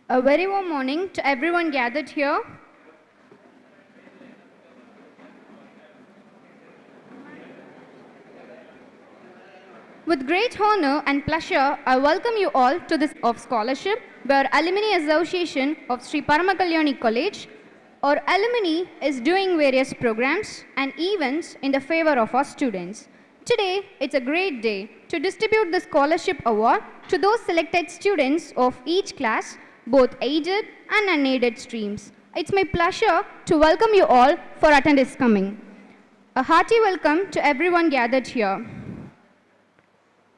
A very warm morning to everyone gathered here. With great honor and pleasure, I welcome you all to this of scholarship, where Alumni Association of Sri Paramakalyan College or alumni is doing various programs and events in the favor of our students. Today, it's a great day to distribute the scholarship award to those selected students of each class, both aided and unaided streams. It's my pleasure to welcome you all for attendance coming. A hearty welcome to everyone gathered here.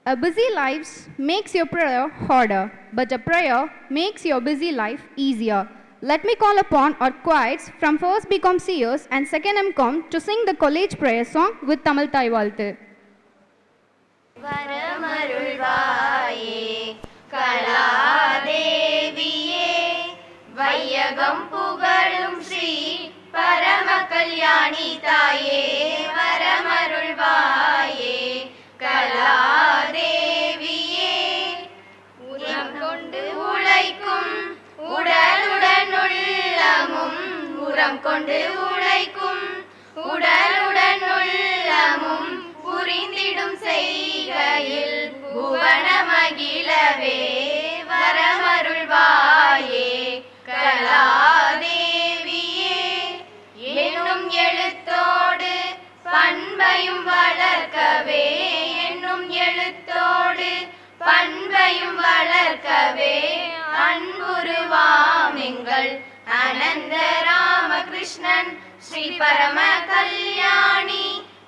A busy life makes your prayer harder, but a prayer makes your busy life easier. Let me call upon our choirs from first BCom CS and second MCom to sing the college prayer song with Tamil Thai Valthu. வரமருள்வாயே கலாதேவியே வையகம் புகழும் ஸ்ரீ பரம கல்யாணி தாயே வரமருள்வாயே கலாதேவியே உரம் கொண்டு உழைக்கும் உடலுடன் உள்ளமும் உரம் கொண்டு உழைக்கும் உடலுடன் உள்ளமும் புரிந்திடும் செய்கையில் புவனமகிழவே வரமருள்வாயே கலாதேவியே என்னும் எழுத்தோடு பண்பையும் வளர்க்கவே என்னும் எழுத்தோடு பண்பையும் வளர்க்கவே அன்புருவாம் எங்கள் அனந்த ராமகிருஷ்ணன் ஸ்ரீ பரம கல்யாணி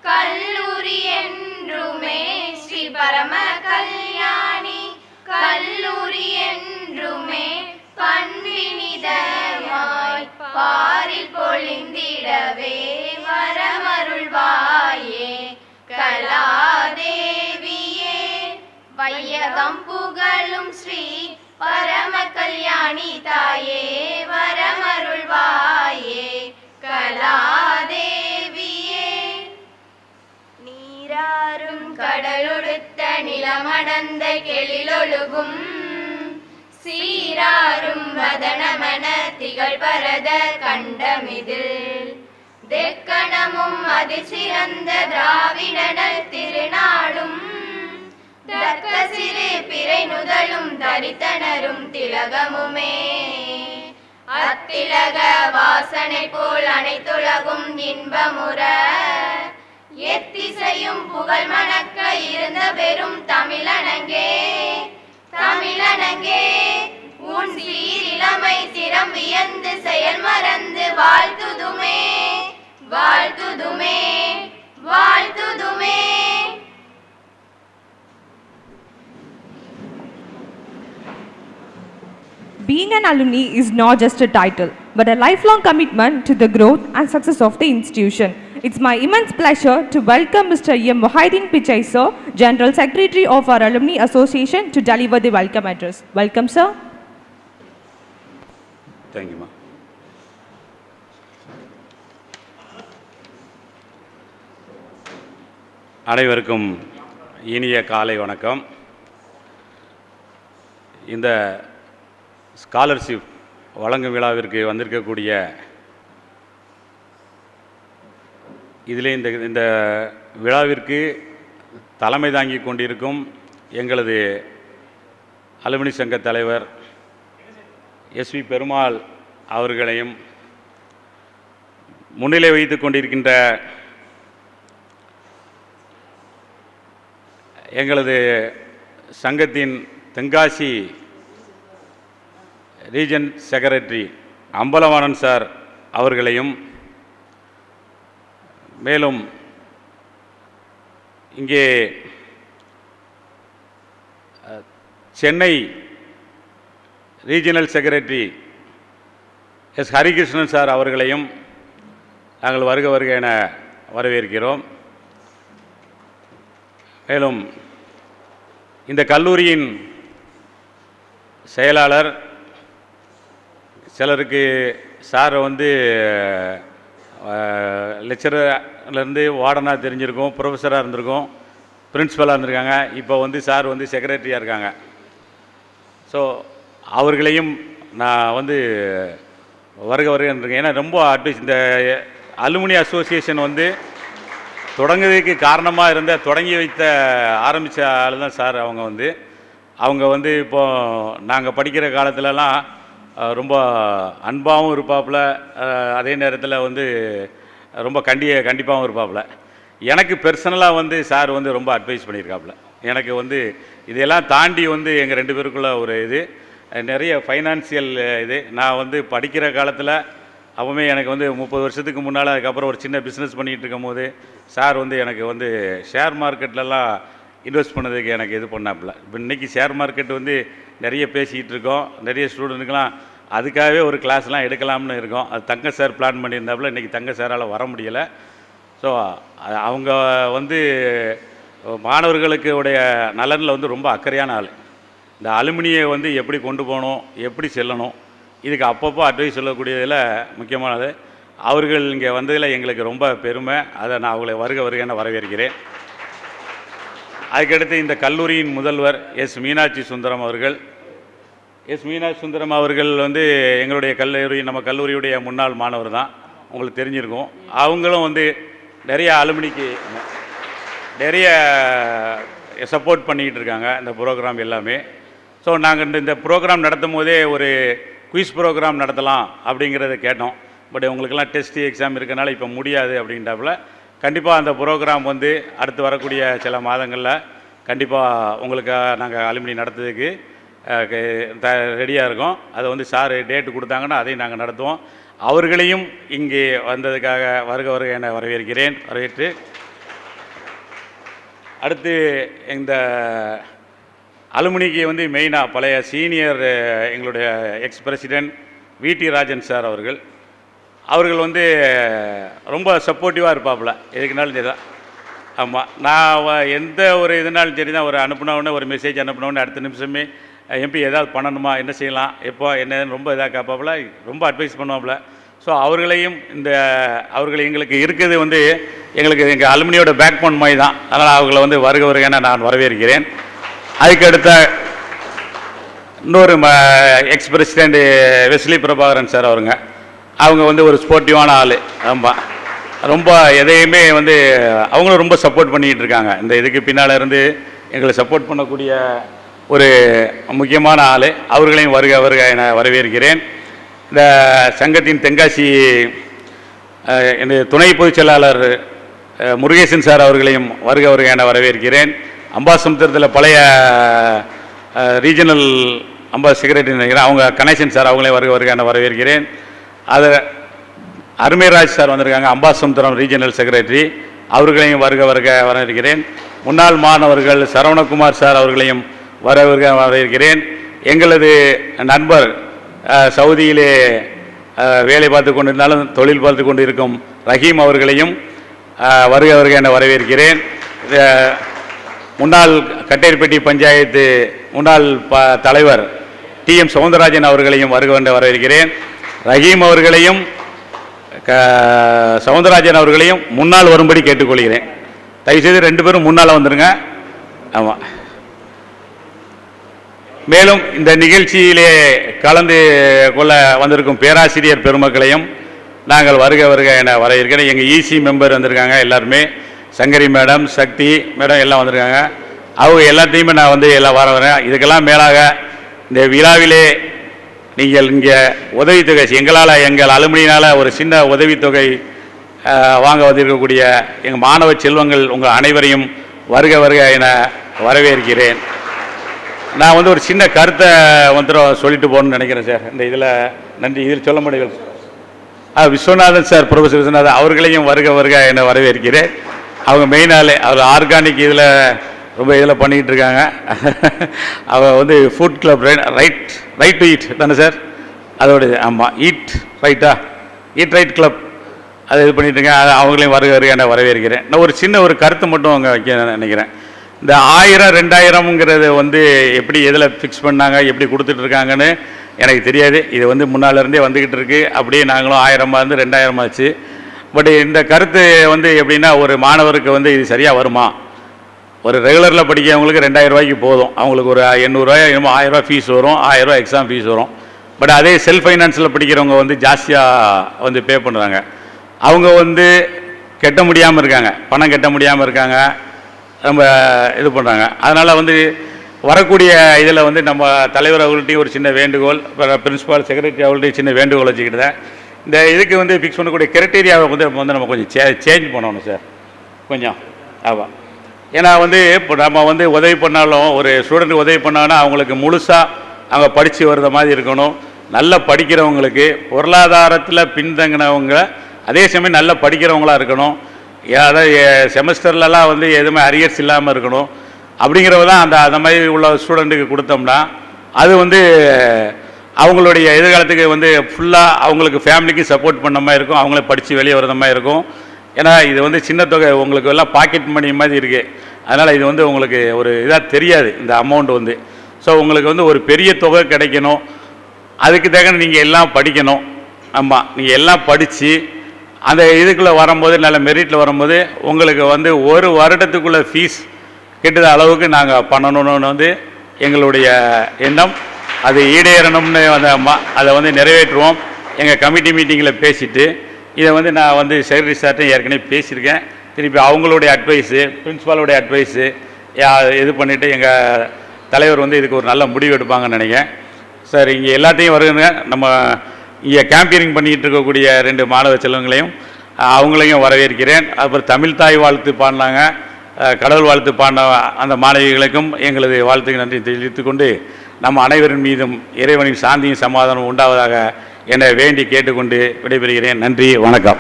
கல்லூரி என்றுமே ஸ்ரீ பரம கல்யாணி கல்லூரி என்றுமே பன்வினிதமாய் பாரில் பொழிந்திடவே வரமருள்வாயே கலாதேவியே வையகம் புகழும் ஸ்ரீ பரம கல்யாணி தாயே வரமருள்வாயே கலாதேவியே நீராறும் கடலொடுத்த நிலமடந்த கெளிலொழுகும் சீராறும் வதனமன திகழ் பரத கண்டமிதில் தெக்கணமும் அதிசிறந்த திராவிடனல் திருநாடும் தக்க சிறு பிறை நுதலும் தரித்தனரும் திலகமுமே அத்திலக வாசனை போல் அனைத்துலகும் இன்பமுற எத்திசையும் புகழ் மணக்க இருந்த பெரும் தமிழனங்கே தமிழனங்கே உன் சீரிளமை திறம் வியந்து செயல் மறந்து வாழ்த்துதுமே வாழ்த்துதுமே வாழ்த்துதுமே. Being an alumni is not just a title, but a lifelong commitment to the growth and success of the institution. It's my immense pleasure to welcome Mr. M. Wahidin Pichai, sir, General Secretary of our Alumni Association, to deliver the welcome address. Welcome, sir. Thank you, ma. அனைவருக்கும் இனிய காலை வணக்கம். இந்த scholarship வழங்கும் விழாவிற்கு வந்திருக்கக்கூடிய இதிலே இந்த விழாவிற்கு தலைமை தாங்கி கொண்டிருக்கும் எங்களது அலுமினி சங்க தலைவர் எஸ்வி பெருமாள் அவர்களையும், முன்னிலை வைத்து கொண்டிருக்கின்ற எங்களது சங்கத்தின் Tenkasi region secretary Ambalavanan sir அவர்களையும், மேலும் இங்கே Chennai regional secretary S Harikrishnan sir அவர்களையும் நாங்கள் வருக வருக என வரவேற்கிறோம். மேலும் இந்த கல்லூரியின் செயலாளர், சிலருக்கு சார் லெக்சரர்லேருந்து வார்டனாக தெரிஞ்சிருக்கும், ப்ரொஃபஸராக இருந்திருக்கும், பிரின்ஸிபலாக இருந்திருக்காங்க. இப்போ சார் செக்ரட்டரியாக இருக்காங்க. ஸோ அவர்களையும் நான் வந்து வருகிறேன். ஏன்னா ரொம்ப அட்வைஸ், இந்த அலுமினி அசோசியேஷன் வந்து தொடங்குறதுக்கு காரணமாக இருந்த, தொடங்கி வைத்த ஆரம்பித்த ஆள் தான் சார். அவங்க வந்து இப்போது நாங்கள் படிக்கிற காலத்துலலாம் ரொம்ப அன்பாகவும் இருப்பாப்புல, அதே நேரத்தில் வந்து ரொம்ப கண்டிப்பாகவும் இருப்பாப்புல. எனக்கு பர்சனலாக வந்து சார் வந்து ரொம்ப அட்வைஸ் பண்ணியிருக்காப்புல. எனக்கு வந்து இதெல்லாம் தாண்டி வந்து எங்கள் 2 பேருக்குள்ள ஒரு இது நிறைய ஃபைனான்சியல் இது. நான் வந்து படிக்கிற காலத்தில் அப்போவே எனக்கு வந்து 30 வருஷத்துக்கு முன்னால், அதுக்கப்புறம் ஒரு சின்ன பிஸ்னஸ் பண்ணிகிட்டு இருக்கும் போது சார் வந்து எனக்கு வந்து ஷேர் மார்க்கெட்லலாம் இன்வெஸ்ட் பண்ணதுக்கு எனக்கு இது பண்ணாப்புல. இப்போ இன்றைக்கி ஷேர் மார்க்கெட் வந்து நிறைய பேசிக்கிட்டு இருக்கோம், நிறைய ஸ்டூடெண்ட்டுக்கெலாம் அதுக்காகவே ஒரு கிளாஸ்லாம் எடுக்கலாம்னு இருக்கோம். அது தங்க சார் பிளான் பண்ணியிருந்தாப்புல. இன்றைக்கி தங்க சாரால் வர முடியலை. ஸோ அவங்க வந்து மாணவர்களுக்கு உடைய நலனில் வந்து ரொம்ப அக்கறையான ஆள். இந்த அலுமினியை வந்து எப்படி கொண்டு போகணும், எப்படி செல்லணும், இதுக்கு அப்பப்போ அட்வைஸ் சொல்லக்கூடியதில் முக்கியமானது. அவர்கள் இங்கே வந்ததில் எங்களுக்கு ரொம்ப பெருமை. அதை நான் அவங்களை வருக வரவேற்கிறேன். அதுக்கடுத்து இந்த கல்லூரியின் முதல்வர் எஸ் மீனாட்சி சுந்தரம் அவர்கள். மீனாட்சி சுந்தரம் அவர்கள் வந்து எங்களுடைய நம்ம கல்லூரியுடைய முன்னாள் மாணவர் தான், உங்களுக்கு தெரிஞ்சிருக்கும். அவங்களும் வந்து நிறைய அலுமினிக்கு நிறைய சப்போர்ட் பண்ணிக்கிட்டு இருக்காங்க இந்த ப்ரோக்ராம் எல்லாமே. ஸோ நாங்கள் இந்த ப்ரோக்ராம் நடத்தும் போதே ஒரு குயிஸ் ப்ரோக்ராம் நடத்தலாம் அப்படிங்கிறத கேட்டோம். பட் உங்களுக்கெல்லாம் டெஸ்ட் எக்ஸாம் இருக்கனால இப்போ முடியாது அப்படின்றாப்புல. கண்டிப்பாக அந்த ப்ரோக்ராம் வந்து அடுத்து வரக்கூடிய சில மாதங்களில் கண்டிப்பாக உங்களுக்கு நாங்கள் அலுமினி நடத்துறதுக்கு ரெடியாக இருக்கோம். அதை வந்து சார் டேட்டு கொடுத்தாங்கன்னா அதையும் நாங்கள் நடத்துவோம். அவர்களையும் இங்கே வந்ததுக்காக வருக என வரவேற்று அடுத்து இந்த அலுமினிக்கு வந்து மெயினாக பழைய சீனியர் எங்களுடைய எக்ஸ் பிரசிடென்ட் விடி ராஜன் சார் அவர்கள் வந்து ரொம்ப சப்போர்ட்டிவாக இருப்பாப்புல. எதுக்குனாலும் சரி தான். ஆமாம், நான் எந்த ஒரு இதுனாலும் சரி தான், ஒரு அனுப்பினவுடனே ஒரு மெசேஜ் அனுப்பினவுடனே அடுத்த நிமிஷமே எம்பி ஏதாவது பண்ணணுமா, என்ன செய்யலாம், எப்போ என்னன்னு ரொம்ப இதாக காப்பாப்புல, ரொம்ப அட்வைஸ் பண்ணுவாப்புல. ஸோ அவர்களையும் அவர்கள் எங்களுக்கு இருக்குது வந்து எங்கள் அலுமினியோட பேக் போன் மாதிரி தான். அதனால் அவர்களை வந்து வருக என நான் வரவேற்கிறேன். அதுக்கு அடுத்த இன்னொரு X president Wesley Prabakaran sir அவங்க வந்து ஒரு ஸ்போர்ட்டிவான ஆள். ரொம்ப எதையுமே வந்து அவங்களும் ரொம்ப சப்போர்ட் பண்ணிக்கிட்டு இருக்காங்க. இந்த இதுக்கு பின்னால் இருந்து எங்களை சப்போர்ட் பண்ணக்கூடிய ஒரு முக்கியமான ஆள். அவர்களையும் வருக என வரவேற்கிறேன். இந்த சங்கத்தின் தென்காசி துணை பொதுச் செயலாளர் முருகேசன் சார் அவர்களையும் வருக என வரவேற்கிறேன். அம்பாசமுத்திரத்தில் பழைய ரீஜனல் செக்ரட்டரி நினைக்கிறேன், அவங்க கணேசன் சார் அவங்களையும் வருக என வரவேற்கிறேன். அது அருமைராஜ் சார் வந்திருக்காங்க, அம்பாசமுத்திரம் ரீஜனல் செக்ரட்டரி, அவர்களையும் வருக வரவேற்கிறேன். முன்னாள் மாணவர்கள் சரவணகுமார் சார் அவர்களையும் வரவேற்கிறேன். எங்களது நண்பர் சவுதியிலே வேலை பார்த்து கொண்டிருந்தாலும் தொழில் பார்த்து கொண்டு இருக்கும் ரஹீம் அவர்களையும் வருக என வரவேற்கிறேன். முன்னாள் கட்டேரிப்பட்டி பஞ்சாயத்து முன்னாள் தலைவர் டிஎம் சவுந்தரராஜன் அவர்களையும் வருக என வரவேற்கிறேன். ரஹீம் அவர்களையும் சவுந்தரராஜன் அவர்களையும் முன்னால் வரும்படி கேட்டுக்கொள்கிறேன். தயவுசெய்து 2 பேரும் முன்னால் வந்துடுங்க. ஆமாம். மேலும் இந்த நிகழ்ச்சியிலே கலந்து கொள்ள வந்திருக்கும் பேராசிரியர் பெருமக்களையும் நாங்கள் வருக என வரவேற்கிறோம். எங்கள் இசி மெம்பர் வந்திருக்காங்க, எல்லாருமே சங்கரி மேடம், சக்தி மேடம் எல்லாம் வந்திருக்காங்க. அவங்க எல்லாத்தையுமே நான் வந்து எல்லாம் வரேன். இதுக்கெல்லாம் மேலாக இந்த விழாவிலே நீங்கள் இங்கே உதவித்தொகை எங்கள் அலுமினியினால் ஒரு சின்ன உதவித்தொகை வாங்க வந்திருக்கக்கூடிய எங்கள் மாணவ செல்வங்கள் உங்கள் அனைவரையும் வருக என வரவேற்கிறேன். நான் வந்து ஒரு சின்ன கருத்தை சொல்லிட்டு போகணும்னு நினைக்கிறேன் சார். இந்த இதில் நன்றி, இதில் சொல்ல முடியும். விஸ்வநாதன் சார், ப்ரொஃபஸர் விஸ்வநாதன் அவர்களையும் வருக என வரவேற்கிறேன். அவங்க மெயினாலே அவர் ஆர்கானிக் இதில் ரொம்ப இதில் பண்ணிக்கிட்டு இருக்காங்க. அவங்க வந்து food club right to eat தானே சார், அதோட ஆமாம் ஈட் ரைட் கிளப் அதை இது பண்ணிட்டு இருக்கேன். அவங்களையும் வருக என வரவேற்கிறேன். நான் ஒரு சின்ன ஒரு கருத்து மட்டும் அங்கே வைக்க நினைக்கிறேன். இந்த 1000 2000ங்கிறது வந்து எப்படி எதில் ஃபிக்ஸ் பண்ணாங்க, எப்படி கொடுத்துட்ருக்காங்கன்னு எனக்கு தெரியாது. இது வந்து முன்னாலேருந்தே வந்துக்கிட்டு இருக்குது. அப்படியே நாங்களும் 1000 இருந்து 2000 ஆச்சு. பட் இந்த கருத்து வந்து எப்படின்னா, ஒரு மாணவருக்கு வந்து இது சரியாக வருமா, ஒரு ரெகுலரில் படிக்கிறவங்களுக்கு 2000 ரூபாய்க்கு போதும், அவங்களுக்கு ஒரு 800 ரூபாய் என்னமோ 1000 ரூபா ஃபீஸ் வரும், 1000 ரூபா எக்ஸாம் ஃபீஸ் வரும். பட் அதே செல்ஃப் ஃபைனான்ஸில் படிக்கிறவங்க வந்து ஜாஸ்தியாக வந்து பே பண்ணுறாங்க. அவங்க வந்து கட்ட முடியாமல் இருக்காங்க, பணம் கட்ட முடியாமல் இருக்காங்க, நம்ம இது பண்ணுறாங்க. அதனால் வந்து வரக்கூடிய இதில் வந்து நம்ம தலைவர் அவர்கள்ட்டையும் ஒரு சின்ன வேண்டுகோள், பிரின்ஸிபால் செக்ரட்டரி அவர்கள்ட்டையும் சின்ன வேண்டுகோள் வச்சுக்கிட்டு தான் இந்த இதுக்கு வந்து ஃபிக்ஸ் பண்ணக்கூடிய கிரைட்டீரியாவை வந்து நம்ம கொஞ்சம் சேஞ்ச் பண்ணணும் சார் கொஞ்சம். ஆமாம், ஏன்னா வந்து இப்போ நம்ம வந்து உதவி பண்ணாலும் ஒரு ஸ்டூடெண்ட்டுக்கு உதவி பண்ணாங்கன்னா அவங்களுக்கு முழுசாக அவங்க படித்து வர்ற மாதிரி இருக்கணும். நல்லா படிக்கிறவங்களுக்கு, பொருளாதாரத்தில் பின்தங்கினவங்க அதே சமயம் நல்லா படிக்கிறவங்களாக இருக்கணும். அதாவது செமஸ்டர்லலாம் வந்து எதுவுமே அரியர்ஸ் இல்லாமல் இருக்கணும். அப்படிங்கிறவ தான் அந்த மாதிரி உள்ள ஸ்டூடெண்ட்டுக்கு கொடுத்தோம்னா அது வந்து அவங்களுடைய எதிர்காலத்துக்கு வந்து ஃபுல்லாக அவங்களுக்கு ஃபேமிலிக்கு சப்போர்ட் பண்ண மாதிரி இருக்கும், அவங்களே படித்து வெளியே வர்ற மாதிரி இருக்கும். ஏன்னா இது வந்து சின்ன தொகை, உங்களுக்கு எல்லாம் பாக்கெட் மணி மாதிரி இருக்குது. அதனால் இது வந்து உங்களுக்கு ஒரு இதாக தெரியாது இந்த அமௌண்ட் வந்து. ஸோ உங்களுக்கு வந்து ஒரு பெரிய தொகை கிடைக்கணும், அதுக்கு தகுந்த நீங்கள் எல்லாம் படிக்கணும். ஆமாம், நீங்கள் எல்லாம் படித்து அந்த இதுக்குள்ளே வரும்போது, நல்ல மெரிட்டில் வரும்போது உங்களுக்கு வந்து ஒரு வருடத்துக்குள்ள ஃபீஸ் கிட்டுற அளவுக்கு நாங்கள் பண்ணணும்னு வந்து எங்களுடைய எண்ணம். அது ஈடேறணும்னு அதை வந்து நிறைவேற்றுவோம். எங்கள் கமிட்டி மீட்டிங்கில் பேசிவிட்டு இதை வந்து நான் வந்து செக்ரட்டரி சார்ட்டையும் ஏற்கனவே பேசியிருக்கேன். திருப்பி அவங்களுடைய அட்வைஸு, பிரின்ஸிபாலோடைய அட்வைஸு இது பண்ணிவிட்டு எங்கள் தலைவர் வந்து இதுக்கு ஒரு நல்ல முடிவு எடுப்பாங்கன்னு நினைக்கிறேன். சார் இங்கே எல்லாத்தையும் வருங்க, நம்ம இங்கே கேம்பெயினிங் பண்ணிக்கிட்டு இருக்கக்கூடிய 2 மாணவ செல்வங்களையும் அவங்களையும் வரவேற்கிறேன். அப்புறம் தமிழ் தாய் வாழ்த்து பாடினாங்க, கடவுள் வாழ்த்து பாடின அந்த மாணவிகளுக்கும் எங்களது வாழ்த்துக்கு நன்றி தெரிவித்துக்கொண்டு, நம்ம அனைவரின் மீதும் இறைவனின் சாந்தியும் சமாதானம் உண்டாவதாக என வேண்டி கேட்டுக்கொண்டு விடைபெறுகிறேன். நன்றி, வணக்கம்.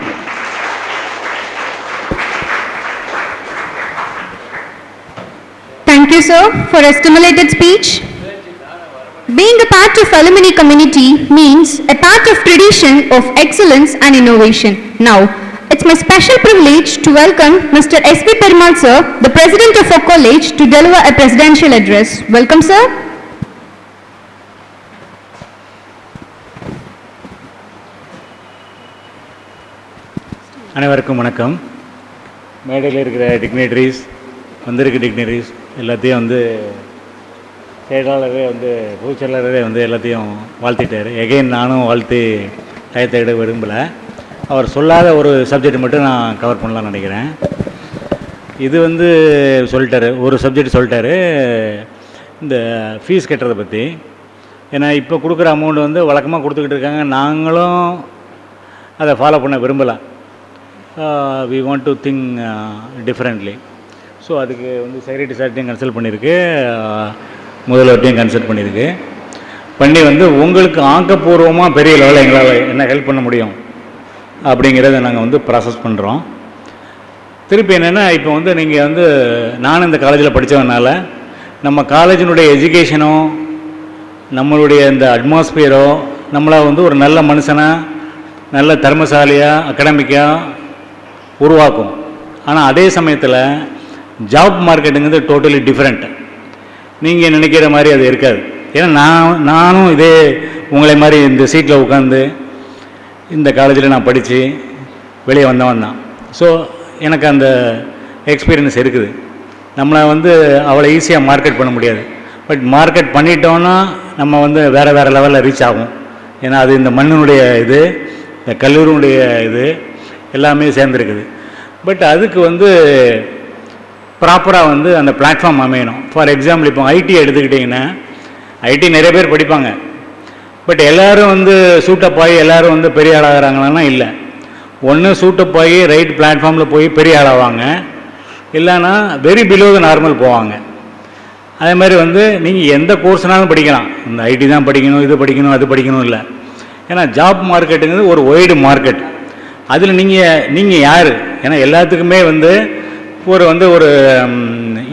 Thank you, sir, for a stimulated speech. Being a part of alumni community means a part of tradition of excellence and innovation. Now, it's my special privilege to welcome Mr. S.P. Perumal, sir, the president of our college, to deliver a presidential address. Welcome, sir. அனைவருக்கும் வணக்கம். மேடையில் இருக்கிற டிக்னேட்டரிஸ், வந்திருக்க டிக்னேட்டரிஸ் எல்லாத்தையும் வந்து செயலாளரே வந்து பொதுச் செயலாளரே வந்து எல்லாத்தையும் வாழ்த்திட்டார். எகைன் நானும் வாழ்த்து டயத்தை விட விரும்பலை. அவர் சொல்லாத ஒரு சப்ஜெக்ட் மட்டும் நான் கவர் பண்ணலான்னு நினைக்கிறேன். இது வந்து சொல்லிட்டாரு, ஒரு சப்ஜெக்ட் சொல்லிட்டாரு, இந்த ஃபீஸ் கட்டுறதை பற்றி. ஏன்னா இப்போ கொடுக்குற அமௌண்ட் வந்து வழக்கமாக கொடுத்துக்கிட்டு இருக்காங்க, நாங்களும் அதை ஃபாலோ பண்ண விரும்பலை. we want to think differently. So அதுக்கு வந்து செக்ரட்டரி சார்ட்டையும் கன்சல்ட் பண்ணியிருக்கு, முதல்வர்கிட்டையும் கன்சல்ட் பண்ணியிருக்கு. பண்ணி வந்து உங்களுக்கு ஆக்கப்பூர்வமாக பெரிய லெவலில் எங்களால் என்ன ஹெல்ப் பண்ண முடியும் அப்படிங்கிறத நாங்கள் வந்து ப்ராசஸ் பண்ணுறோம். திருப்பி என்னென்னா, இப்போ வந்து நீங்கள் வந்து நானும் இந்த காலேஜில் படித்தவனால நம்ம காலேஜினுடைய எஜுகேஷனோ நம்மளுடைய இந்த அட்மாஸ்பியரோ நம்மளை வந்து ஒரு நல்ல மனுஷனாக, நல்ல திறமசாலியாக, அகடமிக்காக உருவாக்கும். ஆனால் அதே சமயத்தில் ஜாப் மார்க்கெட்டுங்கிறது டோட்டலி டிஃப்ரெண்ட். நீங்கள் நினைக்கிற மாதிரி அது இருக்காது. ஏன்னா நானும் இதே உங்களை மாதிரி இந்த சீட்டில் உட்காந்து இந்த காலேஜில் நான் படித்து வெளியே வந்தவன் தான். ஸோ எனக்கு அந்த எக்ஸ்பீரியன்ஸ் இருக்குது. நம்மளை வந்து அவ்வளோ ஈஸியாக மார்க்கெட் பண்ண முடியாது. பட் மார்க்கெட் பண்ணிட்டோன்னா நம்ம வந்து வேறு வேறு லெவலில் ரீச் ஆகும். ஏன்னா அது இந்த மண்ணினுடைய இது, இந்த கல்லூரியினுடைய இது எல்லாமே சேர்ந்துருக்குது. பட் அதுக்கு வந்து ப்ராப்பராக வந்து அந்த பிளாட்ஃபார்ம் அமையணும். ஃபார் எக்ஸாம்பிள் இப்போ ஐடி எடுத்துக்கிட்டிங்கன்னா, ஐடி நிறைய பேர் படிப்பாங்க, பட் எல்லோரும் வந்து சூட்டப் ஆகி எல்லோரும் வந்து பெரிய ஆளாகிறாங்களான்னா இல்லை. ஒன்று சூட்டப் ஆகி ரைட் பிளாட்ஃபார்மில் போய் பெரிய ஆளாவாங்க, இல்லைன்னா வெரி பிலோ த நார்மல் போவாங்க. அதே மாதிரி வந்து நீங்கள் எந்த கோர்ஸ்னாலும் படிக்கலாம், இந்த ஐடி தான் படிக்கணும், இது படிக்கணும், அது படிக்கணும் இல்லை. ஏன்னா ஜாப் மார்க்கெட்டுங்கிறது ஒரு ஒய்டு மார்க்கெட். அதில் நீங்கள் யார்? ஏன்னா எல்லாத்துக்குமே வந்து ஒரு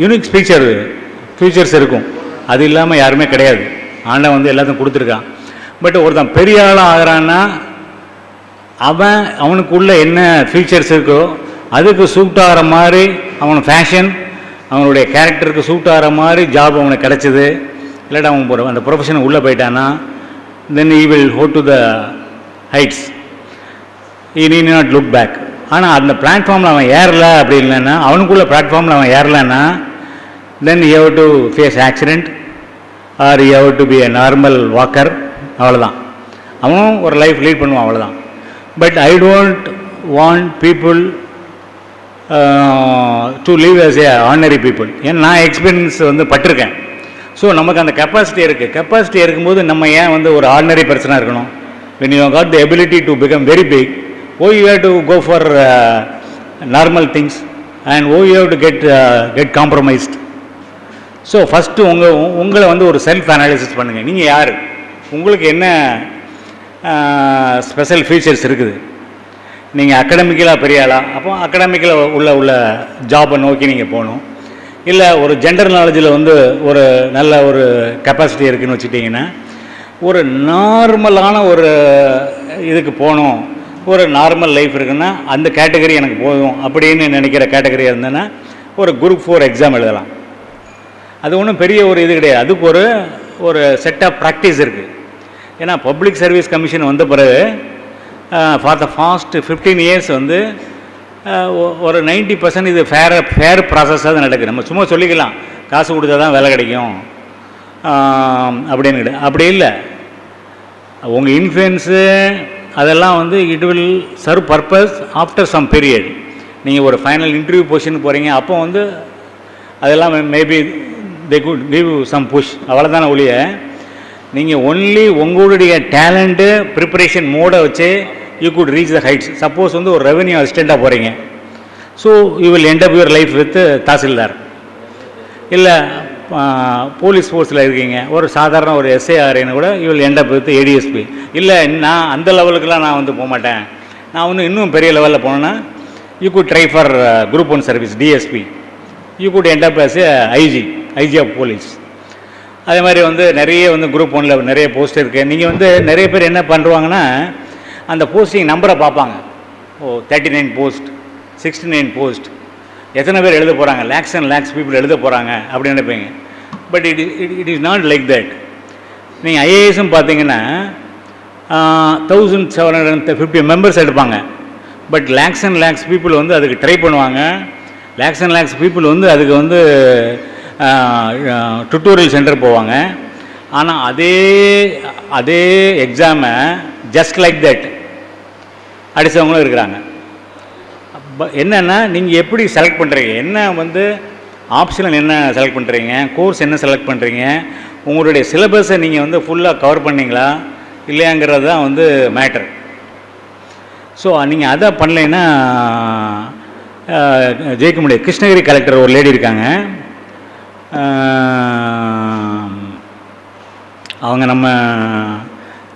யூனிக் ஃபியூச்சர்ஸ் இருக்கும். அது இல்லாமல் யாருமே கிடையாது. ஆண்டவன் வந்து எல்லாத்தையும் கொடுத்துருக்கான். பட் ஒருத்தன் பெரிய ஆளாக ஆகிறான்னா அவனுக்குள்ள என்ன ஃபியூச்சர்ஸ் இருக்கோ அதுக்கு சூட் ஆகிற மாதிரி, அவன் ஃபேஷன், அவனுடைய கேரக்டருக்கு சூட் ஆகிற மாதிரி ஜாப் அவனுக்கு கிடச்சிது, இல்லாட்டா அவன் அந்த ப்ரொஃபஷனை உள்ளே போயிட்டான்னா தென் he will go to the heights. he need not look back. ஆனால் அந்த பிளாட்ஃபார்மில் அவன் ஏறலை அப்படி இல்லைன்னா, அவனுக்குள்ள பிளாட்ஃபார்மில் அவன் ஏறலைன்னா தென் you have to face accident or you have to be a normal walker. அவ்வளோதான். அவனும் ஒரு லைஃப் லீட் பண்ணுவான், அவ்வளோதான். But I don't want people to leave as a ordinary people. ஏன்னா நான் எக்ஸ்பீரியன்ஸ் வந்து பட்டிருக்கேன். ஸோ நமக்கு அந்த கெப்பாசிட்டி இருக்குது. கெப்பாசிட்டி இருக்கும்போது நம்ம ஏன் வந்து ஒரு ஆர்டினரி பர்சனாக இருக்கணும்? when you have got the ability to become very big, why you have to go for normal things and why you have to get compromised? So first உங்களை வந்து ஒரு செல்ஃப் அனாலிசிஸ் பண்ணுங்கள். நீங்கள் யார், உங்களுக்கு என்ன ஸ்பெஷல் ஃபீச்சர்ஸ் இருக்குது? நீங்கள் அகடமிக்கலாக பெரிய ஆளா? அப்போ அகடமிக்கில் உள்ள ஜாபை நோக்கி நீங்கள் போகணும். இல்லை ஒரு ஜென்ரல் நாலேஜில் வந்து ஒரு நல்ல ஒரு கெப்பாசிட்டி இருக்குதுன்னு வச்சுட்டிங்கன்னா ஒரு நார்மலான ஒரு இதுக்கு போகணும். ஒரு நார்மல் லைஃப் இருக்குன்னா அந்த கேட்டகரி எனக்கு போதும் அப்படின்னு நினைக்கிற கேட்டகரியாக இருந்தேன்னா ஒரு குரூப் 4 எக்ஸாம் எழுதலாம். அது ஒன்றும் பெரிய ஒரு இது கிடையாது. அதுக்கு ஒரு செட் ஆஃப் ப்ராக்டிஸ் இருக்குது. ஏன்னா பப்ளிக் சர்வீஸ் கமிஷன் வந்த பிறகு ஃபார் த ஃபாஸ்ட் 15 இயர்ஸ் வந்து ஒரு 90% இது ஃபேர் ப்ராசஸாக தான் நடக்குது. நம்ம சும்மா சொல்லிக்கலாம் காசு கொடுத்தா தான் வேலை கிடைக்கும் அப்படின்னு. அப்படி இல்லை. உங்கள் இன்ஃப்ளூயன்ஸு அதெல்லாம் வந்து it will serve purpose after some period. நீங்கள் ஒரு ஃபைனல் இன்டர்வியூ பொசிஷனுக்கு போகிறீங்க, அப்போ வந்து அதெல்லாம் maybe they could give some push, அவ்வளோதான ஒழிய நீங்கள் ஒன்லி உங்களுடைய டேலண்ட்டு ப்ரிப்பரேஷன் மோடை வச்சு you could reach the heights. Suppose வந்து ஒரு ரெவென்யூ அசிஸ்டண்ட்டாக போகிறீங்க, so you will end up your life with tahsildar. இல்லை போலீஸ் ஃபோர்ஸில் இருக்கீங்க, ஒரு சாதாரண ஒரு எஸ்ஐஆர்னு கூட you will end up with ADSP. இல்லை நான் அந்த லெவலுக்குலாம் நான் வந்து போக மாட்டேன், நான் வந்து இன்னும் பெரிய லெவலில் போனேன்னா you could try for group 1 service DSP. You could end up as IG of police. அதே மாதிரி வந்து நிறைய வந்து குரூப் 1ல் நிறைய போஸ்ட் இருக்குது. நீங்கள் வந்து நிறைய பேர் என்ன பண்ணுவாங்கன்னா அந்த போஸ்டிங் நம்பரை பார்ப்பாங்க. 39 போஸ்ட், 69 போஸ்ட், எத்தனை பேர் எழுத போகிறாங்க, லேக்ஸ் அண்ட் லேக்ஸ் பீப்புள் எழுத போகிறாங்க அப்படின்னு நினைப்பீங்க. But it is not like that. நீங்கள் ஐஏஎஸும் பார்த்தீங்கன்னா 1750 மெம்பர்ஸ் எடுப்பாங்க. But lakhs and lakhs people வந்து அதுக்கு ட்ரை பண்ணுவாங்க. லேக்ஸ் அண்ட் லேக்ஸ் பீப்புள் வந்து அதுக்கு வந்து டுட்டோரியல் சென்டர் போவாங்க. ஆனால் அதே எக்ஸாமை ஜஸ்ட் லைக் தட் அடித்தவங்களும் இருக்கிறாங்க. என்னென்னா நீங்கள் எப்படி செலக்ட் பண்ணுறீங்க, என்ன வந்து ஆப்ஷனல் என்ன செலக்ட் பண்ணுறீங்க, கோர்ஸ் என்ன செலக்ட் பண்ணுறீங்க, உங்களுடைய சிலபஸை நீங்கள் வந்து ஃபுல்லாக கவர் பண்ணிங்களா இல்லையாங்கிறது தான் வந்து மேட்டர். ஸோ நீங்கள் அதை பண்ணலைன்னா ஜெயிக்க முடியாது. கிருஷ்ணகிரி கலெக்டர் ஒரு லேடி இருக்காங்க, அவங்க நம்ம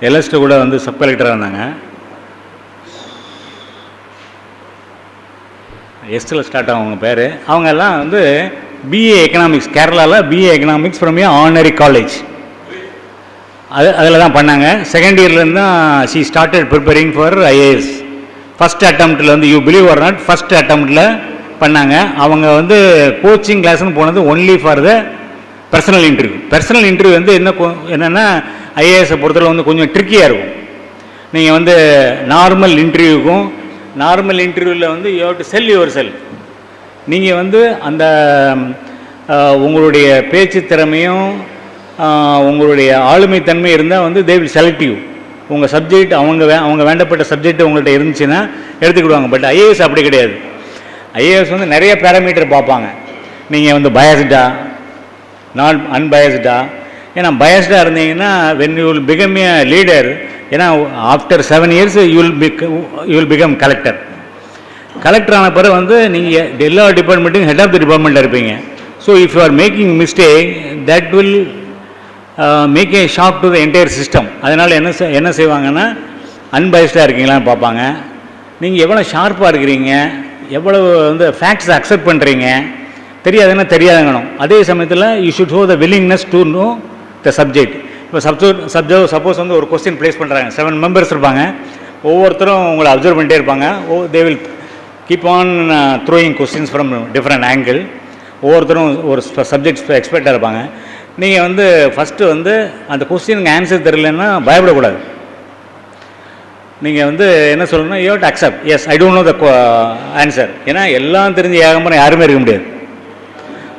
எல்எஸ்ட்டு கூட வந்து சப் கலெக்டராக இருந்தாங்க. எஸ்டில் ஸ்டார்ட் ஆகும் அவங்க பேர். அவங்க எல்லாம் வந்து பிஏ எக்கனாமிக்ஸ், கேரளாவில் BA economics from a ordinary college அதில் தான் பண்ணாங்க. செகண்ட் இயர்லேருந்து தான் she started preparing for IAS. First அட்டம்ப்டில் வந்து you believe or not first அட்டம்ப்டில் பண்ணாங்க. அவங்க வந்து கோச்சிங் கிளாஸ்னு போனது only for the personal interview. Personal interview வந்து என்னென்னா ஐஏஎஸை பொறுத்தவரை வந்து கொஞ்சம் ட்ரிக்கியாக இருக்கும். நீங்கள் வந்து நார்மல் இன்டர்வியூவில் வந்து you have to sell your self. நீங்கள் வந்து அந்த உங்களுடைய பேச்சு திறமையும் உங்களுடைய ஆளுமைத்தன்மை இருந்தால் வந்து தே வில் செலக்ட் யூ. உங்கள் சப்ஜெக்ட் அவங்க வேண்டப்பட்ட சப்ஜெக்ட் உங்கள்கிட்ட இருந்துச்சுன்னா எடுத்துக்கிடுவாங்க. பட் ஐஏஎஸ் அப்படி கிடையாது. ஐஏஎஸ் வந்து நிறைய பேராமீட்டர் பார்ப்பாங்க. நீங்கள் வந்து பயஸ்டா நாட் அன்பயஸ்டா. ஏன்னா பயஸ்டாக இருந்தீங்கன்னா when you will become a leader, ஏன்னா after 7 years you will become collector. Collector ஆன பிறகு வந்து நீங்கள் எல்லா டிபார்ட்மெண்ட்டும் ஹெட் ஆஃப் தி டிபார்ட்மெண்ட்டில் இருப்பீங்க. So if you are making mistake that will make a shock to the entire system. அதனால் என்ன செய்வாங்கன்னா அன்பயஸ்டாக இருக்கீங்களான்னு பார்ப்பாங்க. நீங்கள் எவ்வளோ ஷார்ப்பாக இருக்கிறீங்க, எவ்வளவு வந்து ஃபேக்ட்ஸை அக்செப்ட் பண்ணுறீங்க, தெரியாதுன்னா தெரியாதுங்கணும். அதே சமயத்தில் you should show the willingness to know the subject. இப்போ சப்போஸ் வந்து ஒரு கொஸ்டின் ப்ளேஸ் பண்ணுறாங்க, 7 மெம்பர்ஸ் இருப்பாங்க, ஒவ்வொருத்தரும் உங்களை அப்சர்வ் பண்ணிட்டே இருப்பாங்க. They will keep on throwing questions from different angle. ஒவ்வொருத்தரும் ஒரு சப்ஜெக்ட் எக்ஸ்பர்ட்டாக இருப்பாங்க. நீங்கள் வந்து ஃபஸ்ட்டு வந்து அந்த கொஸ்டினுக்கு ஆன்சர் தெரியலன்னா பயப்படக்கூடாது. நீங்கள் வந்து என்ன சொல்லணும்னா you have to accept, yes I don't know the answer. ஏன்னா எல்லாம் தெரிஞ்ச ஏகம்பரம் யாருமே இருக்க முடியாது.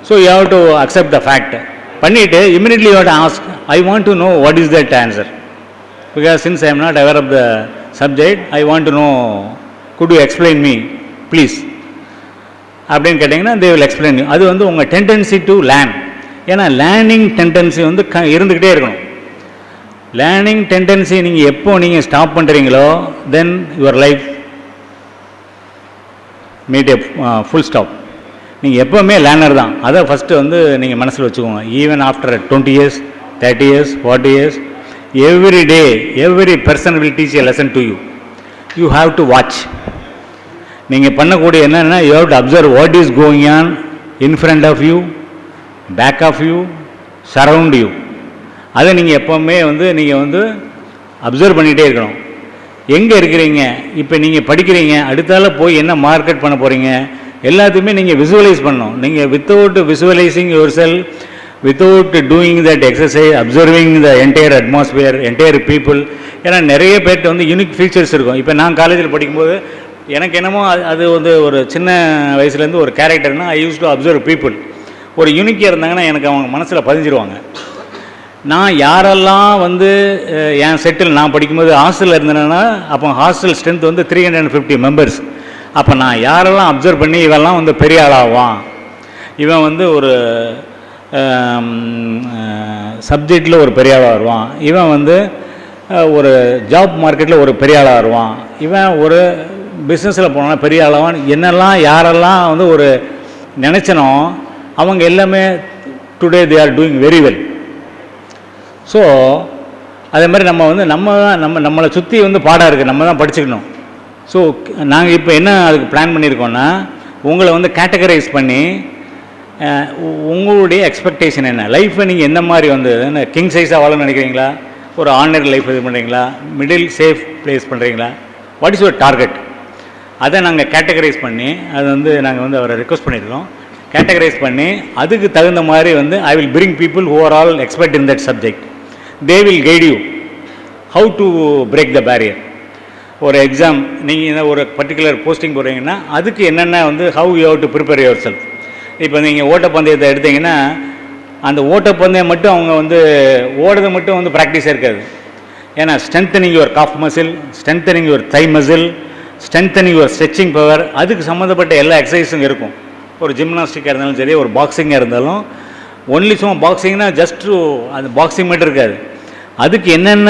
So you have to accept the fact. பண்ணிவிட்டு immediately you have to ask, I want to know what is that answer. because since I am not aware of the subject, I want to know, could you explain me, please? அப்படின்னு கேட்டிங்கன்னா they will explain you. அது வந்து உங்கள் tendency to learn. ஏன்னா learning tendency வந்து இருந்துக்கிட்டே இருக்கணும். Learning tendency நீங்கள் எப்போ நீங்கள் ஸ்டாப் பண்ணுறீங்களோ then your life meet a full stop. நீங்கள் எப்போவுமே லேர்னர் தான். அதை ஃபஸ்ட்டு வந்து நீங்கள் மனசில் வச்சுக்கோங்க. Even after 20 years, 30 years, 40 years, every day, every person will teach a lesson to you. You have to watch. நீங்கள் பண்ணக்கூடிய என்னென்னா, you have to observe what is going on in front of you, back of you, surround you. அதை நீங்கள் எப்போவுமே வந்து நீங்கள் வந்து observe பண்ணிகிட்டே இருக்கணும். எங்கே இருக்கிறீங்க, இப்போ நீங்கள் படிக்கிறீங்க, அடுத்தால போய் என்ன மார்க்கெட் பண்ண போகிறீங்க, எல்லாத்தையுமே நீங்கள் விசுவலைஸ் பண்ணணும். நீங்கள் without visualizing yourself, without doing that exercise, observing the entire atmosphere, entire people. ஏன்னா நிறைய பேர்கிட்ட வந்து யூனிக் ஃபீச்சர்ஸ் இருக்கும். இப்போ நான் காலேஜில் படிக்கும்போது எனக்கு என்னமோ அது வந்து ஒரு சின்ன வயசுலேருந்து ஒரு கேரக்டர்னால் ஐ யூஸ் டு அப்சர்வ் பீப்புள். ஒரு யூனிக்காக இருந்தாங்கன்னா எனக்கு அவங்க மனசில் பதிஞ்சிருவாங்க. நான் யாரெல்லாம் வந்து என் செட்டில் நான் படிக்கும்போது ஹாஸ்டலில் இருந்தேன்னா, அப்போ ஹாஸ்டல் ஸ்ட்ரென்த் வந்து 350 மெம்பர்ஸ். அப்போ நான் யாரெல்லாம் அப்சர்வ் பண்ணி இவெல்லாம் வந்து பெரிய ஆளாவான், இவன் வந்து ஒரு சப்ஜெக்டில் ஒரு பெரிய ஆளாக வருவான், இவன் வந்து ஒரு ஜாப் மார்க்கெட்டில் ஒரு பெரிய ஆளாக வருவான், இவன் ஒரு பிஸ்னஸில் போனா பெரிய ஆளாவான், என்னெல்லாம் யாரெல்லாம் வந்து ஒரு நினச்சனோ அவங்க எல்லாமே today they are doing very well. So அதே மாதிரி நம்ம வந்து நம்மளை சுற்றி வந்து பாடம் இருக்குது, நம்ம தான் படிச்சுக்கணும். ஸோ நாங்கள் இப்போ என்ன அதுக்கு பிளான் பண்ணியிருக்கோன்னா, உங்களை வந்து கேட்டகரைஸ் பண்ணி உங்களுடைய எக்ஸ்பெக்டேஷன் என்ன, லைஃப்பை நீங்கள் எந்த மாதிரி வந்து கிங் சைஸாக வாழணும்னு நினைக்கிறீங்களா, ஒரு ஆர்டினரி லைஃப் இது பண்ணுறீங்களா, மிடில் சேஃப் பிளேஸ் பண்ணுறீங்களா, வாட் இஸ் யுவர் டார்கெட், அதை நாங்கள் கேட்டகரைஸ் பண்ணி அது வந்து நாங்கள் வந்து அவரை ரிக்வஸ்ட் பண்ணியிருக்கோம். கேட்டகரைஸ் பண்ணி அதுக்கு தகுந்த மாதிரி வந்து I will bring people who are all expert in that subject. They will guide you how to break the barrier. ஒரு எக்ஸாம் நீங்கள் ஒரு பர்டிகுலர் போஸ்டிங் போடுறீங்கன்னா அதுக்கு என்னென்ன வந்து how you have to prepare yourself. இப்போ நீங்கள் ஓட்டப்பந்தயத்தை எடுத்தீங்கன்னா அந்த ஓட்டப்பந்தயம் மட்டும் அவங்க வந்து ஓடுறது மட்டும் வந்து ப்ராக்டிஸாக இருக்காது. ஏன்னா strengthening your calf muscle, strengthening your thigh muscle, strengthening your stretching power, அதுக்கு சம்மந்தப்பட்ட எல்லா எக்ஸசைஸும் இருக்கும். ஒரு ஜிம்னாஸ்டிக்காக இருந்தாலும் சரி, ஒரு பாக்ஸிங்காக இருந்தாலும், ஒன்லி சும்மா பாக்ஸிங்னா ஜஸ்ட் அந்த பாக்ஸிங் மட்டும் இருக்காது. அதுக்கு என்னென்ன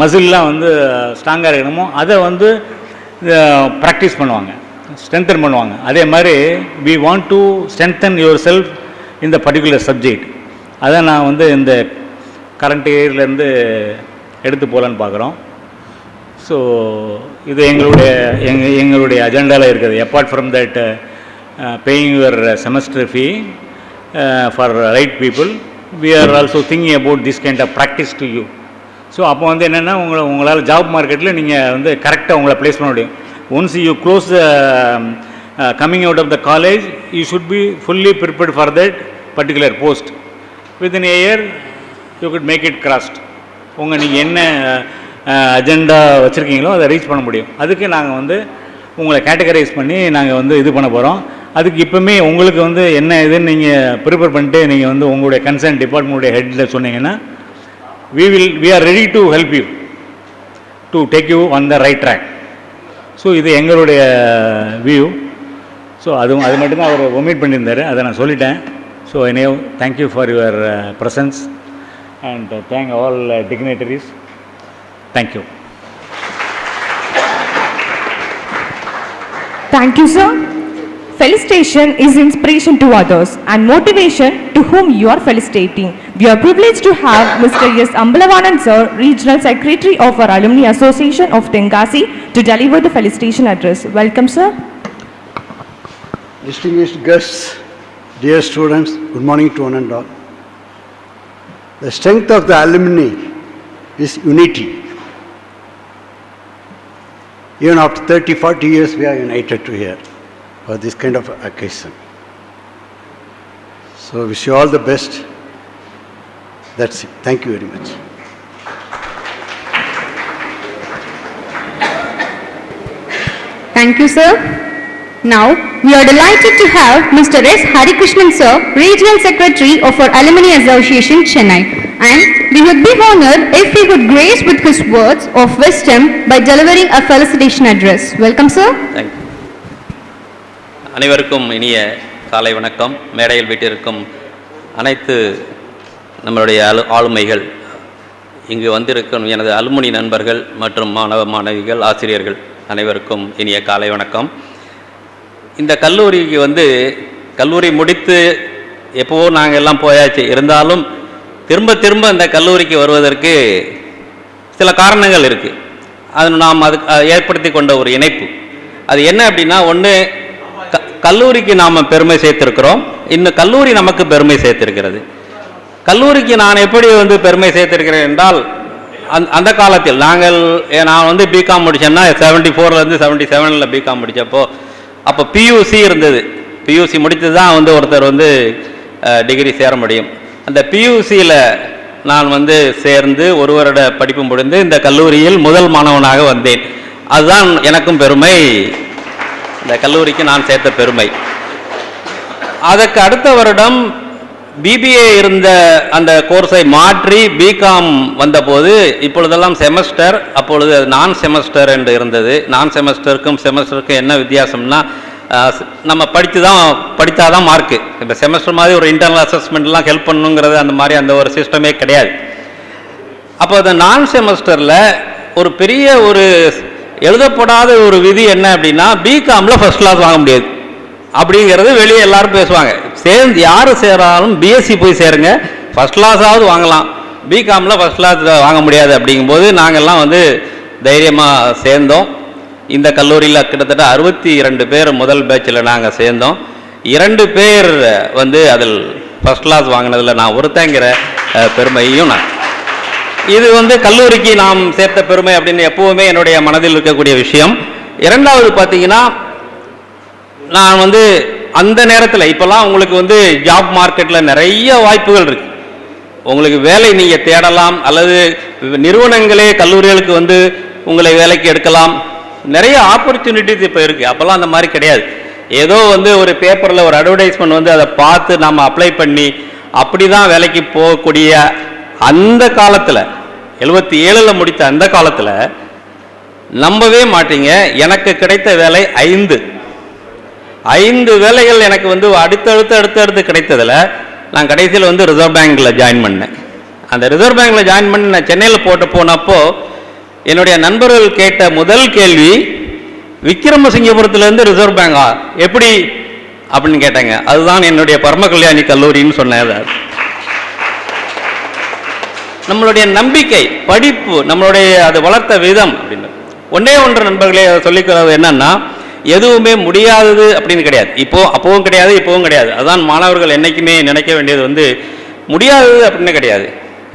மசில்லாம் வந்து ஸ்ட்ராங்காக இருக்கணுமோ அதை வந்து ப்ராக்டிஸ் பண்ணுவாங்க, ஸ்ட்ரென்தன் பண்ணுவாங்க. அதே மாதிரி we want to strengthen yourself இந்த பர்டிகுலர் சப்ஜெக்ட். அதை நான் வந்து இந்த கரண்ட் இயர்லேருந்து எடுத்து போகலான்னு பார்க்குறோம். ஸோ இது எங்களுடைய அஜெண்டாவில் இருக்குது. Apart from that paying your semester fee for right people, we are also thinking about this kind of practice to you. So அப்போ வந்து என்னென்னா உங்களால் ஜாப் மார்க்கெட்டில் நீங்கள் வந்து கரெக்டாக உங்களை ப்ளேஸ் பண்ண முடியும். Once you close the coming out of the college, you should be fully prepared for that particular post. Within a year you could make it crossed. நீங்கள் என்ன அஜெண்டா வச்சுருக்கீங்களோ அதை ரீச் பண்ண முடியும். அதுக்கு நாங்கள் வந்து உங்களை கேட்டகரைஸ் பண்ணி நாங்கள் வந்து இது பண்ண போகிறோம். அதுக்கு இப்போவுமே உங்களுக்கு வந்து என்ன இதுன்னு நீங்கள் ப்ரிப்பேர் பண்ணிட்டு நீங்கள் வந்து உங்களுடைய கன்சர்ன் டிபார்ட்மெண்ட்டுடைய ஹெட்டில் சொன்னீங்கன்னா we are ready to help you to take you on the right track. So இது எங்களுடைய வியூ. ஸோ அது மட்டும்தான் அவர் ஒமிட் பண்ணியிருந்தார், அதை நான் சொல்லிட்டேன். So anyhow, thank you for your presence and thank all dignitaries. Thank you. Thank you, sir. Felicitation is inspiration to others and motivation to whom you are felicitating. We are privileged to have Mr. S. Ambalavanand sir, Regional Secretary of our Alumni Association of Tenkasi, to deliver the felicitation address. Welcome, sir. Distinguished guests, dear students, good morning to one and all. The strength of the alumni is unity. Even after 30-40 years, we are united to here for this kind of occasion. So wish you all the best. That's it. Thank you very much. Thank you, sir. Now, we are delighted to have Mr. S. Harikrishnan Sir, Regional Secretary of our Alumni Association, Chennai. And we would be honored if he would grace with his words of wisdom by delivering a felicitation address. Welcome, sir. Thank you. அனைவருக்கும் இனிய காலை வணக்கம். மேடையில் வீட்டிற்கும் அனைத்து நம்மளுடைய ஆளுமைகள், இங்கு வந்திருக்கும் எனது அலுமினி நண்பர்கள் மற்றும் மாணவ மாணவிகள், ஆசிரியர்கள் அனைவருக்கும் இனிய காலை வணக்கம். இந்த கல்லூரிக்கு கல்லூரி முடித்து எப்போவோ நாங்கள் எல்லாம் போயாச்சு. இருந்தாலும் திரும்ப திரும்ப இந்த கல்லூரிக்கு வருவதற்கு சில காரணங்கள் இருக்குது. அது நாம் ஏற்படுத்தி கொண்ட ஒரு இணைப்பு. அது என்ன அப்படின்னா, ஒன்று கல்லூரிக்கு நாம் பெருமை சேர்த்திருக்கிறோம், இன்னும் கல்லூரி நமக்கு பெருமை சேர்த்திருக்கிறது. கல்லூரிக்கு நான் எப்படி பெருமை சேர்த்திருக்கிறேன் என்றால், அந்த காலத்தில் நான் பிகாம் முடித்தேன்னா 74லேருந்து 77 பிகாம் முடித்தப்போ அப்போ பியூசி இருந்தது. பியூசி முடித்து தான் ஒருத்தர் டிகிரி சேர முடியும். அந்த பியூசியில் நான் சேர்ந்து ஒரு வருட படிப்பு முடிந்து இந்த கல்லூரியில் முதல் மாணவனாக வந்தேன். அதுதான் எனக்கும் பெருமை, இந்த கல்லூரிக்கு நான் சேர்த்த பெருமை. அதற்கு அடுத்த வருடம் பிபிஏ இருந்த அந்த கோர்ஸை மாற்றி பிகாம் வந்தபோது, இப்பொழுதெல்லாம் செமஸ்டர், அப்பொழுது நான் செமஸ்டர் என்று இருந்தது. நான் செமஸ்டருக்கும் என்ன வித்தியாசம்னா, நம்ம படித்தா தான் மார்க்கு. இப்போ செமஸ்டர் மாதிரி ஒரு இன்டர்னல் அசஸ்மெண்ட்லாம் ஹெல்ப் பண்ணுங்கிறது அந்த ஒரு சிஸ்டமே கிடையாது. அப்போ அந்த நான் செமஸ்டரில் ஒரு பெரிய ஒரு எழுதப்படாத ஒரு விதி என்ன அப்படின்னா, பிகாமில் ஃபஸ்ட் கிளாஸ் வாங்க முடியாது அப்படிங்கிறது வெளியே எல்லாரும் பேசுவாங்க. யார் சேராலும் பிஎஸ்சி போய் சேருங்க, ஃபஸ்ட் கிளாஸாவது வாங்கலாம், பிகாமில் ஃபஸ்ட் கிளாஸ் வாங்க முடியாது. அப்படிங்கும்போது நாங்கள்லாம் தைரியமாக சேர்ந்தோம். இந்த கல்லூரியில் கிட்டத்தட்ட 62 பேர் முதல் பேட்சில் நாங்கள் சேர்ந்தோம். 2 பேர் அதில் ஃபஸ்ட் கிளாஸ் வாங்கினதில் நான் ஒருத்தங்கிற பெருமையும் இது கல்லூரிக்கு நாம் சேர்த்த பெருமை அப்படின்னு எப்போவுமே என்னுடைய மனதில் இருக்கக்கூடிய விஷயம். இரண்டாவது பார்த்தீங்கன்னா, நான் அந்த நேரத்தில் இப்போல்லாம் உங்களுக்கு ஜாப் மார்க்கெட்டில் நிறைய வாய்ப்புகள் இருக்குது. உங்களுக்கு வேலை நீங்கள் தேடலாம், அல்லது நிறுவனங்களே கல்லூரிகளுக்கு உங்களை வேலைக்கு எடுக்கலாம். நிறைய ஆப்பர்ச்சுனிட்டிஸ் இப்போ இருக்குது. அப்போல்லாம் அந்த மாதிரி கிடையாது. ஏதோ ஒரு பேப்பரில் ஒரு அட்வர்டைஸ்மெண்ட் அதை பார்த்து நாம் அப்ளை பண்ணி அப்படி தான் வேலைக்கு போகக்கூடிய அந்த காலத்தில், 77 முடித்த அந்த காலத்தில் நம்பவே மாட்டீங்க, எனக்கு கிடைத்த வேலை 5 வேலைகள் எனக்கு அடுத்தடுத்து கிடைத்ததில் நான் கடைசியில் ரிசர்வ் பேங்கில் ஜாயின் பண்ணேன். அந்த ரிசர்வ் பேங்கில் ஜாயின் பண்ணி நான் சென்னையில் போனப்போ என்னுடைய நண்பர்கள் கேட்ட முதல் கேள்வி, விக்ரமசிங்கபுரத்துலேருந்து ரிசர்வ் பேங்கா எப்படி அப்படின்னு கேட்டாங்க. அதுதான் என்னுடைய பரம கல்யாணி கல்லூரின்னு சொன்னேன். நம்மளுடைய நம்பிக்கை, படிப்பு, நம்மளுடைய அது வளர்த்த விதம் அப்படின்னு ஒன்று நண்பர்களே சொல்லிக்கிறது என்னன்னா, எதுவுமே முடியாதது அப்படின்னு கிடையாது. அப்போவும் கிடையாது, இப்போவும் கிடையாது. அதுதான் மாணவர்கள் என்றைக்குமே நினைக்க வேண்டியது முடியாதது அப்படின்னு கிடையாது.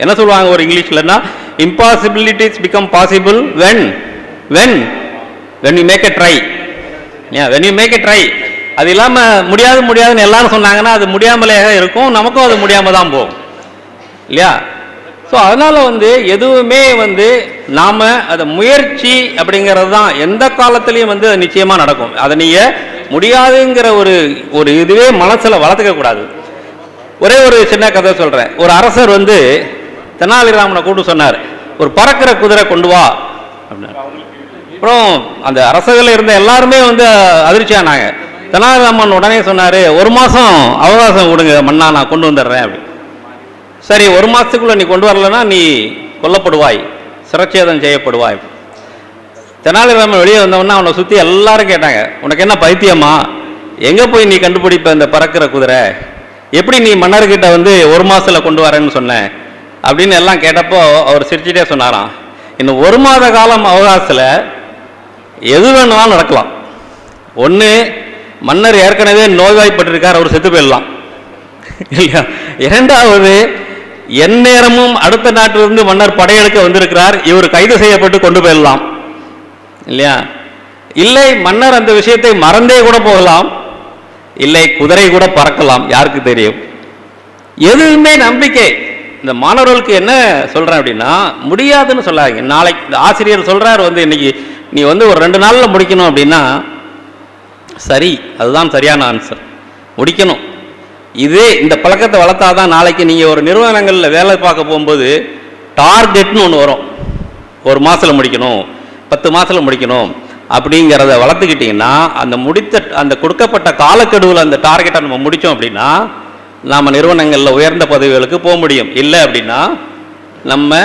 என்ன சொல்லுவாங்க ஒரு இங்கிலீஷ்லன்னா, impossibilities become possible when you make a try. when you make a try. அது இல்லாமல் முடியாதுன்னு எல்லாரும் சொன்னாங்கன்னா அது முடியாமலே இருக்கும், நமக்கும் அது முடியாமல் தான் போகும் இல்லையா? ஸோ அதனால் எதுவுமே நாம் அதை முயற்சி அப்படிங்கிறது தான் எந்த காலத்துலேயும் அது நிச்சயமாக நடக்கும். அதை நீங்கள் முடியாதுங்கிற ஒரு இதுவே மனசில் வளர்த்துக்கக்கூடாது. ஒரே ஒரு சின்ன கதை சொல்கிறேன். ஒரு அரசர் தெனாலிராமனை கூப்பிட்டு சொன்னார், ஒரு பறக்கிற குதிரை கொண்டு வா அப்படின்னாரு. அப்புறம் அந்த அரசர்கள் இருந்த எல்லாருமே அதிர்ச்சி ஆனாங்க. தெனாலிராமன் உடனே சொன்னார், 1 மாதம் அவகாசம் கொடுங்க மன்னா, நான் கொண்டு வந்துடுறேன் அப்படி. சரி, 1 மாதத்துக்குள்ளே நீ கொண்டு வரலன்னா நீ கொல்லப்படுவாய், சிரச்சேதம் செய்யப்படுவாய். தெனாலிராமன் வெளியே வந்தவொன்னா அவனை சுற்றி எல்லாரும் கேட்டாங்க, உனக்கு என்ன பைத்தியமா, எங்கே போய் நீ கண்டுபிடிப்ப இந்த பறக்கிற குதிரை, எப்படி நீ மன்னர்கிட்ட 1 மாதத்தில் கொண்டு வரேன்னு சொன்னேன் அப்படின்னு எல்லாம் கேட்டப்போ அவர் சிரிச்சுட்டே சொன்னாராம், இன்னும் 1 மாத காலம் அவகாசத்தில் எது வேணுமாலும் நடக்கலாம். ஒன்று, மன்னர் ஏற்கனவே நோய்வாய்ப்பட்டிருக்கார், அவர் செத்து போயிடலாம் இல்லையா? இரண்டாவது, எந்நேரமும் அடுத்த நாட்டிலிருந்து மன்னர் படையெடுக்க வந்திருக்கிறார், இவர் கைது செய்யப்பட்டு கொண்டு போயிடலாம் இல்லையா? இல்லை, மன்னர் அந்த விஷயத்தை மறந்தே கூட போகலாம், இல்லை குதிரை கூட பறக்கலாம், யாருக்கு தெரியும்? எதுவுமே நம்பிக்கை. இந்த மாணவர்களுக்கு என்ன சொல்கிறேன் அப்படின்னா, முடியாதுன்னு சொல்லாதீங்க. நாளைக்கு இந்த ஆசிரியர் சொல்கிறார் இன்னைக்கு நீ ஒரு 2 நாளில் முடிக்கணும் அப்படின்னா, சரி, அதுதான் சரியான ஆன்சர். முடிக்கணும். இதே இந்த பழக்கத்தை வளர்த்தா தான் நாளைக்கு நீங்கள் ஒரு நிறுவனங்களில் வேலை பார்க்க போகும்போது டார்கெட்னு ஒன்று வரும். ஒரு மாதத்தில் முடிக்கணும், 10 மாதத்தில் முடிக்கணும் அப்படிங்கிறத வளர்த்துக்கிட்டிங்கன்னா அந்த கொடுக்கப்பட்ட காலக்கெடுவில் அந்த டார்கெட்டை நம்ம முடித்தோம் அப்படின்னா நாம் நிறுவனங்களில் உயர்ந்த பதவிகளுக்கு போக முடியும். இல்லை அப்படின்னா நம்ம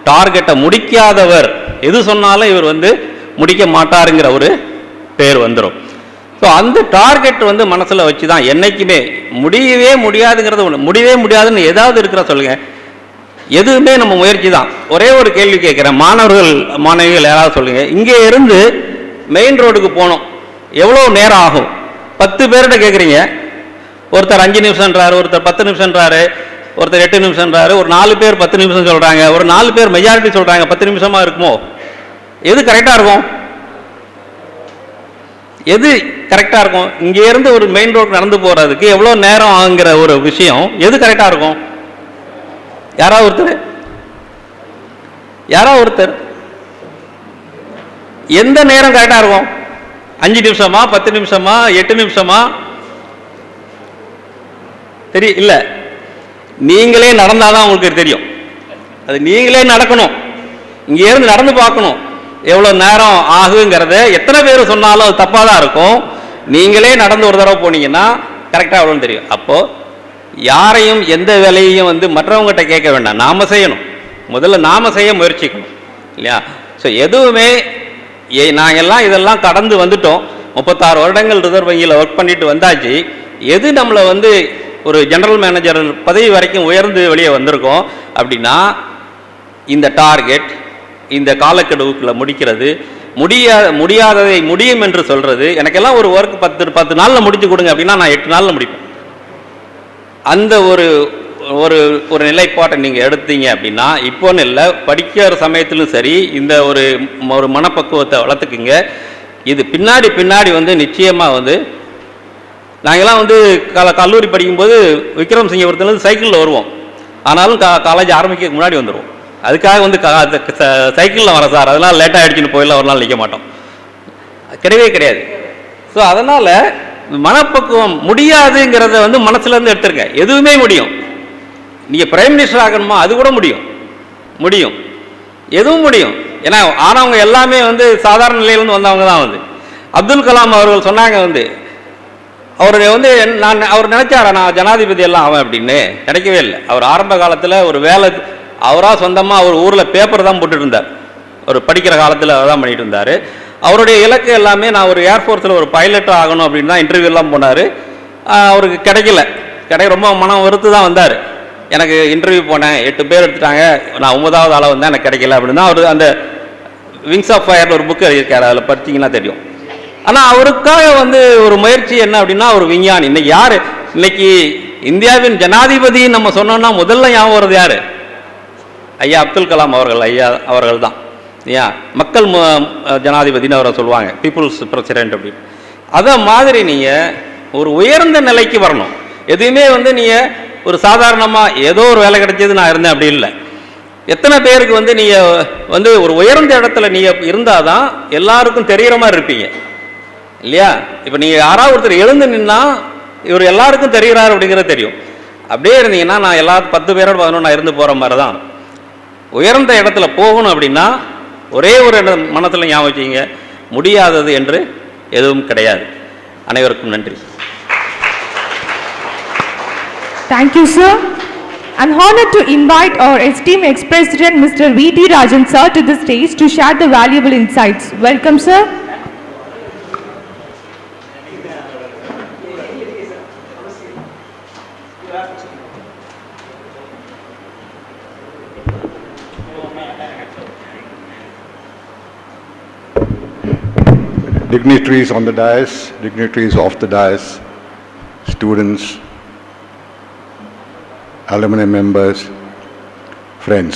டார்கெட்டை முடிக்காதவர், எது சொன்னாலும் இவர் முடிக்க மாட்டாருங்கிற ஒரு பேர் வந்துடும். ஸோ அந்த டார்கெட் மனசில் வச்சு தான் என்றைக்குமே முடியவே முடியாதுங்கிறது ஒன்று. முடியவே முடியாதுன்னு ஏதாவது இருக்கிற சொல்லுங்கள். எதுவுமே நம்ம முயற்சி தான். ஒரே ஒரு கேள்வி கேட்குறேன், மாணவர்கள் மாணவிகள் யாராவது சொல்லுங்கள், இங்கே இருந்து மெயின் ரோடுக்கு போகணும் எவ்வளோ நேரம் ஆகும்? 10 பேர்கிட்ட கேட்குறீங்க. ஒருத்தர் 5 நிமிஷம்ன்றாரு, ஒருத்தர் 10 நிமிஷம்ன்றாரு, ஒருத்தர் 8 நிமிஷம்ன்றாரு, ஒரு 4 பேர் 10 நிமிஷம் சொல்கிறாங்க, ஒரு 4 பேர் மெஜாரிட்டி சொல்கிறாங்க 10 நிமிஷமாக இருக்குமோ? எது கரெக்டாக இருக்கும்? எது கரெக்டாக இருக்கும்? இங்கேருந்து ஒரு மெயின் ரோடு நடந்து போகிறதுக்கு எவ்வளோ நேரம் ஆகுங்கிற ஒரு விஷயம் எது கரெக்டாக இருக்கும்? யாராவது ஒருத்தர் எந்த நேரம் கரெக்டாக இருக்கும்? 5 நிமிஷமா, 10 நிமிஷமா, 8 நிமிஷமா? இல்ல, நீங்களே நடந்தாதான் உங்களுக்கு தெரியும். அது நீங்களே நடக்கணும், இங்க இருந்து நடந்து பார்க்கணும் எவ்வளவு நேரம் ஆகுங்கிறத. எத்தனை பேர் சொன்னாலும் அது தப்பாக தான் இருக்கும். நீங்களே நடந்து ஒரு தடவை போனீங்கன்னா கரெக்டாக எவ்வளோன்னு தெரியும். அப்போ யாரையும் எந்த வேலையையும் மற்றவங்ககிட்ட கேட்க வேண்டாம், நாம செய்யணும். முதல்ல நாம செய்ய முயற்சிக்கணும் இல்லையா? ஸோ எதுவுமே நாங்கெல்லாம் இதெல்லாம் கடந்து வந்துட்டோம். 36 வருடங்கள் ரிசர்வ் வங்கியில் ஒர்க் பண்ணிட்டு வந்தாச்சு. எது நம்மளை ஒரு ஜெனரல் மேனேஜர் பதவி வரைக்கும் உயர்ந்து வெளியே வந்திருக்கோம் அப்படின்னா இந்த டார்கெட், இந்த காலக்கெடுவுக்குள்ள முடிக்கிறது, முடியாததை முடியும் என்று சொல்றது. எனக்கெல்லாம் ஒரு ஒர்க் 10 நாளில் முடிச்சு கொடுங்க அப்படின்னா நான் 8 நாளில் முடிப்பேன். அந்த ஒரு ஒரு ஒரு நிலைப்பாட்டை நீங்கள் எடுத்தீங்க அப்படின்னா இப்போன்னு இல்லை, படிக்கிற சமயத்திலும் சரி இந்த ஒரு ஒரு மனப்பக்குவத்தை வளர்த்துக்குங்க. இது பின்னாடி நிச்சயமாக நாங்கள்லாம் கல்லூரி படிக்கும்போது விக்ரம் சிங்கபுரத்துலேருந்து சைக்கிளில் வருவோம். ஆனாலும் காலேஜ் ஆரம்பிக்க முன்னாடி வந்துடுவோம். அதுக்காக சைக்கிளில் வர சார், அதனால் லேட்டாக ஆகிடுச்சின்னு போயிடலாம், ஒரு நாள் நிற்க மாட்டோம், கிடையவே கிடையாது. ஸோ அதனால் மனப்பக்குவம் முடியாதுங்கிறத மனசுலேருந்து எடுத்துருங்க. எதுவுமே முடியும். நீங்கள் பிரைம் மினிஸ்டர் ஆகணுமா, அது கூட முடியும், எதுவும் முடியும். ஏன்னா ஆனவங்க எல்லாமே சாதாரண நிலையிலேருந்து வந்தவங்க தான். அப்துல் கலாம் அவர்கள் சொன்னாங்க, அவர் நினைச்சாரா நான் ஜனாதிபதி எல்லாம் ஆவேன் அப்படின்னு? கிடைக்கவே இல்லை. அவர் ஆரம்ப காலத்தில் ஒரு வேலை அவராக சொந்தமாக அவர் ஊரில் பேப்பர் தான் போட்டுட்டு இருந்தார். அவர் படிக்கிற காலத்தில் அவர் தான் பண்ணிட்டு இருந்தார். அவருடைய இலக்கு எல்லாமே நான் ஒரு ஏர்ஃபோர்ஸில் ஒரு பைலட்டாக ஆகணும் அப்படின்னு தான் இன்டர்வியூலாம் போனார். அவருக்கு கிடைக்கல. ரொம்ப மனம் வெறுத்து தான் வந்தார். எனக்கு இன்டர்வியூ போனேன், 8 பேர் எடுத்துட்டாங்க, நான் 9வது ஆளாக வந்தேன், எனக்கு கிடைக்கல அப்படின்னு தான் அவர் அந்த விங்ஸ் ஆஃப் ஃபயர்னு ஒரு புக்கு எழுதியிருக்காரு, அதில் படிச்சிங்கன்னா தெரியும். ஆனால் அவருக்காக ஒரு முயற்சி என்ன அப்படின்னா ஒரு விஞ்ஞானி. இன்னைக்கு யார்? இன்னைக்கு இந்தியாவின் ஜனாதிபதி நம்ம சொன்னோம்னா முதல்ல ஞாபகம் வருது யார்? ஐயா அப்துல் கலாம் அவர்கள். ஐயா அவர்கள் தான் ஏன் மக்கள் ஜனாதிபதினு அவரை சொல்லுவாங்க, பீப்புள்ஸ் பிரசிடென்ட் அப்படின்னு. அதை மாதிரி நீங்கள் ஒரு உயர்ந்த நிலைக்கு வரணும். எதுவுமே நீங்கள் ஒரு சாதாரணமாக ஏதோ ஒரு வேலை கிடைச்சது நான் இருந்தேன் அப்படி இல்லை. எத்தனை பேருக்கு நீங்கள் ஒரு உயர்ந்த இடத்துல நீங்கள் இருந்தால் தான் எல்லாருக்கும் தெரிகிற மாதிரி இருப்பீங்க இல்லையா? இப்போ நீங்கள் யாராவது ஒருத்தர் எழுந்து நின்னா இவர் எல்லாருக்கும் தெரிகிறார் அப்படிங்கிறது தெரியும். அப்படியே இருந்தீங்கன்னா நான் எல்லா 10 பேரோட 11 நான் இருந்து போகிற மாதிரி தான். உயர்ந்த இடத்துல போகணும் அப்படின்னா ஒரே ஒரு மனத்தில் ஞாபகம் வச்சுங்க, முடியாதது என்று எதுவும் கிடையாது. அனைவருக்கும் நன்றி. Thank you, sir. I'm honored to invite our esteemed ex-president, Mr. V.T. Rajan, sir, to the stage to share the valuable insights. Welcome, sir. Dignitaries on the dais, dignitaries off the dais, students, alumni members, friends,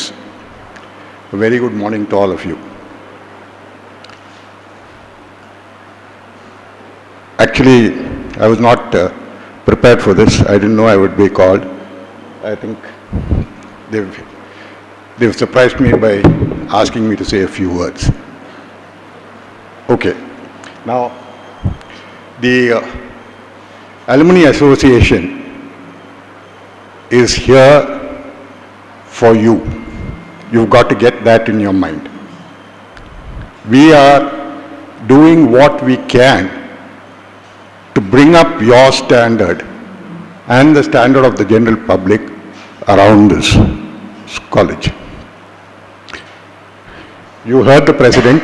a very good morning to all of you. Actually, I was not prepared for this. I didn't know I would be called. I think they've surprised me by asking me to say a few words. Okay. Now, the Alumni Association is here for you. You've got to get that in your mind. We are doing what we can to bring up your standard and the standard of the general public around this college. You heard the president.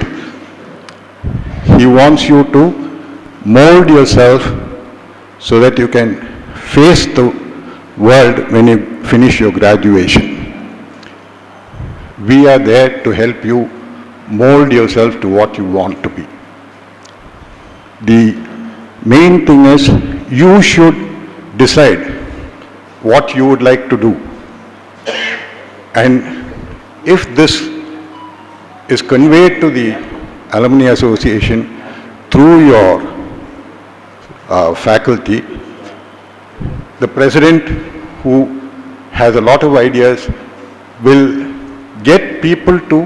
He wants you to mold yourself so that you can face the world when you finish your graduation. We are there to help you mold yourself to what you want to be. The main thing is you should decide what you would like to do. And if this is conveyed to the Alumni Association through your faculty, the president, who has a lot of ideas, will get people to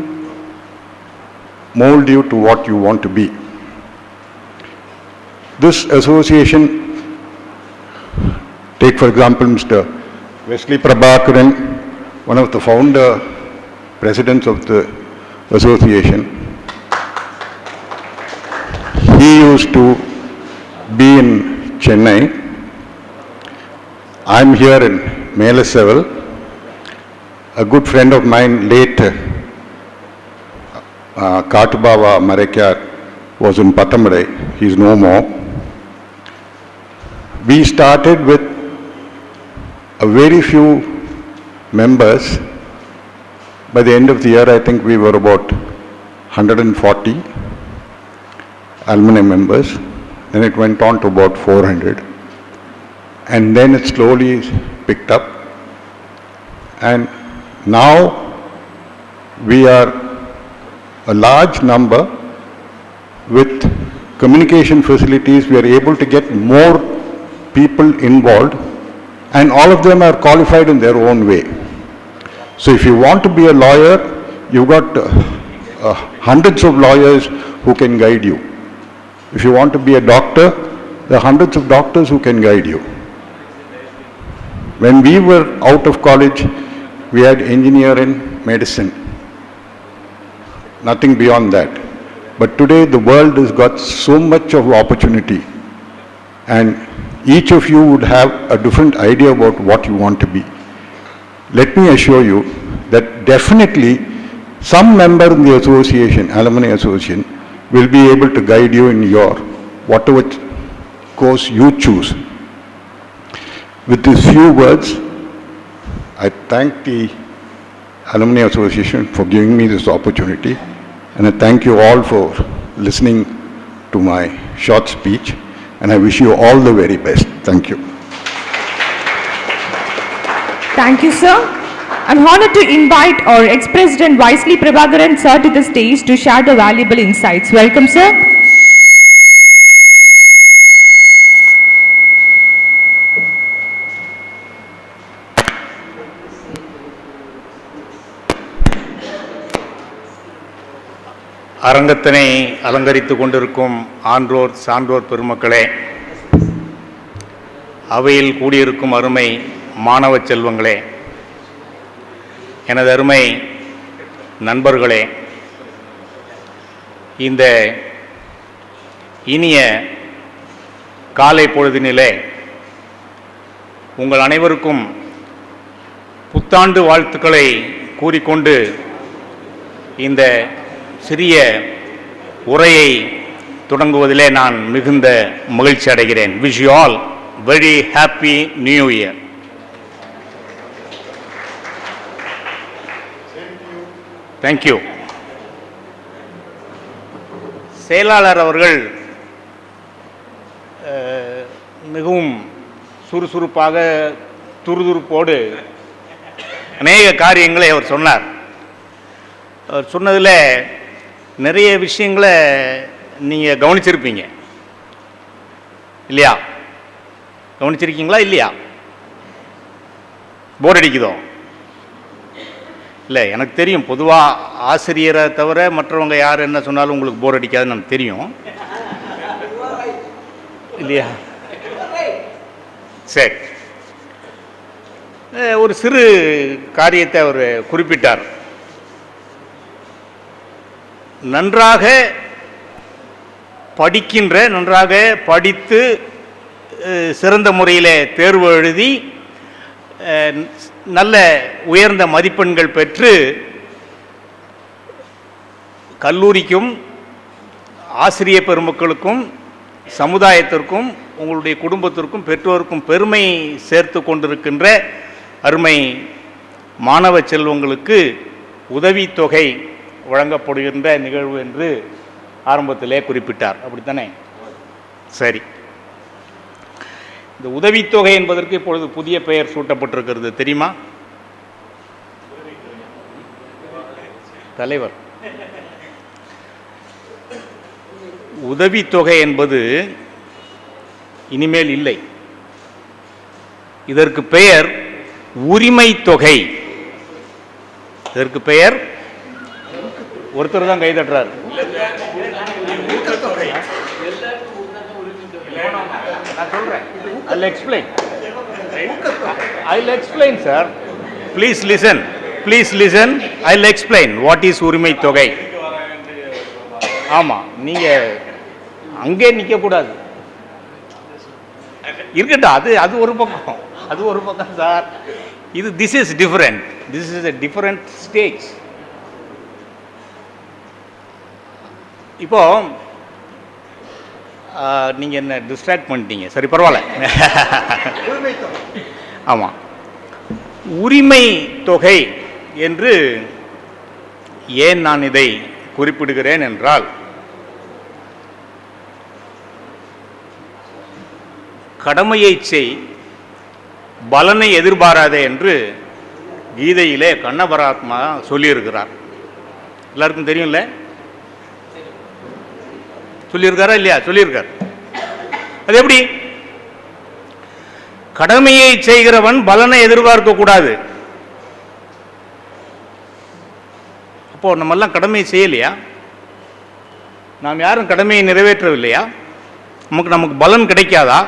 mold you to what you want to be. This association, take for example Mr. Wesley Prabhakaran, one of the founder presidents of the association. He used to be in Chennai. I'm here in Melaseval. A good friend of mine, late Katubava Marekyar, was in Pathamade. He's no more. We started with a very few members. By the end of the year, I think we were about 140 alumni members. Then it went on to about 400. And then it slowly picked up. And now we are a large number with communication facilities. We are able to get more people involved, and all of them are qualified in their own way. So if you want to be a lawyer, you've got hundreds of lawyers who can guide you. If you want to be a doctor, there are hundreds of doctors who can guide you. When we were out of college, we had engineer and medicine. Nothing beyond that. But today the world has got so much of opportunity, and each of you would have a different idea about what you want to be. Let me assure you that definitely some member in the association, Alumni Association, will be able to guide you in your whatever course you choose. With these few words, I thank the Alumni Association for giving me this opportunity, and I thank you all for listening to my short speech, and I wish you all the very best. Thank you. Thank you, sir. I'm honored to invite our ex-president Wesley Prabhakaran sir to the stage to share the valuable insights. Welcome, sir. அரங்கத்தினை அலங்கரித்து கொண்டிருக்கும் ஆன்றோர் சான்றோர் பெருமக்களே, அவையில் கூடியிருக்கும் அருமை மாணவ செல்வங்களே, எனது அருமை நண்பர்களே, இந்த இனிய காலை பொழுதினிலே உங்கள் அனைவருக்கும் புத்தாண்டு வாழ்த்துக்களை கூறிக்கொண்டு இந்த சிறிய உரையை தொடங்குவதிலே நான் மிகுந்த மகிழ்ச்சி அடைகிறேன். Wish you all very happy new year. Thank you. செயலாளர் அவர்கள் மிகவும் சுறுசுறுப்பாக துருதுருப்போடு அநேக காரியங்களை அவர் சொன்னார். அவர் சொன்னதில் நிறைய விஷயங்களை நீங்கள் கவனிச்சிருப்பீங்க இல்லையா? கவனிச்சிருக்கீங்களா இல்லையா? போர் அடிக்குதோ? இல்லை, எனக்கு தெரியும். பொதுவாக ஆசிரியரை தவிர மற்றவங்க யார் என்ன சொன்னாலும் உங்களுக்கு போர் அடிக்காதுன்னு எனக்கு தெரியும். இல்லையா? சரி, ஒரு சிறு காரியத்தை அவர் குறிப்பிட்டார். நன்றாக படிக்கின்ற, நன்றாக படித்து சிறந்த முறையில் தேர்வு எழுதி நல்ல உயர்ந்த மதிப்பெண்கள் பெற்று கல்லூரிக்கும் ஆசிரியர் பெருமக்களுக்கும் சமுதாயத்திற்கும் உங்களுடைய குடும்பத்திற்கும் பெற்றோருக்கும் பெருமை சேர்த்து கொண்டிருக்கின்ற அருமை மாணவ செல்வங்களுக்கு உதவித்தொகை வழங்கப்படுகின்ற நிகழ்வு என்று ஆரம்பத்திலே குறிப்பிட்டார். அப்படித்தானே? சரி, இந்த உதவித்தொகை என்பதற்கு இப்பொழுது புதிய பெயர் சூட்டப்பட்டிருக்கிறது, தெரியுமா? தலைவர், உதவித்தொகை என்பது இனிமேல் இல்லை. இதற்கு பெயர் உரிமை தொகை. இதற்கு பெயர், ஒருத்தர் தான் கை தட்டுறார். I'll explain. I'll explain, sir. Please listen. Please listen. I'll explain what is உரிமை தொகை. ஆமா, நீங்க அங்கே நிக்க கூடாது, இருக்கட்டும். அது ஒரு பக்கம், அது ஒரு பக்கம் சார். இது this is different. This is a different stage. இப்போ நீங்கள் என்ன டிஸ்ட்ராக்ட் பண்ணிட்டீங்க. சரி, பரவாயில்ல. ஆமாம், உரிமை தொகை என்று ஏன் நான் இதை குறிப்பிடுகிறேன் என்றால், கடமையை செய், பலனை எதிர்பாராதே என்று கீதையிலே கண்ண பரமாத்மா சொல்லியிருக்கிறார். எல்லாருக்கும் தெரியும்ல? சொல்லியிருக்காரா இல்லையா? சொல்லியிருக்கார். அது எப்படி? கடமையை செய்கிறவன் பலனை எதிர்பார்க்க கூடாது. அப்போ நம்ம எல்லாம் கடமையை செய்யலையா? நாம் யாரும் கடமையை நிறைவேற்றவில்லையா? நமக்கு பலன் கிடைக்காதா?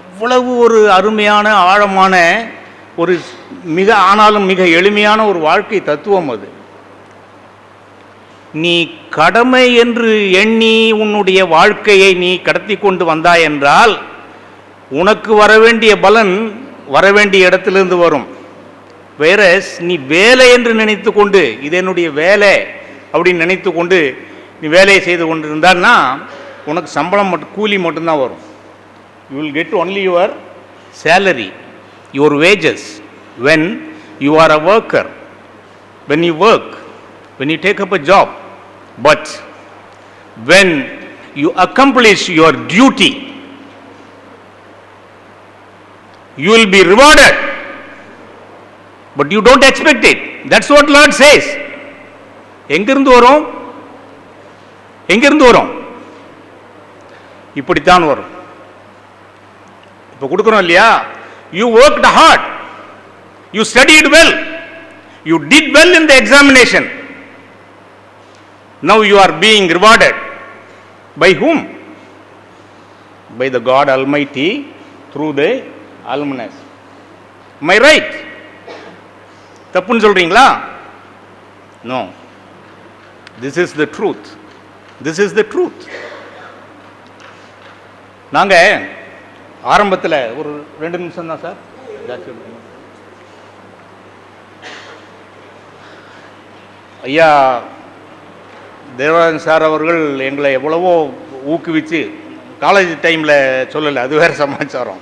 எவ்வளவு ஒரு அருமையான ஆழமான ஒரு ஆனாலும் மிக எளிமையான ஒரு வாழ்க்கை தத்துவம் அது. நீ கடமை என்று எண்ணி உன்னுடைய வாழ்க்கையை நீ கடத்தி கொண்டு வந்தாய் என்றால் உனக்கு வரவேண்டிய பலன் வரவேண்டிய இடத்திலிருந்து வரும். வேற நீ வேலை என்று நினைத்து கொண்டு, இது என்னுடைய வேலை அப்படின்னு நினைத்து கொண்டு நீ வேலையை செய்து கொண்டு இருந்தான்னா உனக்கு சம்பளம் மட்டும், கூலி மட்டும்தான் வரும். You will get only your salary, your wages when you are a worker, when you work, when you take up a job. But when you accomplish your duty, you will be rewarded, but you don't expect it. That's what Lord says. எங்கிருந்து வரும்? எங்கிருந்து வரும்? இப்படித்தான் வரும். இப்போ கொடுக்குறோம் இல்லையா? You worked hard, you studied well, you did well in the examination. Now you are being rewarded. By whom? By the God Almighty through the alumnus. Am I right? தப்புன்னு சொல்றீங்களா? No. This is the truth. This is the truth. நாங்க ஆரம்பத்தில் ஒரு 2 நிமிஷம் தான் sir. ஐயா Devarajan sir அவர்கள் எங்களை எவ்வளவோ ஊக்குவித்து, காலேஜ் டைமில் சொல்லலை, அது வேறு சமாச்சாரம்.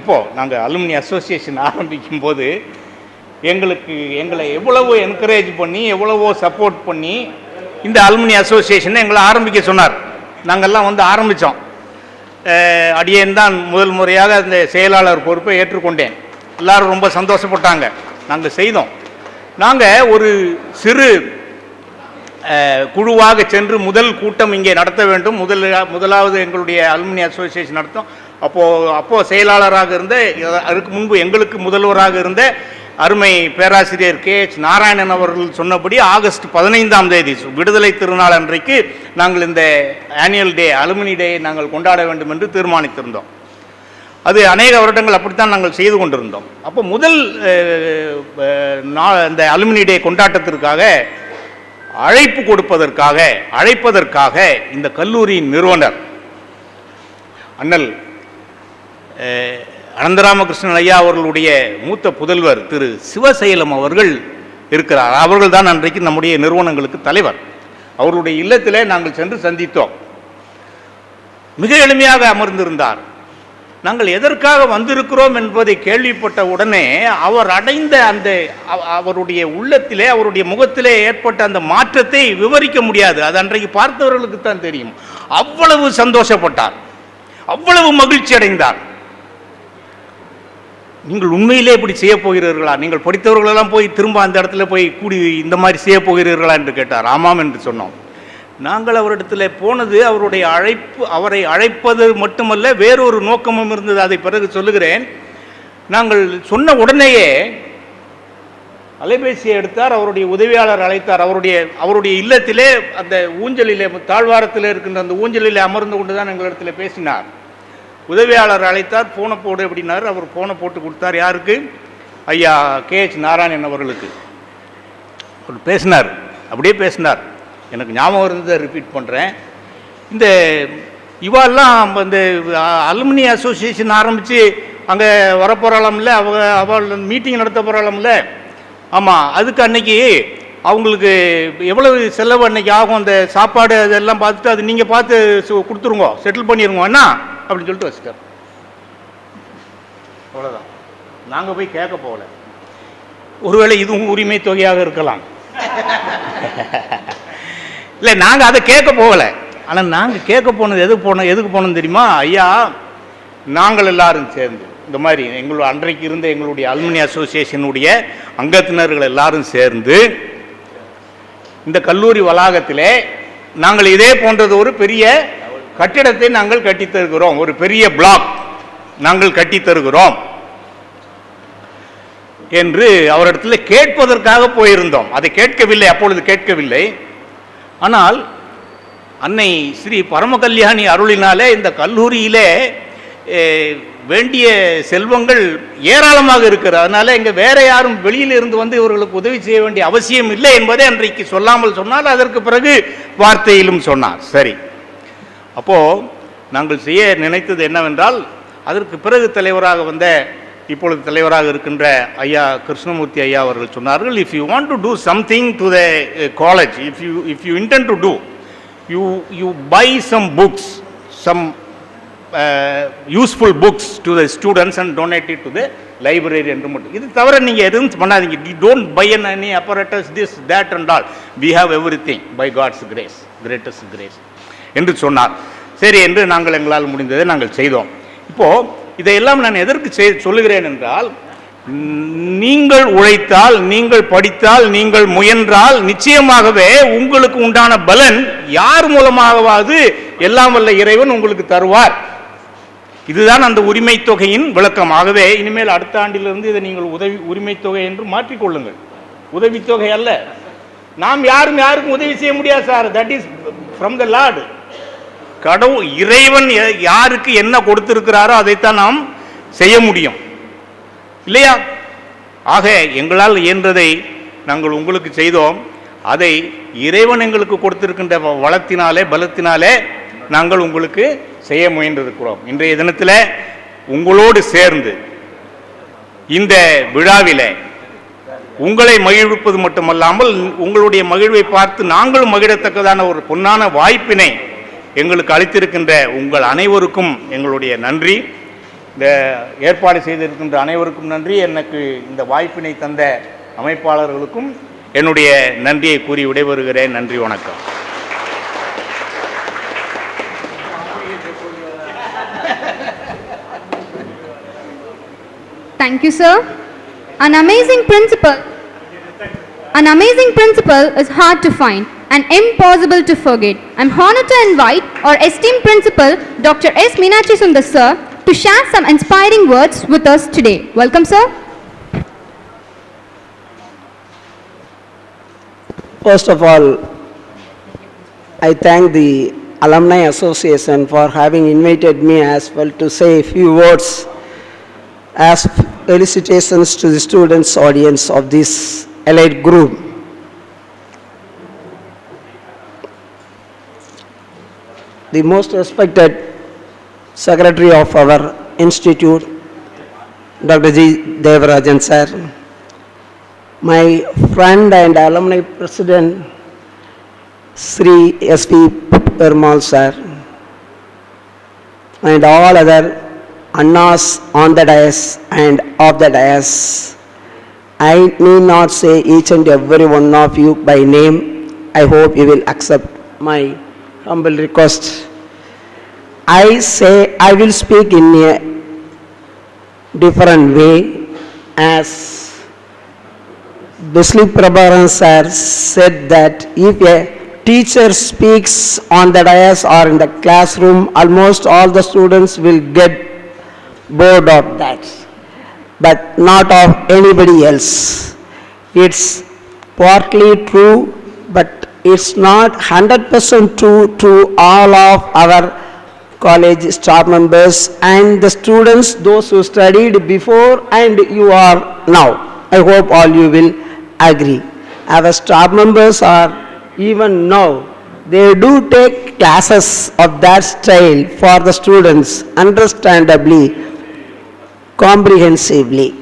இப்போது நாங்கள் அலுமினி அசோசியேஷன் ஆரம்பிக்கும் போது எங்களை எவ்வளவோ என்கரேஜ் பண்ணி, எவ்வளவோ சப்போர்ட் பண்ணி இந்த அலுமினி அசோசியேஷனை எங்களை ஆரம்பிக்க சொன்னார். நாங்கள்லாம் வந்து ஆரம்பித்தோம். அடியேன் தான் முதல் முறையாக அந்த செயலாளர் பொறுப்பை ஏற்றுக்கொண்டேன். எல்லோரும் ரொம்ப சந்தோஷப்பட்டாங்க. நாங்கள் செய்தோம். நாங்கள் ஒரு சிறு குழுவாக சென்று முதல் கூட்டம் இங்கே நடத்த வேண்டும். முதலாவது எங்களுடைய அலுமினி அசோசியேஷன் நடத்தும். அப்போது செயலாளராக இருந்த, அதுக்கு முன்பு எங்களுக்கு முதல்வராக இருந்த அருமை பேராசிரியர் KH நாராயணன் அவர்கள் சொன்னபடி ஆகஸ்ட் 15ஆம் தேதி விடுதலை திருநாள் அன்றைக்கு நாங்கள் இந்த ஆனுவல் டே அலுமினி டே நாங்கள் கொண்டாட வேண்டும் என்று தீர்மானித்திருந்தோம். அது அநேக வருடங்கள் அப்படித்தான் நாங்கள் செய்து கொண்டிருந்தோம். அப்போ முதல் இந்த அலுமினி டே கொண்டாட்டத்திற்காக அழைப்பதற்காக இந்த கல்லூரியின் நிறுவனர் அண்ணல் அனந்தராமகிருஷ்ணன் ஐயா அவர்களுடைய மூத்த புதல்வர் திரு சிவசைலம் அவர்கள் இருக்கிறார். அவர்கள் தான் அன்றைக்கு நம்முடைய நிறுவனங்களுக்கு தலைவர். அவர்களுடைய இல்லத்திலே நாங்கள் சென்று சந்தித்தோம். மிக எளிமையாக அமர்ந்திருந்தார். நாங்கள் எதற்காக வந்திருக்கிறோம் என்பதை கேள்விப்பட்ட உடனே அவர் அடைந்த அந்த அவருடைய உள்ளத்திலே அவருடைய முகத்திலே ஏற்பட்ட அந்த மாற்றத்தை விவரிக்க முடியாது. அது அன்றைக்கு பார்த்தவர்களுக்கு தான் தெரியும். அவ்வளவு சந்தோஷப்பட்டார், அவ்வளவு மகிழ்ச்சி அடைந்தார். நீங்கள் உண்மையிலே இப்படி செய்ய போகிறீர்களா, நீங்கள் படித்தவர்களெல்லாம் போய் திரும்ப அந்த இடத்துல போய் கூடி இந்த மாதிரி செய்ய போகிறீர்களா என்று கேட்டார். ஆமாம் என்று சொன்னோம். நாங்கள் அவரிடத்தில் போனது அவரை அழைப்பது மட்டுமல்ல, வேறொரு நோக்கமும் இருந்தது. அதை பிறகு சொல்லுகிறேன். நாங்கள் சொன்ன உடனேயே அலைபேசியை எடுத்தார், அவருடைய உதவியாளர் அழைத்தார். அவருடைய இல்லத்திலே அந்த ஊஞ்சலிலே தாழ்வாரத்தில் இருக்கின்ற அந்த ஊஞ்சலிலே அமர்ந்து கொண்டு தான் எங்களிடத்தில் பேசினார். உதவியாளர் அழைத்தார், போனை போடு அப்படின்னார். அவர் போனை போட்டு கொடுத்தார். யாருக்கு? ஐயா KH நாராயணன் அவர்களுக்கு. அவர் பேசினார், அப்படியே பேசினார். எனக்கு ஞாபகம் இருந்ததை ரிப்பீட் பண்ணுறேன். இந்த இவாலாம் இந்த அலுமினி அசோசியேஷன் ஆரம்பித்து அங்கே வரப்போகிறாளாம்ல, அவள் மீட்டிங் நடத்த போகிறாளாம்ல. ஆமாம், அதுக்கு அன்னைக்கு அவங்களுக்கு எவ்வளவு செலவு அன்னைக்கு ஆகும், அந்த சாப்பாடு அதெல்லாம் பார்த்துட்டு அது நீங்கள் பார்த்து கொடுத்துருங்க, செட்டில் பண்ணிடுங்க அண்ணா அப்படின்னு சொல்லிட்டு வச்சுட்டார். அவ்வளோதான். நாங்கள் போய் கேட்க போகல. ஒருவேளை இதுவும் உரிமை தொகையாக இருக்கலாம். இல்லை, நாங்கள் அதை கேட்க போகலை. ஆனால் நாங்கள் கேட்க போனது எதுக்கு போனோம் தெரியுமா? ஐயா, நாங்கள் எல்லாரும் சேர்ந்து இந்த மாதிரி அன்றைக்கு இருந்த எங்களுடைய அலுமினி அசோசியேஷனுடைய அங்கத்தினர்கள் எல்லாரும் சேர்ந்து இந்த கல்லூரி வளாகத்திலே நாங்கள் இதே போன்றது ஒரு பெரிய கட்டிடத்தை நாங்கள் கட்டித் தருகிறோம், ஒரு பெரிய பிளாக் நாங்கள் கட்டித் தருகிறோம் என்று அவரிடத்தில் கேட்பதற்காக போயிருந்தோம். அதை கேட்கவில்லை, அப்பொழுது கேட்கவில்லை. ஆனால் அன்னை ஸ்ரீ பரமகல்யாணி அருளினாலே இந்த கல்லூரியிலே வேண்டிய செல்வங்கள் ஏராளமாக இருக்கிறது. அதனால இங்கே வேற யாரும் வெளியில் இருந்து வந்து இவர்களுக்கு உதவி செய்ய வேண்டிய அவசியம் இல்லை என்பதை அன்றைக்கு சொல்லாமல் சொன்னால், அதற்கு பிறகு வார்த்தையிலும் சொன்னார். சரி, அப்போ நாங்கள் செய்ய நினைத்தது என்னவென்றால், அதற்கு பிறகு தலைவராக வந்த இப்பொழுது தலைவராக இருக்கின்ற ஐயா கிருஷ்ணமூர்த்தி ஐயா அவர்கள் சொன்னார்கள், if you want to do something to the college, if you intend to do, you buy some books, some useful books to the students and donate it to the library என்று மட்டும். இது தவிர நீங்கள் எதுவும் பண்ணாதீங்க. You don't buy any apparatus, this that and all, we have everything by God's grace, greatest grace என்று சொன்னார். சரி என்று நாங்கள் எங்களால் முடிந்ததை நாங்கள் செய்தோம். இப்போது இதையெல்லாம் நான் எதற்கு சொல்லுகிறேன் என்றால், நீங்கள் உழைத்தால், நீங்கள் படித்தால், நீங்கள் முயன்றால் நிச்சயமாகவே உங்களுக்கு உண்டான பலன் யார் மூலமாகவாது எல்லாம் வல்ல இறைவன் உங்களுக்கு தருவார். இதுதான் அந்த உரிமை தொகையின் விளக்கமாகவே. இனிமேல் அடுத்த ஆண்டிலிருந்து இதை நீங்கள் உரிமை தொகை என்று மாற்றிக்கொள்ளுங்கள். உதவித்தொகை அல்ல. நாம் யாருக்கும் உதவி செய்ய முடியாது sir. That is from the Lord. கடவுள் இறைவன் யாருக்கு என்ன கொடுத்திருக்கிறாரோ அதைத்தான் நாம் செய்ய முடியும், இல்லையா? ஆக எங்களால் இயன்றதை நாங்கள் உங்களுக்கு செய்தோம். அதை இறைவன் எங்களுக்கு கொடுத்திருக்கின்ற வளத்தினாலே, பலத்தினாலே நாங்கள் உங்களுக்கு செய்ய முயன்றிருக்கிறோம். இன்றைய தினத்தில் உங்களோடு சேர்ந்து இந்த விழாவிலே உங்களை மகிழ்விப்பது மட்டுமல்லாமல், உங்களுடைய மகிழ்வை பார்த்து நாங்களும் மகிழத்தக்கதான ஒரு பொன்னான வாய்ப்பினை எங்களுக்கு அளித்திருக்கின்ற உங்கள் அனைவருக்கும் எங்களுடைய நன்றி. இந்த ஏற்பாடு செய்திருக்கின்ற அனைவருக்கும் நன்றி. எனக்கு இந்த வாய்ப்பினை தந்த அமைப்பாளர்களுக்கும் என்னுடைய நன்றியை கூறி விடைபெறுகிறேன். நன்றி, வணக்கம். Thank you, sir. An amazing principle is hard to find and impossible to forget. I'm honored to invite our esteemed principal, Dr. S. Meenakshi Sundar sir, to share some inspiring words with us today. Welcome, sir. First of all, I thank the Alumni Association for having invited me as well to say a few words as felicitations to the students' audience of this elite group. The most respected Secretary of our institute, Dr. G. Devarajan sir, my friend and alumni president, Sri S.V. Perumal sir, and all other Annas on the dais and off the dais. I need not say each and every one of you by name. I hope you will accept my humble request. I say I will speak in a different way, as Bisli Prabharan sir said that if a teacher speaks on the dais or in the classroom, almost all the students will get bored of that, but not of anybody else. It's partly true, but it's not 100% true to all of our college staff members and the students, those who studied before and you are now. I hope all you will agree. Our staff members are even now, they do take classes of that style for the students, understandably, comprehensively.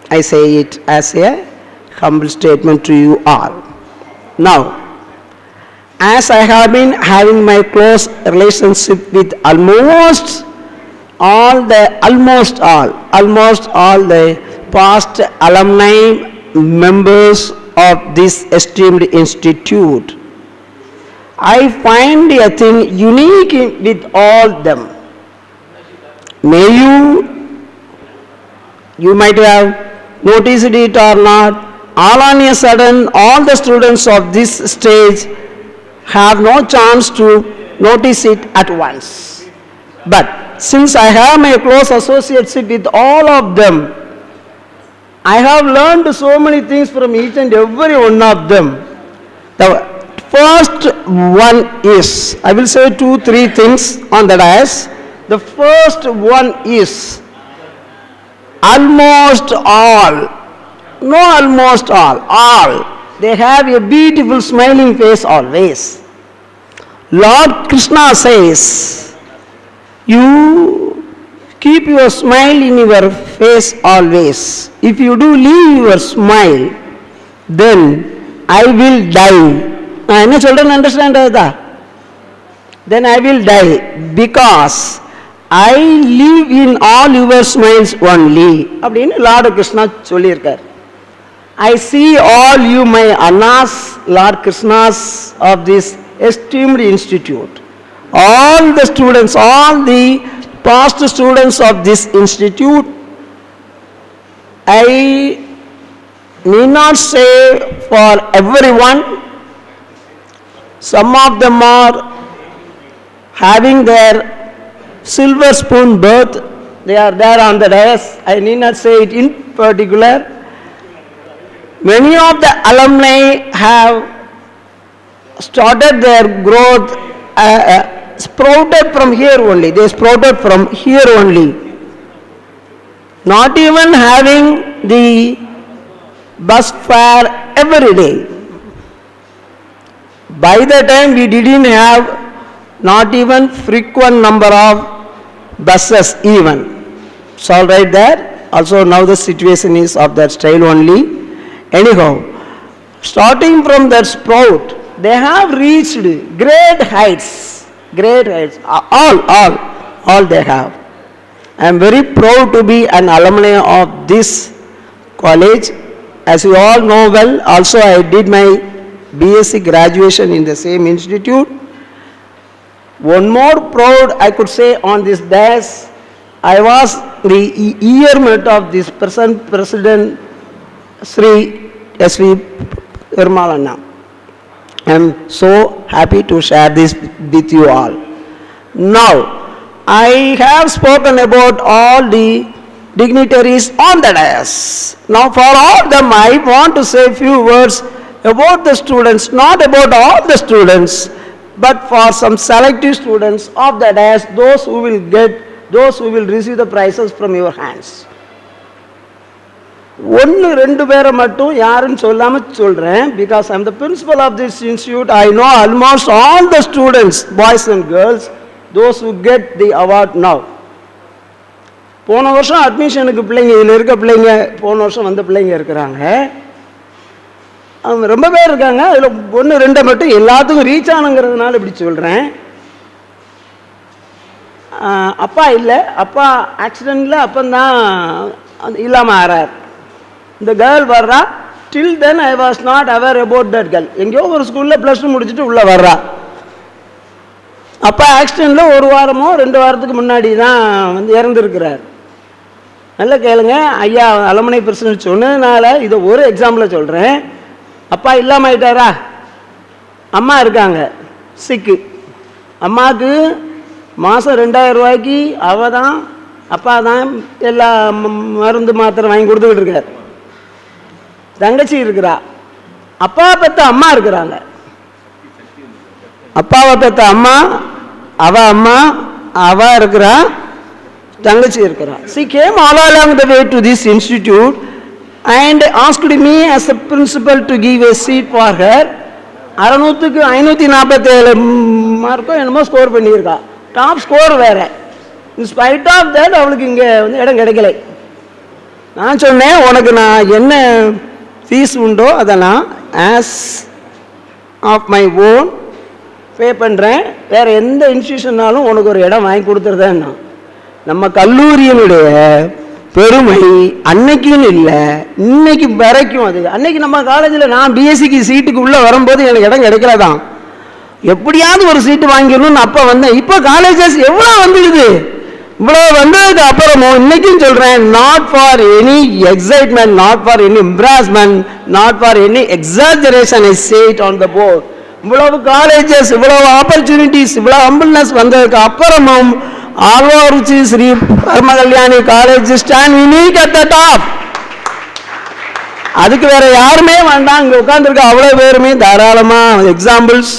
I say it as a humble statement to you all. Now, as I have been having my close relationship with almost all the past alumni members of this esteemed institute, I find a thing unique with all them. You might have noticed it or not, all on a sudden, all the students of this stage have no chance to notice it at once. But since I have my close association with all of them, I have learned so many things from each and every one of them. The first one is, I will say 2-3 things on the dais. The first one is almost all, they have a beautiful smiling face always. Lord Krishna says, you keep your smile in your face always. If you do leave your smile, then I will die. Any children understand that? Then I will die because I live in all your smiles only. அப்படின்னு Lord Krishna சொல்லியிருக்கார். I see all you my Annas, Lord Krishnas of this esteemed institute. All the students, all the past students of this institute, I need not say for everyone. Some of them are having their silver spoon birth. They are there on the dais. I need not say it in particular. Many of the alumni have started their growth, sprouted from here only. They sprouted from here only. Not even having the bus fare every day. By the time we didn't have not even frequent number of buses even. It's all right there. Also now the situation is of that style only. Anyhow, starting from that sprout, they have reached great heights. All they have. I am very proud to be an alumni of this college. As you all know well, also I did my BSc graduation in the same institute. One more proud I could say on this dais, I was the earmate of this present president, Sri S.V. Perumal. I am so happy to share this with you all. Now, I have spoken about all the dignitaries on the dais. Now, for all of them, I want to say a few words about the students, not about all the students, but for some selective students of the dais, those who will receive the prizes from your hands. ஒன்று ரெண்டு பேரை மட்டும் யாருன்னு சொல்லாமல் சொல்கிறேன். Because I am the principal of this institute. I know almost all the students, boys and girls, those who get the award now. போன வருஷம் அட்மிஷனுக்கு பிள்ளைங்க, இதில் இருக்க பிள்ளைங்க போன வருஷம் வந்த பிள்ளைங்க இருக்கிறாங்க. அவங்க ரொம்ப பேர் இருக்காங்க. அதில் ஒன்று ரெண்டை மட்டும் எல்லாத்துக்கும் ரீச் ஆனுங்கிறதுனால இப்படி சொல்கிறேன். அப்பா இல்லை, அப்பா ஆக்சிடெண்ட்டில் அப்பந்தான் இல்லாமல் ஆறார். இந்த கேர்ள் வர்றா. Till then I was not aware about that girl. எங்கேயோ ஒரு ஸ்கூலில் +2 முடிச்சுட்டு உள்ளே வர்றா. அப்பா ஆக்சிடெண்ட்டில் ஒரு வாரமோ 2 வாரத்துக்கு முன்னாடி தான் இறந்துருக்கிறார். நல்லா கேளுங்க, ஐயா அலுமினி பிரசிடென்ட் சொன்னதுனால இதை ஒரு எக்ஸாம்பிளில் சொல்கிறேன். அப்பா இல்லாமல் ஆயிட்டாரா? அம்மா இருக்காங்க, சிக்கு. அம்மாவுக்கு மாதம் 2000 ரூபாய்க்கு அவள் தான், அப்பா தான் எல்லா மருந்து மாத்திரை வாங்கி கொடுத்துக்கிட்டு இருக்கார். தங்கச்சி இருக்கிறா. அப்பாவை பெற்ற அம்மா இருக்கிறாங்க. அப்பாவை பெற்ற அம்மா, அவ இருக்கிறா, தங்கச்சி இருக்கிறா. She came all along the way to this institute and asked me as a principal to give a seat for her. 600க்கு 547 Marco என்னமோ ஸ்கோர் பண்ணியிருக்கா. டாப் ஸ்கோர் வேற. இன் ஸ்பைட் ஆஃப் தட் அவளுக்கு இங்கே இடம் கிடைக்கலை. நான் சொன்னேன், உனக்கு நான் என்ன ஃபீஸ் உண்டோ அதெல்லாம் ஆஸ் ஆஃப் மை ஓன் பே பண்ணுறேன். வேறு எந்த இன்ஸ்டியூஷன்னாலும் உனக்கு ஒரு இடம் வாங்கி கொடுத்துருதேன்னா. நம்ம கல்லூரியினுடைய பெருமை அன்னைக்குன்னு இல்லை, இன்னைக்கு வரைக்கும். அது அன்னைக்கு நம்ம காலேஜில் நான் பிஎஸ்சிக்கு சீட்டுக்கு உள்ளே வரும்போது எனக்கு இடம் கிடைக்கலதான். எப்படியாவது ஒரு சீட்டு வாங்கிடணும்னு அப்போ வந்தேன். இப்போ காலேஜஸ் எவ்வளோ வந்துடுது. இவ்வளோ வந்ததுக்கு அப்புறமும் இன்னைக்கும் சொல்கிறேன், not for any excitement, not for any embarrassment, not for any exaggeration, I say it on the board. இவ்வளவு காலேஜஸ், இவ்வளவு ஆப்பர்ச்சுனிட்டிஸ், இவ்வளோ ஹம்பிள்னஸ் வந்ததுக்கு அப்புறமும் Alwarkurichi Shri Paramakalyani college stand unique at the top. அதுக்கு வேற யாருமே வேண்டாம். இங்கே உட்காந்துருக்க அவ்வளோ பேருமே தாராளமாக எக்ஸாம்பிள்ஸ்.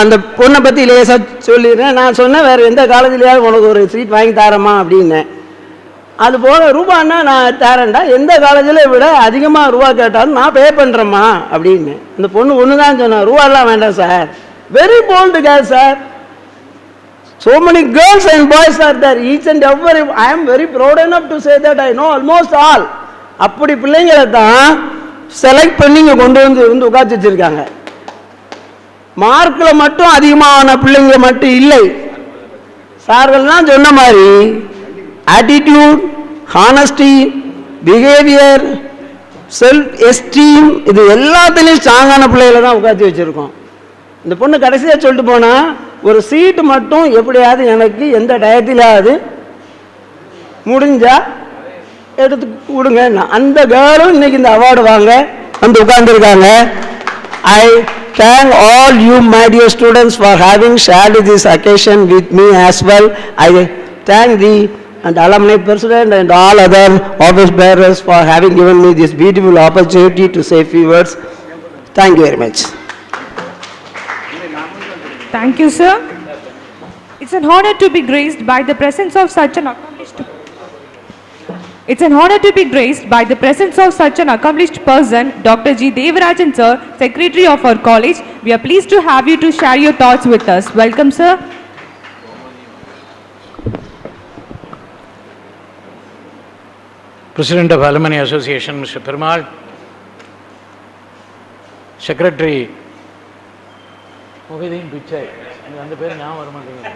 அந்த பொண்ணை பற்றி லேசாக சொல்லிடுறேன். நான் சொன்னேன், வேறு எந்த காலேஜ்லையாவது உனக்கு ஒரு சீட் வாங்கி தரமா அப்படின்னேன். அது போல ரூபான்னா நான் தரேன்டா, எந்த காலேஜில் விட அதிகமாக ரூபா கேட்டாலும் நான் பே பண்ணுறேம்மா அப்படின்னு. அந்த பொண்ணு ஒன்று தான் சொன்னேன், ரூபாலாம் வேண்டாம் sir. Very bolt girl sir. So many girls and boys are there, each and every. I am very proud enough to say that I know almost all. அப்படி பிள்ளைங்களை தான் செலக்ட் பண்ணி இங்கே கொண்டு வந்து உட்காந்து வச்சிருக்காங்க. மார்க்கில் மட்டும் அதிகமான பிள்ளைங்க மட்டும் இல்லை. சார்கள்லாம் சொன்ன மாதிரி attitude, honesty, behaviour, self esteem, இது எல்லாத்துலேயும் ஸ்ட்ராங்கான பிள்ளைகளை தான் உட்காந்து வச்சுருக்கோம். இந்த பொண்ணு கடைசியாக சொல்லிட்டு போனால், ஒரு சீட்டு மட்டும் எப்படியாவது எனக்கு எந்த டயத்திலாவது முடிஞ்சா எடுத்து கொடுங்க. அந்த கேர்ளும் இன்னைக்கு இந்த அவார்டு வாங்க வந்து உட்கார்ந்துருக்காங்க. I thank all you my dear students for having shared this occasion with me as well. I thank the alumni president and all other office bearers for having given me this beautiful opportunity to say a few words. Thank you very much. Thank you, sir. It's an honor to be graced by the presence of such an accomplished person, Dr. G. Devarajan, sir, Secretary of our college. We are pleased to have you to share your thoughts with us. Welcome, sir. President of Alumni Association, Mr. Perumal, Secretary Mohideen Pichai, அந்த பேர் ஞாபகம் வர மாட்டேங்குது,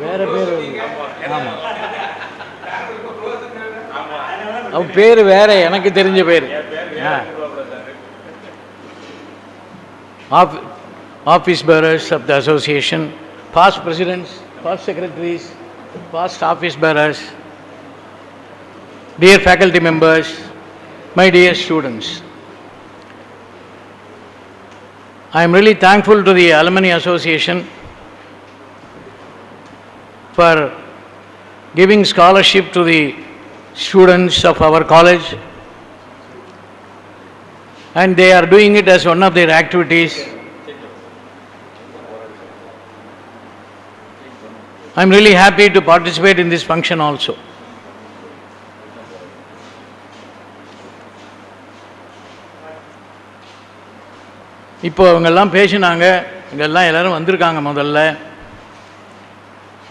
வேற பேர், ஆமாம் அவன் பேர் வேற, எனக்கு தெரிஞ்ச பேர். Office bearers of the association, past presidents, past secretaries, past office bearers, dear faculty members, my dear students. I am really thankful to the Alumni Association for giving scholarship to the students of our college. and they are doing it as one of their activities. I'm really happy to participate in this function also. இப்போ இவங்கெல்லாம் பேசினாங்க, இங்கெல்லாம் எல்லோரும் வந்திருக்காங்க. முதல்ல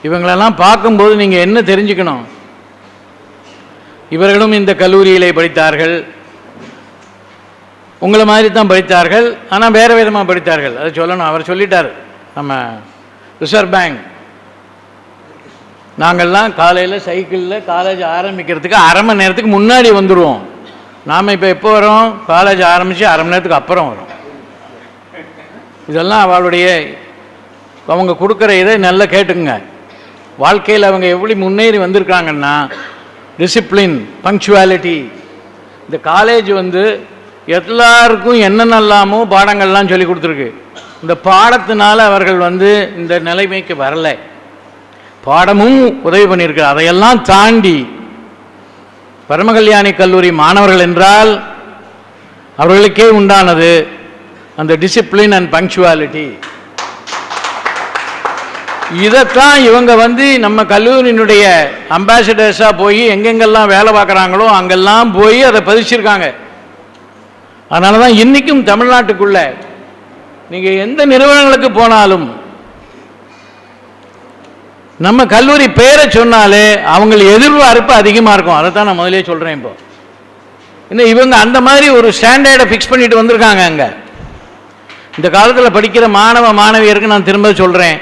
இவங்களெல்லாம் பார்க்கும்போது நீங்கள் என்ன தெரிஞ்சுக்கணும்? இவர்களும் இந்த கல்லூரியிலே படித்தார்கள், உங்களை மாதிரி தான் படித்தார்கள், ஆனால் வேறு விதமாக படித்தார்கள். அதை சொல்லணும். அவர் சொல்லிட்டார், நம்ம ரிசர்வ் பேங்க், நாங்கள்லாம் காலையில் சைக்கிளில் காலேஜ் ஆரம்பிக்கிறதுக்கு அரை மணி நேரத்துக்கு முன்னாடி வந்துடுவோம். நாம் இப்போ எப்போ வரோம்? காலேஜ் ஆரம்பித்து அரை மணி நேரத்துக்கு அப்புறம் வரோம். இதெல்லாம் அவளுடைய அவங்க கொடுக்குற இதை நல்லா கேட்டுக்குங்க. வாழ்க்கையில் அவங்க எப்படி முன்னேறி வந்திருக்காங்கன்னா, டிசிப்ளின், பங்க்சுவாலிட்டி. இந்த காலேஜ் வந்து எல்லாருக்கும் என்னென்னலாமோ பாடங்கள்லாம் சொல்லி கொடுத்துருக்கு. இந்த பாடத்தினால அவர்கள் வந்து இந்த நிலைமைக்கு வரலை, பாடமும் உதவி பண்ணியிருக்கு. அதையெல்லாம் தாண்டி பரமகல்யாணி கல்லூரி மாணவர்கள் என்றால் அவர்களுக்கே உண்டானது அந்த டிசிப்ளின் அண்ட் பங்க்சுவாலிட்டி. இதைத்தான் இவங்க வந்து நம்ம கல்லூரியினுடைய அம்பாசிடர்ஸாக போய் எங்கெங்கெல்லாம் வேலை பார்க்குறாங்களோ அங்கெல்லாம் போய் அதை பதிச்சிருக்காங்க. அதனால தான் இன்றைக்கும் தமிழ்நாட்டுக்குள்ள நீங்கள் எந்த நிறுவனங்களுக்கு போனாலும் நம்ம கல்லூரி பேரை சொன்னாலே அவங்களுக்கு எதிர்பார்ப்பு அதிகமாக இருக்கும். அதை தான் நான் முதலே சொல்கிறேன். இப்போ இன்னும் இவங்க அந்த மாதிரி ஒரு ஸ்டாண்டர்டை ஃபிக்ஸ் பண்ணிட்டு வந்திருக்காங்க. அங்கே இந்த காலத்தில் படிக்கிற மாணவ மாணவியருக்கு நான் திரும்ப சொல்கிறேன்,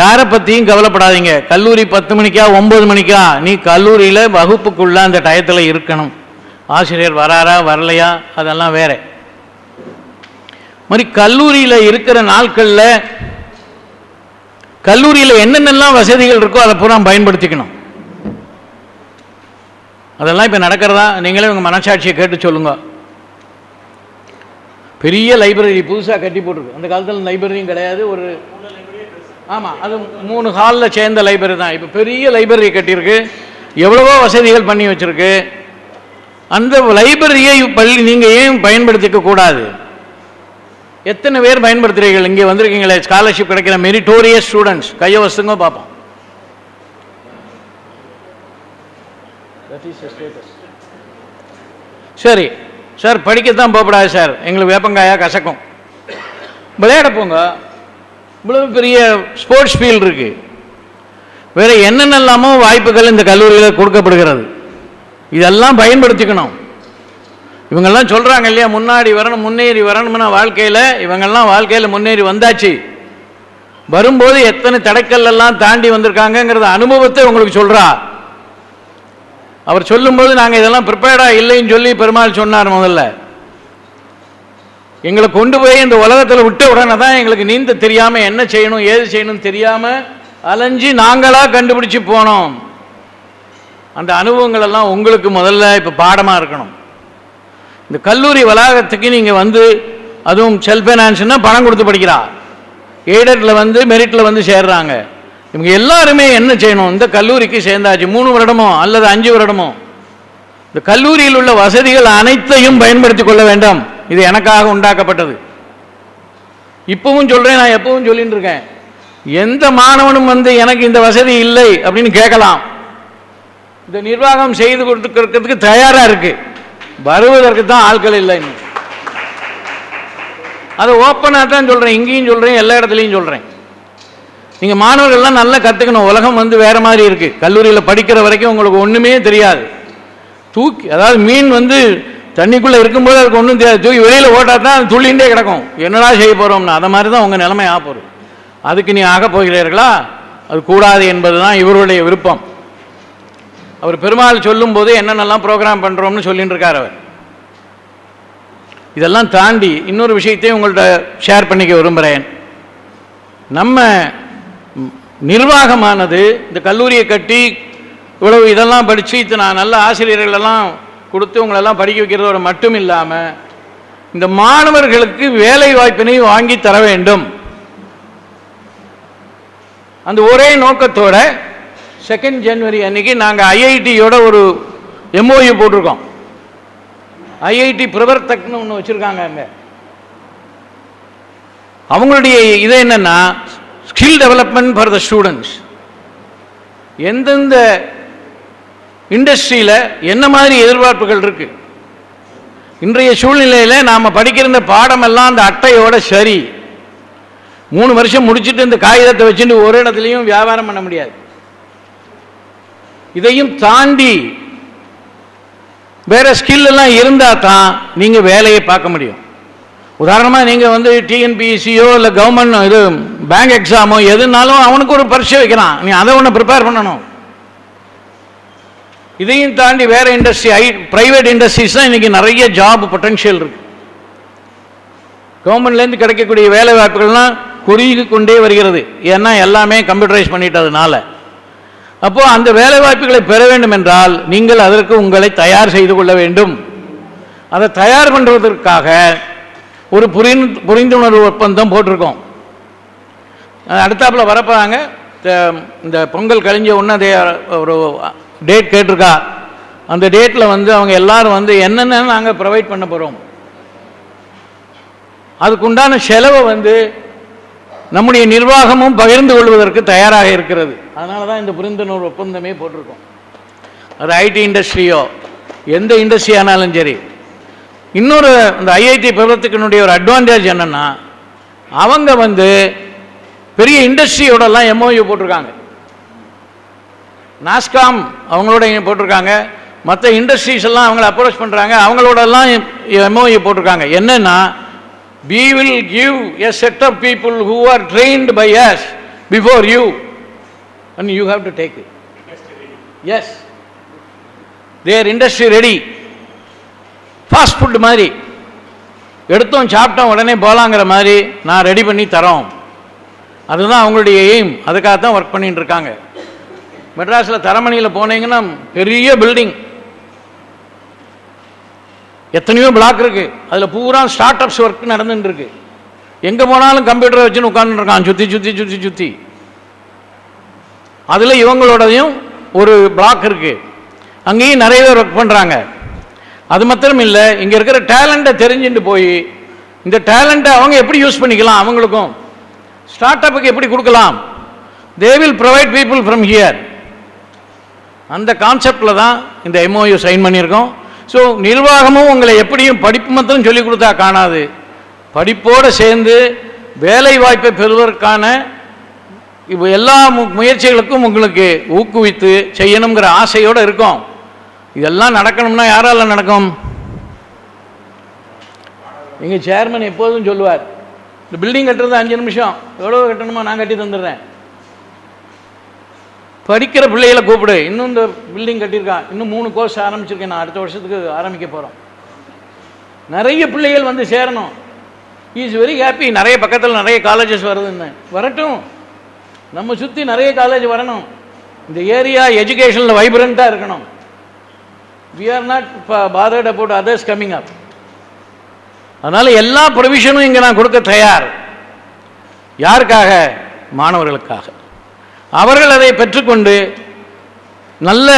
யாரை பற்றியும் கவலைப்படாதீங்க. கல்லூரி 10 மணிக்கா 9 மணிக்கா, நீ கல்லூரியில் வகுப்புக்குள்ளே அந்த டயத்தில் இருக்கணும். ஆசிரியர் வராரா வரலையா அதெல்லாம் வேற. மாதிரி கல்லூரியில் இருக்கிற நாட்களில் கல்லூரியில் என்னென்னலாம் வசதிகள் இருக்கோ அதை பூரா பயன்படுத்திக்கணும். அதெல்லாம் இப்போ நடக்கிறதா? நீங்களே உங்கள் மனசாட்சியை கேட்டு சொல்லுங்க. பெரிய லைப்ரரி புதுசாக கட்டி போட்டிருக்கு. அந்த காலத்தில் லைப்ரரியும் கிடையாது. ஒரு ஆமாம், அது 3 ஹாலில் சேர்ந்த லைப்ரரி தான். இப்போ பெரிய லைப்ரரி கட்டியிருக்கு, எவ்வளவோ வசதிகள் பண்ணி வச்சுருக்கு. அந்த லைப்ரரியை நீங்கள் ஏன் பயன்படுத்திக்க கூடாது? எத்தனை பேர் பயன்படுத்துகிறீர்கள்? இங்கே வந்திருக்கீங்களே, ஸ்காலர்ஷிப் கிடைக்கிற மெரிட்டோரியஸ் ஸ்டூடெண்ட்ஸ் கையை வசுங்க பார்ப்போம். சரி சார், படிக்கத்தான் போகப்படாது சார், எங்களுக்கு வேப்பங்காயா கசக்கும். விளையாட போங்க. இவ்வளவு பெரிய ஸ்போர்ட்ஸ் ஃபீல்டு இருக்குது. வேறு என்னென்னலாமோ வாய்ப்புகள் இந்த கல்லூரியில் கொடுக்கப்படுகிறது. இதெல்லாம் பயன்படுத்திக்கணும். இவங்கெல்லாம் சொல்கிறாங்க இல்லையா, முன்னாடி வரணும் முன்னேறி வரணும்னா வாழ்க்கையில். இவங்கெல்லாம் வாழ்க்கையில் முன்னேறி வந்தாச்சு. வரும்போது எத்தனை தடைக்கல் எல்லாம் தாண்டி வந்திருக்காங்கங்கிறத அனுபவத்தை உங்களுக்கு சொல்கிறா. அவர் சொல்லும்போது நாங்கள் இதெல்லாம் ப்ரிப்பேர்டாக இல்லைன்னு சொல்லி பெருமாள் சொன்னார். முதல்ல எங்களை கொண்டு போய் இந்த உலகத்தில் விட்ட உடனே தான் எங்களுக்கு நீந்த தெரியாமல் என்ன செய்யணும் ஏது செய்யணும் தெரியாமல் அலைஞ்சி நாங்களாக கண்டுபிடிச்சி போனோம். அந்த அனுபவங்கள் எல்லாம் உங்களுக்கு முதல்ல இப்போ பாடமாக இருக்கணும். இந்த கல்லூரி வளாகத்துக்கு நீங்கள் வந்து, அதுவும் செல்ஃப் ஃபைனான்ஸ்னா பணம் கொடுத்து படிக்கிறா, எய்டடில் வந்து மெரிட்டில் வந்து சேர்றாங்க. இவங்க எல்லாருமே என்ன செய்யணும்? இந்த கல்லூரிக்கு சேர்ந்தாச்சு 3 வருடமோ அல்லது 5 வருடமோ இந்த கல்லூரியில் உள்ள வசதிகள் அனைத்தையும் பயன்படுத்தி கொள்ள வேண்டும். இது எனக்காக உண்டாக்கப்பட்டது. இப்பவும் சொல்கிறேன், நான் எப்பவும் சொல்லிட்டு இருக்கேன். எந்த மாணவனும் வந்து எனக்கு இந்த வசதி இல்லை அப்படின்னு கேட்கலாம். இந்த நிர்வாகம் செய்து கொடுத்துக்கிறதுக்கு தயாராக இருக்கு. வருவதற்கு தான் ஆட்கள் இல்லை. அதை ஓப்பனாக தான் சொல்கிறேன், இங்கேயும் சொல்கிறேன், எல்லா இடத்துலையும் சொல்கிறேன். நீங்கள் மாணவர்கள்லாம் நல்லா கற்றுக்கணும். உலகம் வந்து வேறு மாதிரி இருக்குது. கல்லூரியில் படிக்கிற வரைக்கும் உங்களுக்கு ஒன்றுமே தெரியாது. அதாவது மீன் வந்து தண்ணிக்குள்ளே இருக்கும்போது அதுக்கு ஒன்றும் தெரியாது. தூக்கி வெளியில் ஓட்டால் தான் துள்ளிகிட்டே கிடக்கும். என்னடா செய்ய போகிறோம்னா அதை மாதிரி தான் உங்கள் நிலைமை ஆக போகுது. அதுக்கு நீ ஆக போகிறீர்களா? அது கூடாது என்பது தான் இவருடைய விருப்பம். அவர் பெருமாள் சொல்லும்போது என்னென்னலாம் ப்ரோக்ராம் பண்ணுறோம்னு சொல்லிட்டு இருக்கார் அவர். இதெல்லாம் தாண்டி இன்னொரு விஷயத்தையும் உங்கள்கிட்ட ஷேர் பண்ணிக்க விரும்புகிறேன். நம்ம நிர்வாகமானது இந்த கல்லூரியை கட்டி இவ்வளவு இதெல்லாம் படித்து இத்தனை நல்ல ஆசிரியர்களெல்லாம் கொடுத்து உங்களெல்லாம் படிக்க வைக்கிறதோட மட்டும் இல்லாமல் இந்த மாணவர்களுக்கு வேலை வாய்ப்பினை வாங்கி தர வேண்டும். அந்த ஒரே நோக்கத்தோட 2 ஜனவரி அன்னைக்கு நாங்கள் ஐஐடியோட ஒரு MOU போட்டிருக்கோம். ஐஐடி பிரவர்த்தக்னு ஒன்று வச்சுருக்காங்க அங்கே. அவங்களுடைய இது என்னென்னா skill development for the students. எந்தெந்த இண்டஸ்ட்ரியில் என்ன மாதிரி எதிர்பார்ப்புகள் இருக்குது, இன்றைய சூழ்நிலையில் நாம் படிக்கிற பாடமெல்லாம் அந்த அட்டையோட சரி 3 வருஷம் முடிச்சுட்டு இந்த காகிதத்தை வச்சுட்டு ஒரு இடத்துலையும் வியாபாரம் பண்ண முடியாது. இதையும் தாண்டி வேற ஸ்கில் எல்லாம் இருந்தால் தான் நீங்கள் வேலையை பார்க்க முடியும். உதாரணமாக நீங்கள் வந்து டிஎன்பிஎஸ்சியோ இல்லை கவர்மெண்ட் இது பேங்க் எக்ஸாமோ எதுனாலும் அவனுக்கு ஒரு பரீட்சை வைக்கிறான், நீ அதை ஒன்று ப்ரிப்பேர் பண்ணணும். இதையும் தாண்டி வேற இண்டஸ்ட்ரி பிரைவேட் இண்டஸ்ட்ரீஸ் தான் இன்றைக்கி நிறைய ஜாப் பொட்டன்ஷியல் இருக்கு. கவர்மெண்ட்லேருந்து கிடைக்கக்கூடிய வேலை வாய்ப்புகள்லாம் குறுகி கொண்டே வருகிறது. ஏன்னா எல்லாமே கம்ப்யூட்டரைஸ் பண்ணிட்டதுனால. அப்போது அந்த வேலை வாய்ப்புகளை பெற வேண்டும் என்றால் நீங்கள் அதற்கு உங்களை தயார் செய்து கொள்ள வேண்டும். அதை தயார் பண்ணுவதற்காக ஒரு புரிந்துணர்வு ஒப்பந்தம் போட்டிருக்கோம். அடுத்தாப்பில் வரப்போறாங்க. இந்த பொங்கல் கழிஞ்ச உடனே ஒரு டேட் கேட்டிருக்கா. அந்த டேட்டில் வந்து அவங்க எல்லாரும் வந்து என்னென்ன நாங்கள் ப்ரொவைட் பண்ண போகிறோம், அதுக்குண்டான செலவை வந்து நம்முடைய நிர்வாகமும் பகிர்ந்து கொள்வதற்கு தயாராக இருக்கிறது. அதனால தான் இந்த புரிந்துணர்வு ஒப்பந்தமே போட்டிருக்கோம். அது ஐடி இண்டஸ்ட்ரியோ எந்த இண்டஸ்ட்ரி ஆனாலும் சரி. இன்னொரு இந்த ஐஐடி பிரவர்த்தகனுடைய ஒரு அட்வான்டேஜ் என்னென்னா அவங்க வந்து பெரிய இண்டஸ்ட்ரியோடலாம் எம்ஓயு போட்டிருக்காங்க. நாஸ்காம் அவங்களோட போட்டிருக்காங்க. மற்ற இண்டஸ்ட்ரீஸ் எல்லாம் அவங்கள அப்ரோச் பண்ணுறாங்க, அவங்களோடலாம் எம்ஓயு போட்டிருக்காங்க. என்னென்னா we will give a set of people who are trained by us before you and you have to take it. Yes, they are industry ready. Fast food மாதிரி எடுத்தோம் சாப்பிட்டோம் உடனே போகலாங்கிற மாதிரி நான் ரெடி பண்ணி தரோம். அதுதான் அவங்களுடைய எய்ம். அதுக்காக தான் ஒர்க் பண்ணிட்டு இருக்காங்க. மெட்ராஸில் தரமணியில் போனீங்கன்னா பெரிய பில்டிங், எத்தனையோ பிளாக் இருக்குது, அதில் பூரா ஸ்டார்ட் அப்ஸ் ஒர்க் நடந்துட்டு இருக்கு. எங்கே போனாலும் கம்ப்யூட்டரை வச்சுன்னு உட்காந்துருக்கான் சுற்றி சுற்றி சுற்றி சுற்றி. அதில் இவங்களோடையும் ஒரு பிளாக் இருக்குது, அங்கேயும் நிறைய பேர் ஒர்க் பண்ணுறாங்க. அது மாத்திரம் இல்லை, இங்கே இருக்கிற டேலண்ட்டை தெரிஞ்சுட்டு போய் இந்த டேலண்ட்டை அவங்க எப்படி யூஸ் பண்ணிக்கலாம், அவங்களுக்கும் ஸ்டார்ட் அப்புக்கு எப்படி கொடுக்கலாம், they will provide people from here. அந்த கான்செப்டில் தான் இந்த எம்ஓயு சைன் பண்ணியிருக்கோம். ஸோ நிர்வாகமும் உங்களை எப்படியும் படிப்பு மாத்திரம் சொல்லிக் கொடுத்தா காணாது, படிப்போடு சேர்ந்து வேலை வாய்ப்பை பெறுவதற்கான இப்போ எல்லா முயற்சிகளுக்கும் உங்களுக்கு ஊக்குவித்து செய்யணுங்கிற ஆசையோடு இருக்கும். இதெல்லாம் நடக்கணும்னா யாரால நடக்கும்? எங்கள் சேர்மன் எப்போதும் சொல்லுவார், இந்த பில்டிங் கட்டுறது 5 நிமிஷம், எவ்வளோ கட்டணுமோ நான் கட்டி தந்துடுறேன். படிக்கிற பிள்ளைகளை கூப்பிடு, இன்னும் இந்த பில்டிங் கட்டியிருக்கான், இன்னும் 3 கோர்ஸ் ஆரம்பிச்சிருக்கேன், நான் அடுத்த வருஷத்துக்கு ஆரம்பிக்க போகிறோம். நிறைய பிள்ளைகள் வந்து சேரணும். Is very happy. நிறைய பக்கத்தில் நிறைய காலேஜஸ் வருதுன்னு வரட்டும், நம்ம சுற்றி நிறைய காலேஜ் வரணும். இந்த ஏரியா எஜுகேஷனில் வைப்ரண்ட்டாக இருக்கணும். we are not bothered about others coming up. அதனால் எல்லா ப்ரொவிஷனும் இங்கே நான் கொடுக்க தயார். யாருக்காக? மாணவர்களுக்காக. அவர்கள் அதை பெற்றுக்கொண்டு நல்ல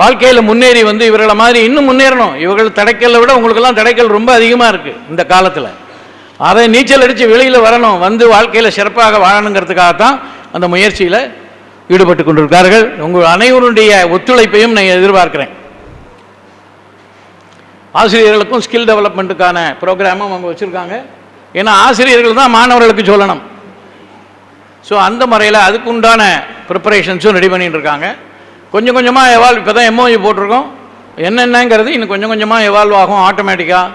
வாழ்க்கையில் முன்னேறி வந்து இவர்களை மாதிரி இன்னும் முன்னேறணும். இவர்கள் தடைக்கலை விட உங்களுக்கெல்லாம் தடைக்கல் ரொம்ப அதிகமாக இருக்குது இந்த காலத்தில். அதை நீச்சல் அடித்து வெளியில் வரணும், வந்து வாழ்க்கையில் சிறப்பாக வாழணுங்கிறதுக்காகத்தான் அந்த முயற்சியில் ஈடுபட்டு கொண்டிருக்கார்கள். உங்கள் அனைவருடைய ஒத்துழைப்பையும் நான் எதிர்பார்க்கிறேன். ஆசிரியர்களுக்கும் ஸ்கில் டெவலப்மெண்ட்டுக்கான ப்ரோக்ராமும் அவங்க வச்சுருக்காங்க. ஏன்னா ஆசிரியர்கள் தான் மாணவர்களுக்கு சொல்லணும். ஸோ அந்த முறையில் அதுக்குண்டான ப்ரிப்பரேஷன்ஸும் ரெடி பண்ணிட்டு இருக்காங்க. கொஞ்சம் கொஞ்சமாக எவால்வ், இப்போ தான் எம்ஓஇ போட்டிருக்கோம், என்னென்னங்கிறது இன்னும் கொஞ்சம் கொஞ்சமாக எவால்வ் ஆகும் ஆட்டோமேட்டிக்காக.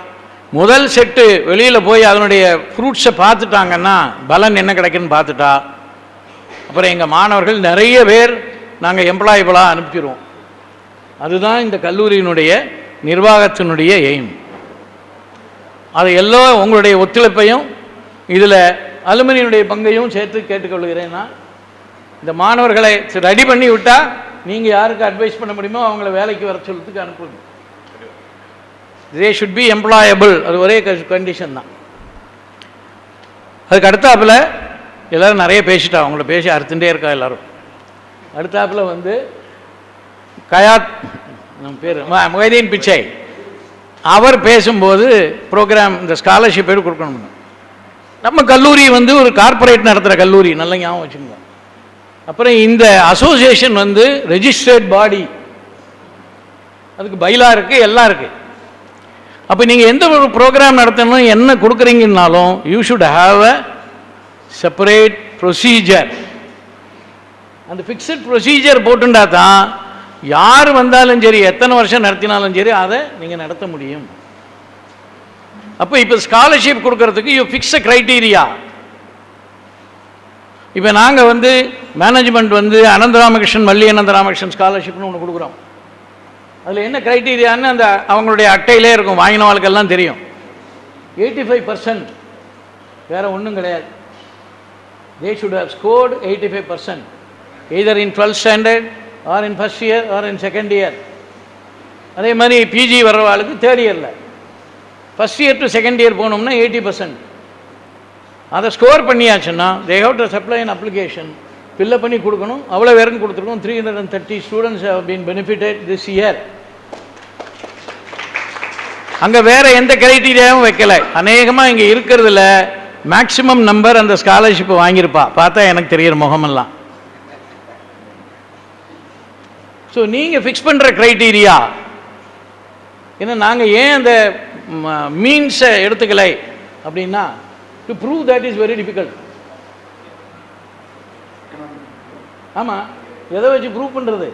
முதல் செட்டு வெளியில் போய் அதனுடைய ஃப்ரூட்ஸை பார்த்துட்டாங்கன்னா, பலன் என்ன கிடைக்குன்னு பார்த்துட்டா அப்புறம் எங்கள் மாணவர்கள் நிறைய பேர் நாங்கள் எம்ப்ளாயபிளாக அனுப்பிடுவோம். அதுதான் இந்த கல்லூரியினுடைய நிர்வாகத்தினுடைய எய்ம். அதை எல்லாம் உங்களுடைய ஒத்துழைப்பையும் இதில் அலுமினியுடைய பங்கையும் சேர்த்து கேட்டுக்கொள்கிறேன்னா, இந்த மாணவர்களை ரெடி பண்ணி விட்டால் நீங்கள் யாருக்கு அட்வைஸ் பண்ண முடியுமோ அவங்கள வேலைக்கு வர சொல்றதுக்கு அனுப்புங்க. தே ஷுட் பி எம்ப்ளாயபிள், அது ஒரே கண்டிஷன் தான். அதுக்கு அடுத்தாப்பில் எல்லோரும் நிறைய பேசிட்டா, அவங்கள பேசி அறுத்துட்டே இருக்கா எல்லோரும். அடுத்தாப்பில் வந்து கயாத், நம்ம பேர் முஹைதீன் பிச்சை, அவர் பேசும்போது ப்ரோக்ராம் இந்த ஸ்காலர்ஷிப் எடுத்து கொடுக்கணும். நம்ம கல்லூரி வந்து ஒரு கார்ப்பரேட் நடத்துகிற கல்லூரி, நல்ல ஞாபகம் வச்சுக்கோங்க. அப்புறம் இந்த அசோசியேஷன் வந்து ரெஜிஸ்டர்ட் பாடி, அதுக்கு பைலா இருக்குது, எல்லாம் இருக்குது. அப்போ நீங்கள் எந்த ஒரு ப்ரோக்ராம் நடத்தணும் என்ன கொடுக்குறீங்கன்னாலும் you should have a separate procedure. அந்த ஃபிக்ஸட் ப்ரொசீஜர் போட்டுண்டா தான் யார் வந்தாலும் சரி, எத்தனை வருஷம் நடத்தினாலும் சரி, அதை நீங்கள் நடத்த முடியும். அப்போ இப்போ ஸ்காலர்ஷிப் கொடுக்கறதுக்கு யூ ஃபிக்ஸ் அ க்ரைட்டீரியா. இப்போ நாங்கள் வந்து மேனேஜ்மெண்ட் வந்து அனந்தராமகிருஷ்ணன், வள்ளி அனந்தராமகிருஷ்ணன் ஸ்காலர்ஷிப்னு ஒன்று கொடுக்குறோம். அதில் என்ன க்ரைட்டீரியான்னு அந்த அவங்களுடைய அட்டையிலே இருக்கும், வாங்கினவாளுக்கெல்லாம் தெரியும். 85%, வேறு ஒன்றும் கிடையாது. they should have scored 85%, either in 12th standard or in first year or in second year. அதே மாதிரி பிஜி வர்றவாளுக்கு தேர்ட் இயரில் first year to second year போனோம்னா 80%. அதை ஸ்கோர் பண்ணியாச்சுன்னா they have to supply an application, fill up பண்ணி கொடுக்கணும். அவ்வளோ பேருக்கும் கொடுத்துருக்கோம். 330 students have been benefited this year. அங்கே வேறு எந்த கிரைட்டீரியாவும் வைக்கலை. அநேகமாக இங்கே இருக்கிறதுல மேக்சிமம் நம்பர் அந்த ஸ்காலர்ஷிப்பை வாங்கியிருப்பா, பார்த்தா எனக்கு தெரிகிற முகமெல்லாம். ஸோ நீங்கள் ஃபிக்ஸ் பண்ணுற க்ரைட்டீரியா ஏன்னா நாங்கள் ஏன் அந்த மீன்ஸை எடுத்துக்கலை அப்படின்னா, to prove that is very difficult. ஆமாம், எதை வச்சு ப்ரூவ் பண்ணுறது?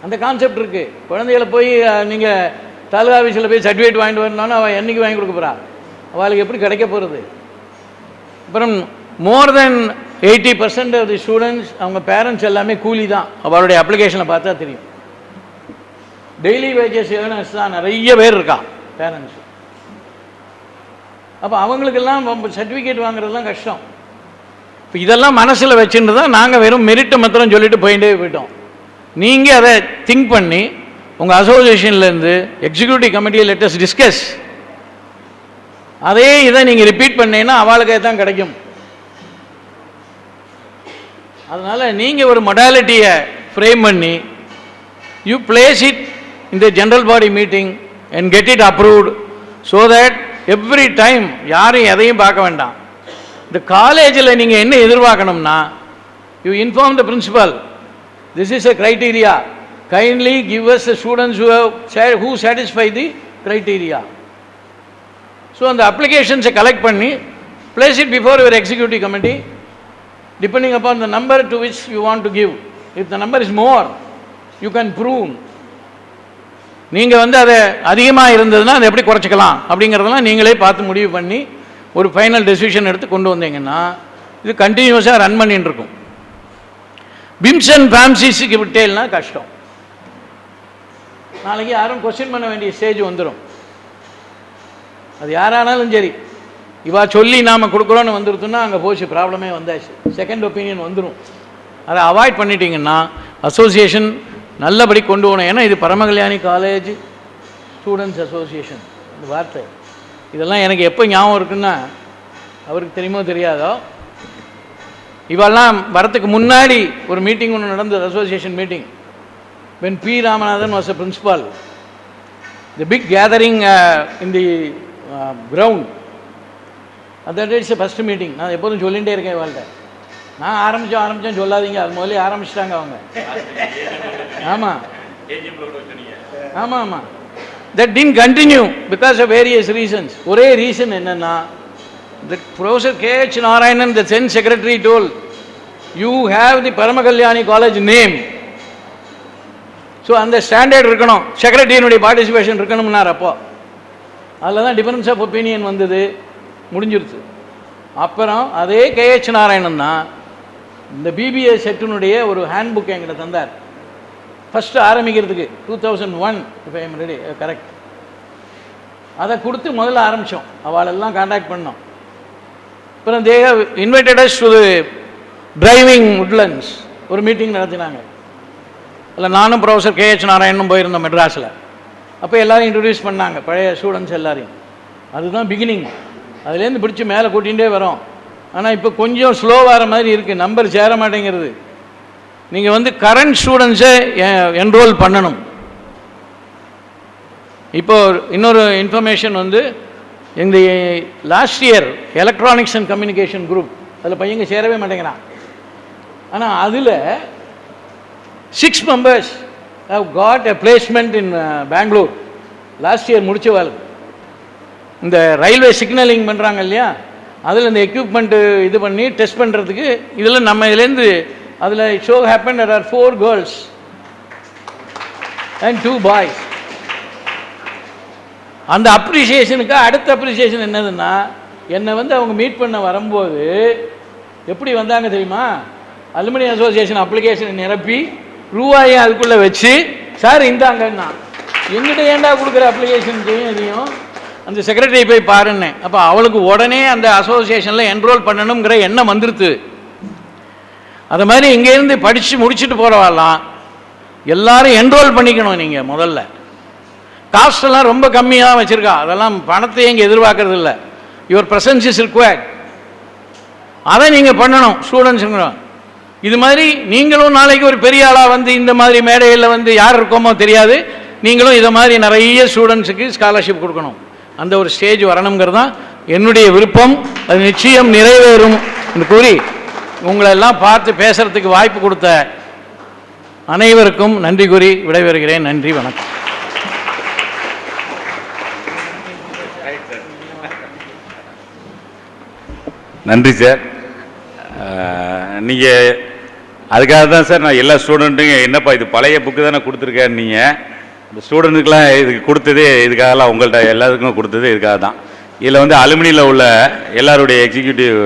அந்த கான்செப்ட் இருக்குது. குழந்தைகளை போய் நீங்கள் தாலுகா ஆஃபீஸில் போய் சர்டிஃபிகேட் வாங்கிட்டு வரணும்னா அவள் என்றைக்கு வாங்கி கொடுக்க போகிறா? அவளுக்கு எப்படி கிடைக்க போகிறது? அப்புறம் மோர் தென் 80% ஆஃப் தி ஸ்டூடெண்ட்ஸ் அவங்க பேரண்ட்ஸ் எல்லாமே கூலி தான். அவளுடைய அப்ளிகேஷனை பார்த்தா தெரியும். டெய்லி வேஜஸ் ஏர்னர்ஸ் தான் நிறைய பேர் இருக்கா பேரண்ட்ஸ். அப்போ அவங்களுக்கெல்லாம் சர்டிஃபிகேட் வாங்குறதுலாம் கஷ்டம். இப்போ இதெல்லாம் மனசில் வச்சுட்டு தான் நாங்கள் வெறும் மெரிட்டை மாத்திரம் சொல்லிட்டு போயிட்டோம். நீங்கள் அதை திங்க் பண்ணி உங்கள் அசோசியேஷன்லேருந்து எக்ஸிக்யூட்டிவ் கமிட்டியை லெட் அஸ் டிஸ்கஸ். அதே இதை நீங்கள் ரிப்பீட் பண்ணீங்கன்னா அவளுக்கே தான் கிடைக்கும். அதனால் நீங்கள் ஒரு மொடாலிட்டியை ஃப்ரேம் பண்ணி you place it in the general body meeting and get it approved so that every time யாரையும் எதையும் பார்க்க வேண்டாம். இந்த காலேஜில் நீங்கள் என்ன எதிர்பார்க்கணும்னா, you inform the principal, this is a criteria, kindly give us the students who satisfy the criteria. So அந்த applications collect பண்ணி place it before your executive committee depending upon the number to which you want to give. If the number is more, you can prove. நீங்கள் வந்து அதை அதிகமாக இருந்ததுன்னா அதை எப்படி குறைச்சிக்கலாம் அப்படிங்கிறதெல்லாம் நீங்களே பார்த்து முடிவு பண்ணி ஒரு ஃபைனல் டெசிஷன் எடுத்து கொண்டு வந்தீங்கன்னா இது கண்டினியூஸாக ரன் பண்ணிட்டு இருக்கும். பிம்ஸ் அண்ட் ஃபேம்சிஸுக்கு விட்டேல்னா கஷ்டம். நாளைக்கு யாரும் கொஸ்டின் பண்ண வேண்டிய ஸ்டேஜ் வந்துடும். அது யாரானாலும் சரி, இவா சொல்லி நாம் கொடுக்குறோன்னு வந்துருத்துன்னா அங்கே போச்சு, ப்ராப்ளமே வந்தாச்சு, செகண்ட் ஒப்பீனியன் வந்துடும். அதை அவாய்ட் பண்ணிட்டீங்கன்னா அசோசியேஷன் நல்லபடி கொண்டு போகணும். ஏன்னா இது பரமகல்யாணி காலேஜ் ஸ்டூடெண்ட்ஸ் அசோசியேஷன் இந்த வார்த்தை இதெல்லாம் எனக்கு எப்போ ஞாபகம் இருக்குன்னா, அவருக்கு தெரியுமோ தெரியாதோ, இவெல்லாம் வரத்துக்கு முன்னாடி ஒரு மீட்டிங் ஒன்று நடந்தது, association meeting. when P. Ramanathan was a principal, the big gathering in the ground, that is the first meeting. நான் எப்போதும் சொல்லிகிட்டே இருக்கேன் வாழ்க்கை. நான் ஆரம்பித்தோம் சொல்லாதீங்க, அது முதல்ல ஆரம்பிச்சிட்டாங்க அவங்க. ஆமாம் ஆமாம் ஆமாம். that didn't continue because of various reasons. ஒரே ரீசன் என்னென்னா, the Professor K.H. Narayanan, the then secretary, told, you have the Paramakalyanī college name. So அந்த ஸ்டாண்டர்ட் இருக்கணும், செக்ரட்டரியினுடைய பார்ட்டிசிபேஷன் இருக்கணும்னார். அப்போ அதில் தான் டிஃபரன்ஸ் ஆஃப் ஒப்பீனியன் வந்தது, முடிஞ்சிருச்சு. அப்புறம் அதே K.H. நாராயணன் தான் இந்த பிபிஏ செட்டினுடைய ஒரு ஹேண்ட் புக் என்கிட்ட தந்தார் ஃபஸ்ட்டு ஆரம்பிக்கிறதுக்கு 2001 if I am ready correct. அதை கொடுத்து முதல்ல ஆரம்பித்தோம், அவளெல்லாம் கான்டாக்ட் பண்ணோம். அப்புறம் they have invited us to the driving woodlands ஒரு மீட்டிங் நடத்தினாங்க. அதில் நானும் ப்ரொஃபஸர் K.H. நாராயணனும் போயிருந்தோம் மெட்ராஸில். அப்போ எல்லோரும் இன்ட்ரடியூஸ் பண்ணாங்க, பழைய ஸ்டூடெண்ட்ஸ் எல்லாரையும். அதுதான் பிகினிங். அதுலேருந்து பிடிச்சி மேலே கூட்டிகிட்டே வரோம். ஆனால் இப்போ கொஞ்சம் ஸ்லோவாகிற மாதிரி இருக்குது, நம்பர் சேர மாட்டேங்கிறது. நீங்கள் வந்து கரண்ட் ஸ்டூடெண்ட்ஸை என்ரோல் பண்ணணும். இப்போ இன்னொரு இன்ஃபர்மேஷன் வந்து இந்த last year electronics and communication group அதில் பையங்க சேரவே மாட்டேங்கிறான். ஆனால் அதில் 6 members have got a placement in Bangalore last year முடிச்சவாள். இந்த ரயில்வே சிக்னலிங் பண்ணுறாங்க இல்லையா, அதில் இந்த எக்யூப்மெண்ட்டு இது பண்ணி டெஸ்ட் பண்ணுறதுக்கு இதில் நம்ம இதுலேருந்து அதில் show happen there are 4 girls and 2 boys. அந்த அப்ரிசியேஷனுக்கு அடுத்த அப்ரிசியேஷன் என்னதுன்னா, என்னை வந்து அவங்க மீட் பண்ண வரும்போது எப்படி வந்தாங்க தெரியுமா, அலுமினி அசோசியேஷன் அப்ளிகேஷனை நிரப்பி ரூபாயை அதுக்குள்ளே வச்சு, சார் இந்தாங்கன்னா எங்கிட்ட ஏண்டா கொடுக்குற அப்ளிகேஷன் இதையும் அந்த செக்ரட்டரி போய் பாருன்னு. அப்போ அவளுக்கு உடனே அந்த அசோசியேஷனில் என்ரோல் பண்ணணுங்கிற எண்ணம் வந்துருது. அது மாதிரி இங்கேருந்து படித்து முடிச்சுட்டு போகிறவாலாம் எல்லாரும் என்ரோல் பண்ணிக்கணும். நீங்கள் முதல்ல காஸ்டெல்லாம் ரொம்ப கம்மியாக வச்சுருக்கா, அதெல்லாம் பணத்தை இங்கே எதிர்பார்க்கறது இல்லை. Your presence is required. அதை நீங்கள் பண்ணணும் ஸ்டூடெண்ட்ஸுங்க. இது மாதிரி நீங்களும் நாளைக்கு ஒரு பெரிய ஆளாக வந்து இந்த மாதிரி மேடையில் வந்து யார் இருக்கோமோ தெரியாது, நீங்களும் இதை மாதிரி நிறைய ஸ்டூடெண்ட்ஸுக்கு ஸ்காலர்ஷிப் கொடுக்கணும். அந்த ஒரு ஸ்டேஜ் வரணுங்கிறது தான் என்னுடைய விருப்பம். அது நிச்சயம் நிறைவேறும் என்று கூறி உங்களெல்லாம் பார்த்து பேசுகிறதுக்கு வாய்ப்பு கொடுத்த அனைவருக்கும் நன்றி கூறி விடைபெறுகிறேன். நன்றி, வணக்கம். நன்றி சார். நீங்கள் அதுக்காக தான் சார் நான் எல்லா ஸ்டூடெண்ட்டுங்க என்னப்பா இது பழைய புக்கு தானே கொடுத்துருக்கேன், நீங்கள் இந்த ஸ்டூடெண்ட்டுக்கெலாம் இதுக்கு கொடுத்ததே இதுக்காகலாம் உங்கள்கிட்ட எல்லாத்துக்கும் கொடுத்தது இதுக்காக தான். இதில் வந்து அலுமினியில் உள்ள எல்லாருடைய எக்ஸிக்யூட்டிவ்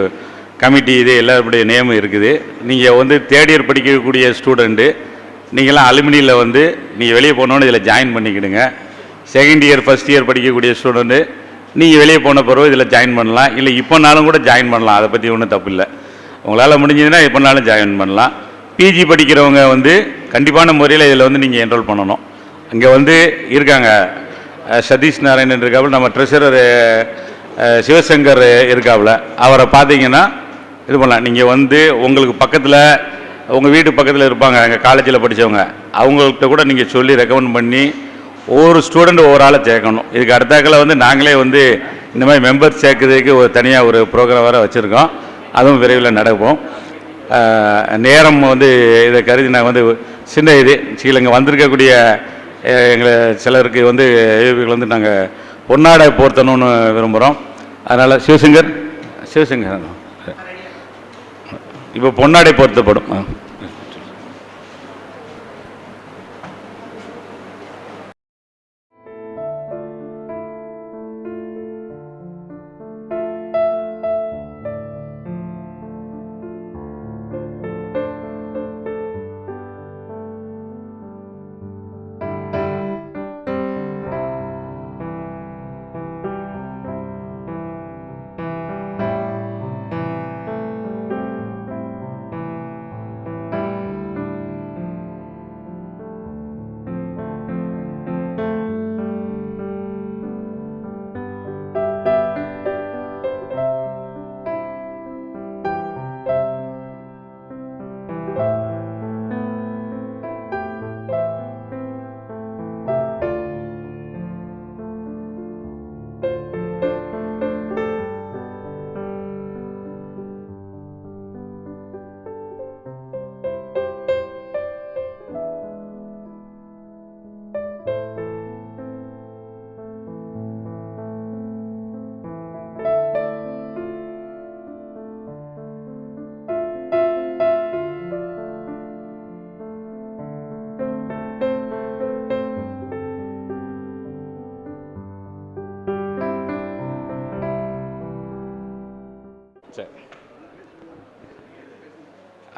கமிட்டி இது எல்லாருடைய நேம் இருக்குது. நீங்கள் வந்து தேர்ட் இயர் படிக்கக்கூடிய ஸ்டூடெண்ட்டு நீங்களாம் அலுமினியில் வந்து நீங்கள் வெளியே போனோன்னு இதில் ஜாயின் பண்ணிக்கிடுங்க. செகண்ட் இயர் ஃபஸ்ட் இயர் படிக்கக்கூடிய ஸ்டூடெண்ட்டு நீங்கள் வெளியே போன பிறகு இதில் ஜாயின் பண்ணலாம், இல்லை இப்போனாலும் கூட ஜாயின் பண்ணலாம். அதை பற்றி ஒன்றும் தப்பு இல்லை. உங்களால் முடிஞ்சதுன்னா இப்போனாலும் ஜாயின் பண்ணலாம். பிஜி படிக்கிறவங்க வந்து கண்டிப்பான முறையில் இதில் வந்து நீங்கள் என்ரோல் பண்ணணும். அங்கே வந்து இருக்காங்க சதீஷ் நாராயணன் இருக்காப்புல, நம்ம ட்ரெஷரர் சிவசங்கர் இருக்காப்புல, அவரை பார்த்தீங்கன்னா இது பண்ணலாம். நீங்கள் வந்து உங்களுக்கு பக்கத்தில் உங்கள் வீட்டு பக்கத்தில் இருப்பாங்க எங்கள் காலேஜில் படித்தவங்க, அவங்கள்ட்ட கூட நீங்கள் சொல்லி ரெக்கமெண்ட் பண்ணி ஒவ்வொரு ஸ்டூடெண்ட் ஒவ்வொரு ஆளை சேர்க்கணும். இதுக்கு அடுத்தாக்கில் வந்து நாங்களே வந்து இந்த மாதிரி மெம்பர்ஸ் சேர்க்கறதுக்கு ஒரு தனியாக ஒரு ப்ரோக்ராம் வேறு வச்சுருக்கோம். அதுவும் விரைவில் நடக்கும். நேரம் வந்து இதை கருதி நான் வந்து சின்ன இது இங்கே வந்திருக்கக்கூடிய எங்களை சிலருக்கு வந்து ஏவிகள் வந்து நாங்கள் பொன்னாடை போர்த்தணும்னு விரும்புகிறோம். அதனால் சிவசங்கர் இப்போ பொன்னாடை போர்த்தப்படும்.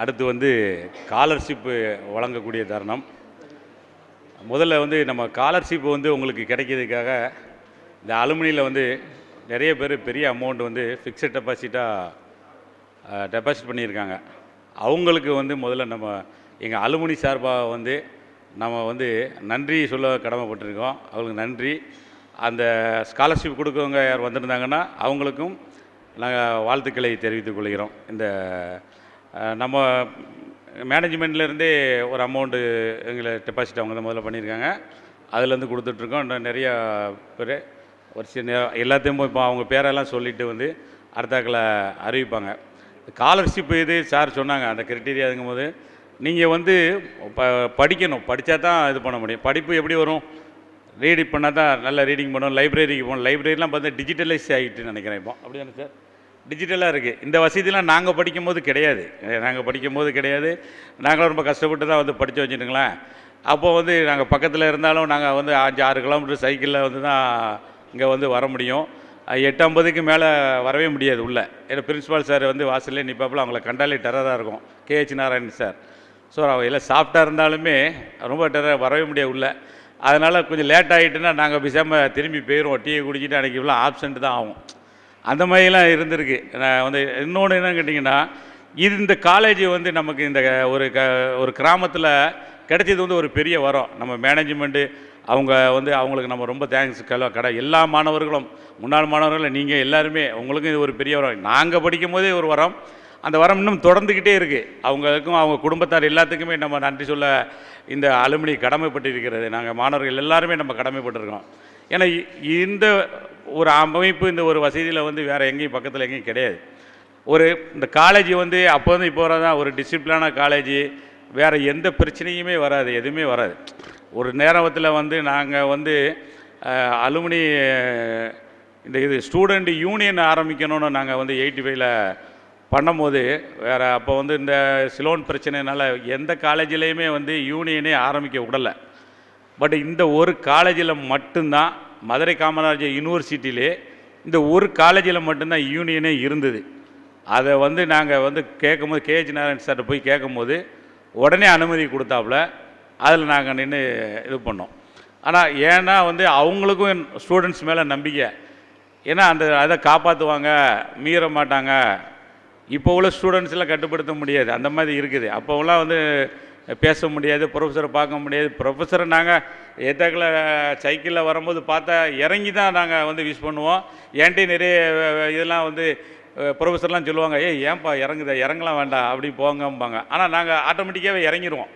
அடுத்து வந்து ஸ்காலர்ஷிப்பு வழங்கக்கூடிய தருணம். முதல்ல வந்து நம்ம ஸ்காலர்ஷிப் வந்து உங்களுக்கு கிடைக்கிறதுக்காக இந்த அலுமினியில் வந்து நிறைய பேர் பெரிய அமௌண்ட் வந்து ஃபிக்ஸட் டெபாசிட் பண்ணியிருக்காங்க. அவங்களுக்கு வந்து முதல்ல நம்ம எங்கள் அலுமினி சார்பாக வந்து நம்ம வந்து நன்றி சொல்ல கடமைப்பட்டிருக்கோம். அவங்களுக்கு நன்றி. அந்த ஸ்காலர்ஷிப் கொடுக்கவங்க யார் வந்திருந்தாங்கன்னா அவங்களுக்கும் நாங்கள் வாழ்த்துக்களை தெரிவித்துக் கொள்கிறோம். இந்த நம்ம மேனேஜ்மெண்ட்லேருந்தே ஒரு அமௌண்ட்டு எங்களை டெபாசிட் அவங்க தான் முதல்ல பண்ணியிருக்காங்க. அதுலேருந்து கொடுத்துட்ருக்கோம். இன்னும் நிறையா பேர் ஒரு சின்ன எல்லாத்தையும் இப்போ அவங்க பேரெல்லாம் சொல்லிவிட்டு வந்து அடுத்தாக்கில் அறிவிப்பாங்க. ஸ்காலர்ஷிப் இது சார் சொன்னாங்க, அந்த கிரைட்டீரியா இருக்கும்போது நீங்கள் வந்து படிக்கணும், படித்தா தான் இது பண்ண முடியும். படிப்பு எப்படி வரும்? ரீடிங் பண்ணால் தான் நல்லா ரீடிங் பண்ணணும். லைப்ரரிக்கு போகணும். லைப்ரரிலாம் பார்த்தா டிஜிட்டலைஸ் ஆகிட்டுன்னு நினைக்கிறேன் இப்போ. அப்படி தானே சார்? டிஜிட்டலாக இருக்குது. இந்த வசதியெலாம் நாங்கள் படிக்கும்போது கிடையாது. நாங்களும் ரொம்ப கஷ்டப்பட்டு தான் வந்து படித்து வச்சுட்டுங்களேன். அப்போது வந்து நாங்கள் பக்கத்தில் இருந்தாலும் நாங்கள் வந்து 5-6 கிலோமீட்டர் சைக்கிளில் வந்து தான் இங்கே வந்து வர முடியும். 8:50க்கு மேலே வரவே முடியாது உள்ளே. ஏன்னா பிரின்ஸிபால் சார் வந்து வாசல்லே நிற்பாப்பில், அவங்கள கண்டாலே டெரராக இருக்கும். KH Narayanan sir. ஸோ அவங்க எல்லாம் சாஃப்டாக இருந்தாலுமே ரொம்ப வரவே முடியாது உள்ளே. அதனால் கொஞ்சம் லேட் ஆகிட்டுன்னா நாங்கள் பேசாமல் திரும்பி போயிடுவோம். டீயை குடிச்சிட்டு அன்றைக்கி இவ்வளோ ஆப்சண்ட் தான் ஆகும். அந்த மாதிரிலாம் இருந்திருக்கு. நான் வந்து இன்னொன்று என்னன்னு கேட்டிங்கன்னா, இந்த காலேஜ் வந்து நமக்கு இந்த ஒரு கிராமத்தில் கிடைச்சது வந்து ஒரு பெரிய வரம். நம்ம மேனேஜ்மெண்ட்டு அவங்க வந்து அவங்களுக்கு நம்ம ரொம்ப தேங்க்ஸ் எல்லா மாணவர்களும், முன்னாள் மாணவர்கள் நீங்கள் எல்லாருமே, உங்களுக்கும் இது ஒரு பெரிய வரம். நாங்கள் படிக்கும் போதே ஒரு வரம். அந்த வரம் இன்னும் தொடர்ந்துக்கிட்டே இருக்குது. அவங்களுக்கும் அவங்க குடும்பத்தார் எல்லாத்துக்குமே நம்ம நன்றி சொல்ல இந்த அலுமினி கடமைப்பட்டு இருக்கிறது. நாங்கள் மாணவர்கள் எல்லாருமே நம்ம கடமைப்பட்டிருக்கோம். ஏன்னா இந்த ஒரு அமைப்பு, இந்த ஒரு வசதியில் வந்து வேறு எங்கேயும் பக்கத்தில் எங்கேயும் கிடையாது. இந்த காலேஜ் வந்து அப்போ வந்து இப்போ வரதான் ஒரு டிசிப்ளினான காலேஜ். வேறு எந்த பிரச்சனையுமே வராது, எதுவுமே வராது. ஒரு நேரத்தில் வந்து நாங்கள் வந்து அலுமினி இது ஸ்டூடெண்ட் யூனியன் ஆரம்பிக்கணும்னு நாங்கள் வந்து 85ல் பண்ணும்போது வேறு அப்போ வந்து இந்த சிலோன் பிரச்சனைனால எந்த காலேஜிலையுமே வந்து யூனியனே ஆரம்பிக்க விடலை. பட் இந்த ஒரு காலேஜில் மட்டும்தான், மதுரை காமராஜர் யூனிவர்சிட்டியிலே இந்த ஒரு காலேஜில் மட்டும்தான் யூனியனே இருந்தது. அதை வந்து நாங்கள் வந்து கேட்கும்போது KH நாராயணன் சார்கிட்ட போய் கேட்கும்போது உடனே அனுமதி கொடுத்தாப்புல. அதில் நாங்கள் நின்று இது பண்ணோம். ஆனால் ஏன்னா வந்து அவங்களுக்கும் ஸ்டூடெண்ட்ஸ் மேலே நம்பிக்கை. ஏன்னா அதை காப்பாற்றுவாங்க, மீற மாட்டாங்க. இப்போ உள்ள ஸ்டூடெண்ட்ஸ்லாம் கட்டுப்படுத்த முடியாது, அந்த மாதிரி இருக்குது. அப்போலாம் வந்து பேச முடியாது, ப்ரொஃபஸரை பார்க்க முடியாது. ப்ரொஃபஸரை நாங்கள் ஏத்தாக்கில் சைக்கிளில் வரும்போது பார்த்தா இறங்கி தான் நாங்கள் வந்து விஷ் பண்ணுவோம். ஏன்ட்டே நிறைய இதெல்லாம் வந்து ப்ரொஃபஸர்லாம் சொல்லுவாங்க, ஏன்பா இறங்கலாம் வேண்டாம் அப்படி போங்கம்பாங்க. ஆனால் நாங்கள் ஆட்டோமேட்டிக்காகவே இறங்கிடுவோம்.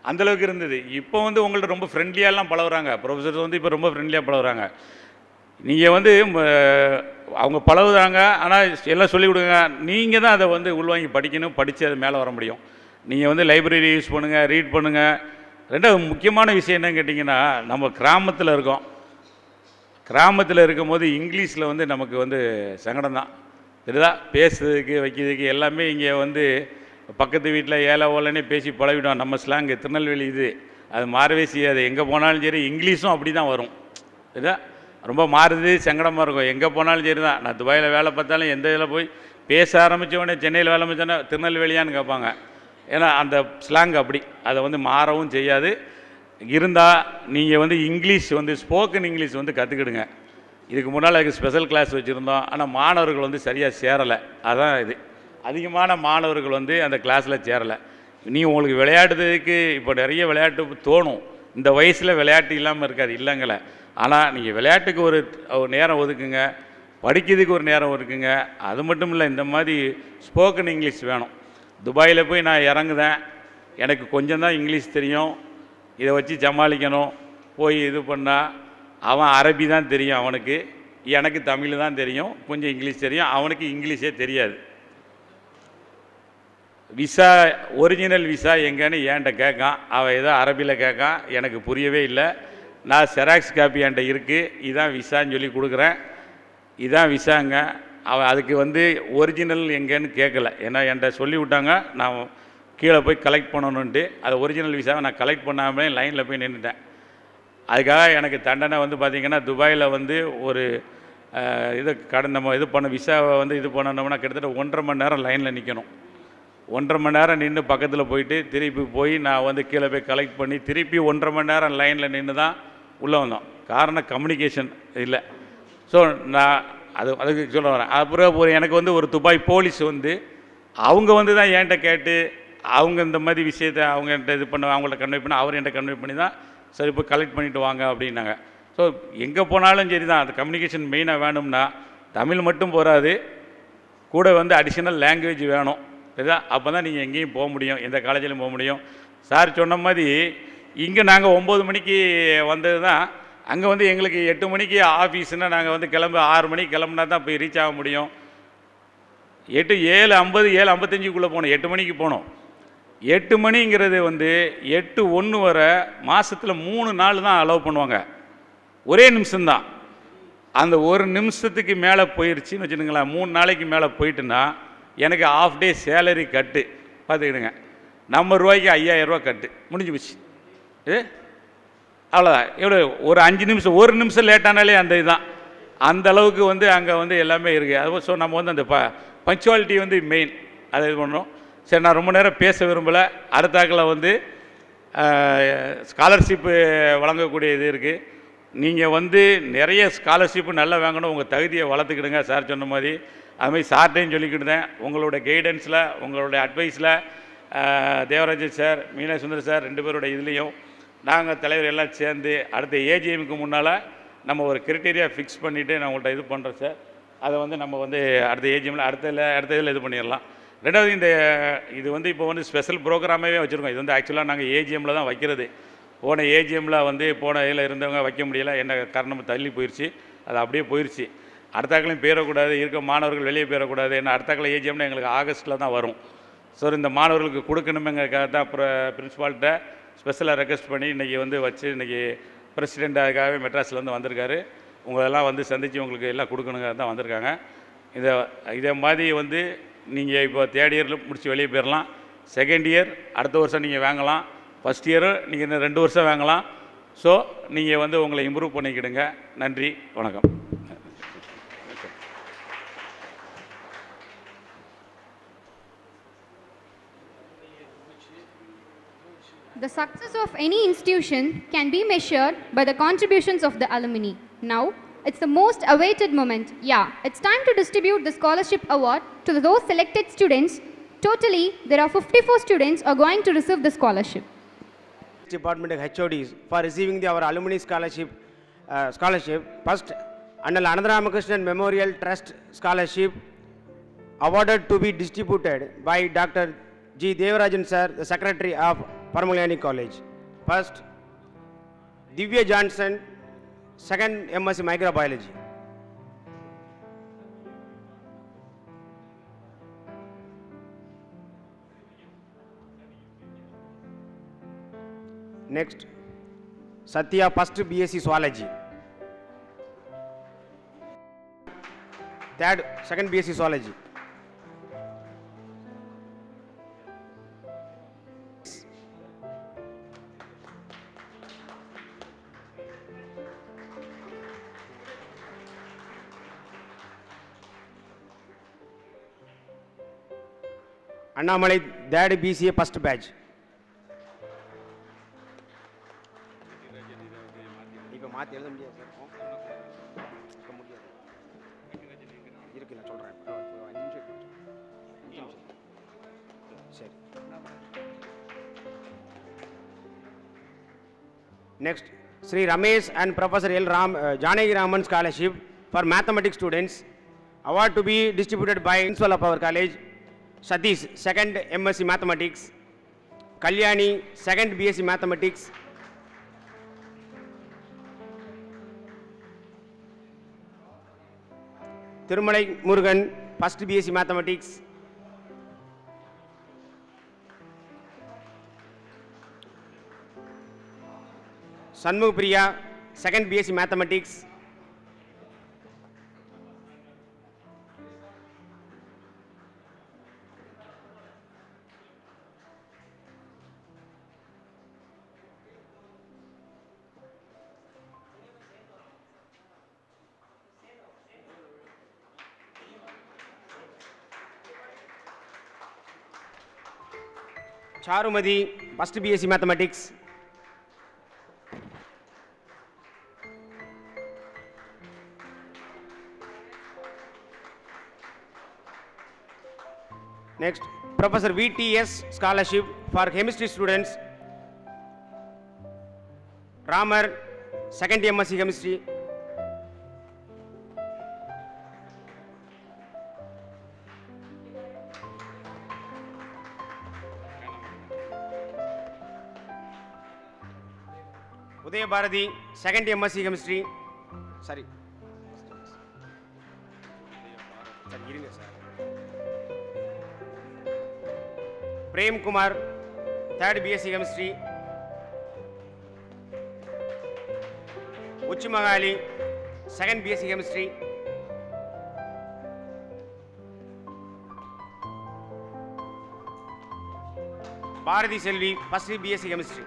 அந்தளவுக்கு இருந்தது. இப்போ வந்து உங்கள்ட்ட ரொம்ப ஃப்ரெண்ட்லியாலாம் பழகுறாங்க. ப்ரொஃபஸர்ஸ் வந்து இப்போ ரொம்ப ஃப்ரெண்ட்லியாக பழகுறாங்க. நீங்கள் வந்து அவங்க பழகுறாங்க, ஆனால் எல்லாம் சொல்லிக் கொடுங்க. நீங்கள் தான் அதை வந்து உள்வாங்கி படிக்கணும், படித்து அது மேலே வர முடியும். நீங்கள் வந்து லைப்ரரி யூஸ் பண்ணுங்கள், ரீட் பண்ணுங்கள். ரெண்டாவது முக்கியமான விஷயம் என்னன்னு கேட்டிங்கன்னா, நம்ம கிராமத்தில் இருக்கோம். கிராமத்தில் இருக்கும்போது இங்கிலீஷில் வந்து நமக்கு வந்து சங்கடம் தான். இதுதா பேசுறதுக்கு வைக்கிறதுக்கு எல்லாமே இங்கே வந்து பக்கத்து வீட்டில் ஏழை ஓலனே பேசி பழகிட்டோம். நம்ம ஸ்லாங்கு திருநெல்வேலி இது, அது மாறவே செய்யாது. எங்கே போனாலும் சரி இங்கிலீஷும் அப்படி தான் வரும். இதுதான் ரொம்ப மாறுது, சங்கடமாக இருக்கும். எங்கே போனாலும் சரி தான். நான் துபாயில் வேலை பார்த்தாலும் எந்த இதில் போய் பேச ஆரம்பித்தோடனே, சென்னையில் வேலை ஆரம்பித்தோன்னே திருநெல்வேலியான்னு கேட்பாங்க. ஏன்னா அந்த ஸ்லாங் அப்படி, அதை வந்து மாறவும் செய்யாது. இருந்தால் நீங்கள் வந்து இங்கிலீஷ் வந்து ஸ்போக்கன் இங்கிலீஷ் வந்து கற்றுக்கிடுங்க. இதுக்கு முன்னால் அதுக்கு ஸ்பெஷல் கிளாஸ் வச்சுருந்தோம். ஆனால் மாணவர்கள் வந்து சரியாக சேரலை. அதான் இது, அதிகமான மாணவர்கள் வந்து அந்த கிளாஸில் சேரலை. உங்களுக்கு விளையாடுறதுக்கு இப்போ நிறைய விளையாட்டு தோணும். இந்த வயசில் விளையாட்டு இல்லாமல் இருக்காது, இல்லைங்களே. ஆனால் நீங்கள் விளையாட்டுக்கு ஒரு நேரம் ஒதுக்குங்க, படிக்கிறதுக்கு ஒரு நேரம் ஒதுக்குங்க. அது மட்டும் இல்லை, இந்த மாதிரி ஸ்போக்கன் இங்கிலீஷ் வேணும். துபாயில் போய் நான் இறங்குதேன், எனக்கு கொஞ்சம் தான் இங்கிலீஷ் தெரியும், இதை வச்சு சமாளிக்கணும். போய் இது பண்ணால் அவன் அரபி தான் தெரியும் அவனுக்கு, எனக்கு தமிழ் தான் தெரியும், கொஞ்சம் இங்கிலீஷ் தெரியும். அவனுக்கு இங்கிலீஷே தெரியாது. விசா, ஒரிஜினல் விசா எங்கன்னு என்கிட்ட கேட்கான். அவன் ஏதோ அரபியில் கேட்கான், எனக்கு புரியவே இல்லை. நான் செராக்ஸ் காப்பி என்கிட்ட இருக்குது, இதான் விசான்னு சொல்லி கொடுக்குறேன், இதான் விசாங்க. அவன் அதுக்கு வந்து ஒரிஜினல் எங்கேன்னு கேட்கல. ஏன்னா என்கிட்ட சொல்லி விட்டாங்க, நான் கீழே போய் கலெக்ட் பண்ணணுன்ட்டு. அது ஒரிஜினல் விசாவை நான் கலெக்ட் பண்ணாமலே லைனில் போய் நின்றுட்டேன். அதுக்காக எனக்கு தண்டனை வந்து பார்த்திங்கன்னா, துபாயில் வந்து ஒரு நம்ம இது பண்ண விசாவை வந்து இது பண்ணணும்னா கிட்டத்தட்ட 1.5 மணி நேரம் லைனில் நிற்கணும். 1.5 மணி நேரம் நின்று பக்கத்தில் போயிட்டு திருப்பி போய் நான் வந்து கீழே போய் கலெக்ட் பண்ணி திருப்பி 1.5 மணி நேரம் லைனில் நின்று தான் உள்ளே வந்தோம். காரணம் கம்யூனிகேஷன் இல்லை. ஸோ நான் அதுக்கு சொல்ல வரேன். அப்புறம் எனக்கு வந்து ஒரு துபாய் போலீஸ் வந்து அவங்க வந்து தான் என்கிட்ட கேட்டு, அவங்க இந்த மாதிரி விஷயத்தை அவங்க என்கிட்ட இது பண்ண, அவங்கள்ட்ட கன்வே பண்ணி, அவர் என்கிட்ட கன்வே பண்ணி தான் சரி இப்போ கலெக்ட் பண்ணிவிட்டு வாங்க அப்படின்னாங்க. ஸோ எங்கே போனாலும் சரி தான், அது கம்யூனிகேஷன் மெயினாக வேணும்னா தமிழ் மட்டும் போகாது, கூட வந்து அடிஷ்னல் லாங்குவேஜ் வேணும். இதுதான், அப்போ தான் நீங்கள் எங்கேயும் போக முடியும், எந்த காலேஜிலும் போக முடியும். சார் சொன்ன மாதிரி இங்கே நாங்கள் 9 மணிக்கு வந்தது தான். அங்கே வந்து எங்களுக்கு 8 மணிக்கு ஆஃபீஸ்னால் நாங்கள் வந்து 6 மணிக்கு கிளம்புனா தான் போய் ரீச் ஆக முடியும். 7:50 7:55க்குள்ளே போகணும். 8 மணிக்கு போனோம். 8 மணிங்கிறது வந்து 8:01 வரை மாதத்தில் 3 நாள் தான் அலோவ் பண்ணுவாங்க. ஒரே நிமிஷம்தான். அந்த ஒரு நிமிஷத்துக்கு மேலே போயிடுச்சின்னு வச்சுருங்களேன், 3 நாளைக்கு மேலே போயிட்டுன்னா எனக்கு ஆஃப் டே சேலரி கட்டு பார்த்துக்கிடுங்க. நம்ம ரூபாய்க்கு 5000 ரூபா கட்டு முடிஞ்சு போச்சு. அவ்வளோதான். எவ்வளோ ஒரு 5 நிமிஷம், ஒரு நிமிஷம் லேட்டானாலே அந்த இதுதான். அந்த அளவுக்கு வந்து அங்கே வந்து எல்லாமே இருக்குது. அது ஸோ நம்ம வந்து அந்த பங்க்சுவாலிட்டி வந்து மெயின், அதை இது பண்ணுறோம். சரி, நான் ரொம்ப நேரம் பேச விரும்பலை. அடுத்தாக்கில் வந்து ஸ்காலர்ஷிப்பு வழங்கக்கூடிய இது இருக்குது. நீங்கள் வந்து நிறைய ஸ்காலர்ஷிப்பு நல்லா வாங்கணும், உங்கள் தகுதியை வளர்த்துக்கிடுங்க. சார் சொன்ன மாதிரி அதுமாதிரி சார்ட்டையும் சொல்லிக்கிட்டுதேன். உங்களோட கைடன்ஸில், உங்களுடைய அட்வைஸில் தேவராஜன் சார், மீனா சுந்தர் சார் 2 பேரோட இதுலேயும் நாங்கள் தலைவர் எல்லாம் சேர்ந்து அடுத்த ஏஜிஎம்க்கு முன்னால் நம்ம ஒரு கிரைட்டீரியா ஃபிக்ஸ் பண்ணிவிட்டு நான் உங்கள்கிட்ட இது பண்ணுறோம் சார். அதை வந்து நம்ம வந்து அடுத்த ஏஜிஎம்மில் அடுத்த இதில் இது பண்ணிடலாம். ரெண்டாவது, இது வந்து இப்போ வந்து ஸ்பெஷல் ப்ரோக்ராமாகவே வச்சுருக்கோம். இது வந்து ஆக்சுவலாக நாங்கள் ஏஜிஎம்மில் தான் வைக்கிறது. போன ஏஜிஎம்மில் வந்து போன இதில் இருந்தவங்க வைக்க முடியல, என்ன காரணம் தள்ளி போயிடுச்சு. அது அப்படியே போயிடுச்சு. அடுத்தாக்களையும் போயிடக்கூடாது, இருக்க மாணவர்கள் வெளியே போயிடக்கூடாது. ஏன்னா அடுத்தாக்கில் ஏஜிஎம்னா எங்களுக்கு ஆகஸ்ட்டில் தான் வரும். ஸோ இந்த மாணவர்களுக்கு கொடுக்கணுமேங்கிறதுக்காக தான் பிரின்ஸிபால்கிட்ட ஸ்பெஷலாக ரெக்வெஸ்ட் பண்ணி இன்றைக்கி வந்து வச்சு இன்றைக்கி பிரசிடெண்ட் அதுக்காகவே மெட்ராஸ்லேருந்து வந்திருக்காரு. உங்களெல்லாம் வந்து சந்தித்து உங்களுக்கு எல்லாம் கொடுக்கணுங்க தான் வந்திருக்காங்க. இதே மாதிரி வந்து நீங்கள் இப்போ 3rd இயரில் முடித்து வெளியே போயிடலாம். 2nd இயர் அடுத்த வருஷம் நீங்கள் வாங்கலாம். 1st இயரு நீங்கள் இன்னும் 2 வருஷம் வாங்கலாம். ஸோ நீங்கள் வந்து உங்களை இம்ப்ரூவ் பண்ணிக்கிடுங்க. நன்றி, வணக்கம். The success of any institution can be measured by the contributions of the alumni. Now, it's the most awaited moment. Yeah, it's time to distribute the scholarship award to those selected students. Totally, there are 54 students are going to receive the scholarship. Department of HODs for receiving our alumni scholarship. First, Annal Anandaramakrisnan Memorial Trust Scholarship awarded to be distributed by Dr. G. Devarajan Sir, the Secretary of Paramakalyanani College. First, Divya Johnson, 2nd MSc Microbiology. Next, Satya, 1st BSc Zoology. 2nd BSc Zoology. Annamalai, 3rd BCA 1st batch. இப்போ மாற்றி எழுத முடியாது sir. இப்போ முடியாது இருக்கு, நான் சொல்கிறேன். 5 நிமிஷம் சரி. Next, Sri Ramesh and Professor L. Janaki Raman Scholarship for Mathematics students. Award to be distributed by Principal of our college. Satish, 2nd MSc Mathematics. Kalyani, 2nd BSc Mathematics. Thirumalai Murugan, 1st BSc Mathematics. Sanmugh Priya, 2nd BSc Mathematics. Charumadi, 1st BSc Mathematics. Next, Professor VTS Scholarship for Chemistry students. Ramar, 2nd MSc Chemistry. Bharati, second MSc Chemistry. Sorry. Sorry, இருங்க sir. Prem Kumar, third BSc Chemistry. Uchi Magali, second BSc Chemistry. Bharati Selvi, first BSc Chemistry.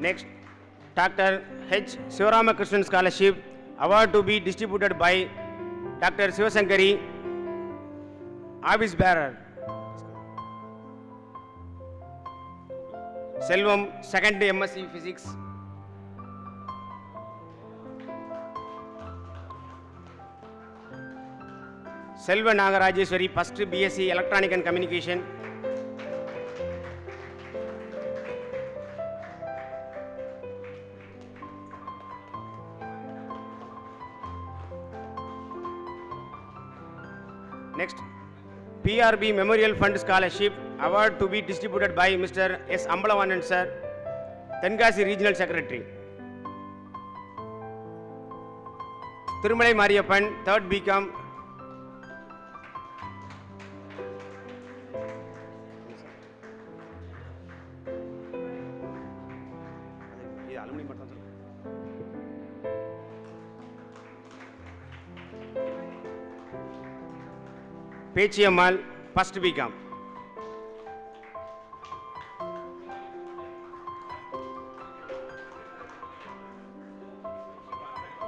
Next, Dr. H. Sivaramakrishnan Scholarship, award to be distributed by Dr. Sivasankari, office bearer. Selvam, second MSc Physics. Selva Nagarajeshwari, first BSc Electronic and Communication. Next, PRB Memorial Fund Scholarship, award to be distributed by Mr. S. Ambalavannan Sir, Tenkasi Regional Secretary. Thirumalai Mariappan, third BCom. Pechiammal, first BCom.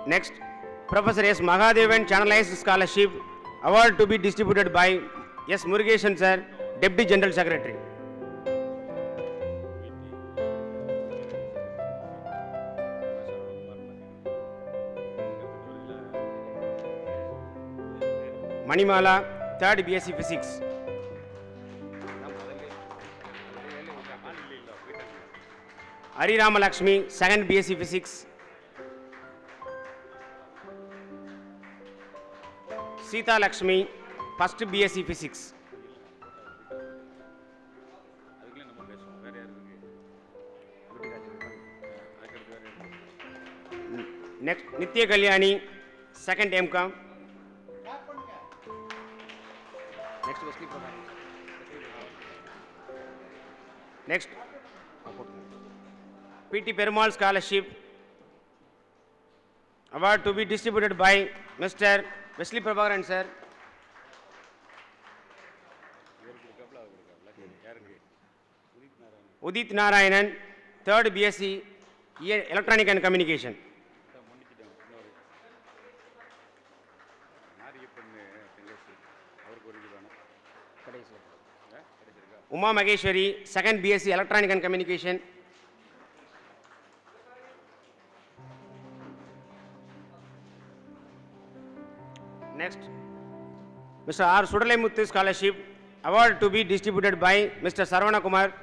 Next, Professor S. Mahadevan Channelized Scholarship, award to be distributed by S. Murugesan Sir, Deputy General Secretary. Manimala, third BSc Physics. Hari Ramalakshmi, second BSc Physics. Sita Lakshmi, first BSc Physics. Next, Nitya Kalyani, second MCom. Next, PT Perumal Scholarship, award to be distributed by Mr. Wesley Prabhakaran Sir. Udit Narayanan, third BSc Electronic and Communication. Uma Mageshwari, second BSc Electronic and Communication. Next, Mr. R. Sudalaimuthu Scholarship, award to be distributed by Mr. Sarvana Kumar.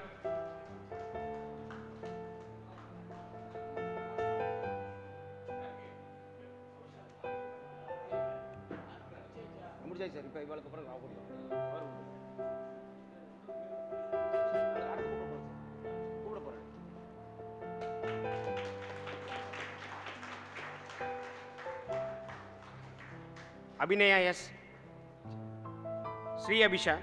Abhinaya S. Sri Abhisha.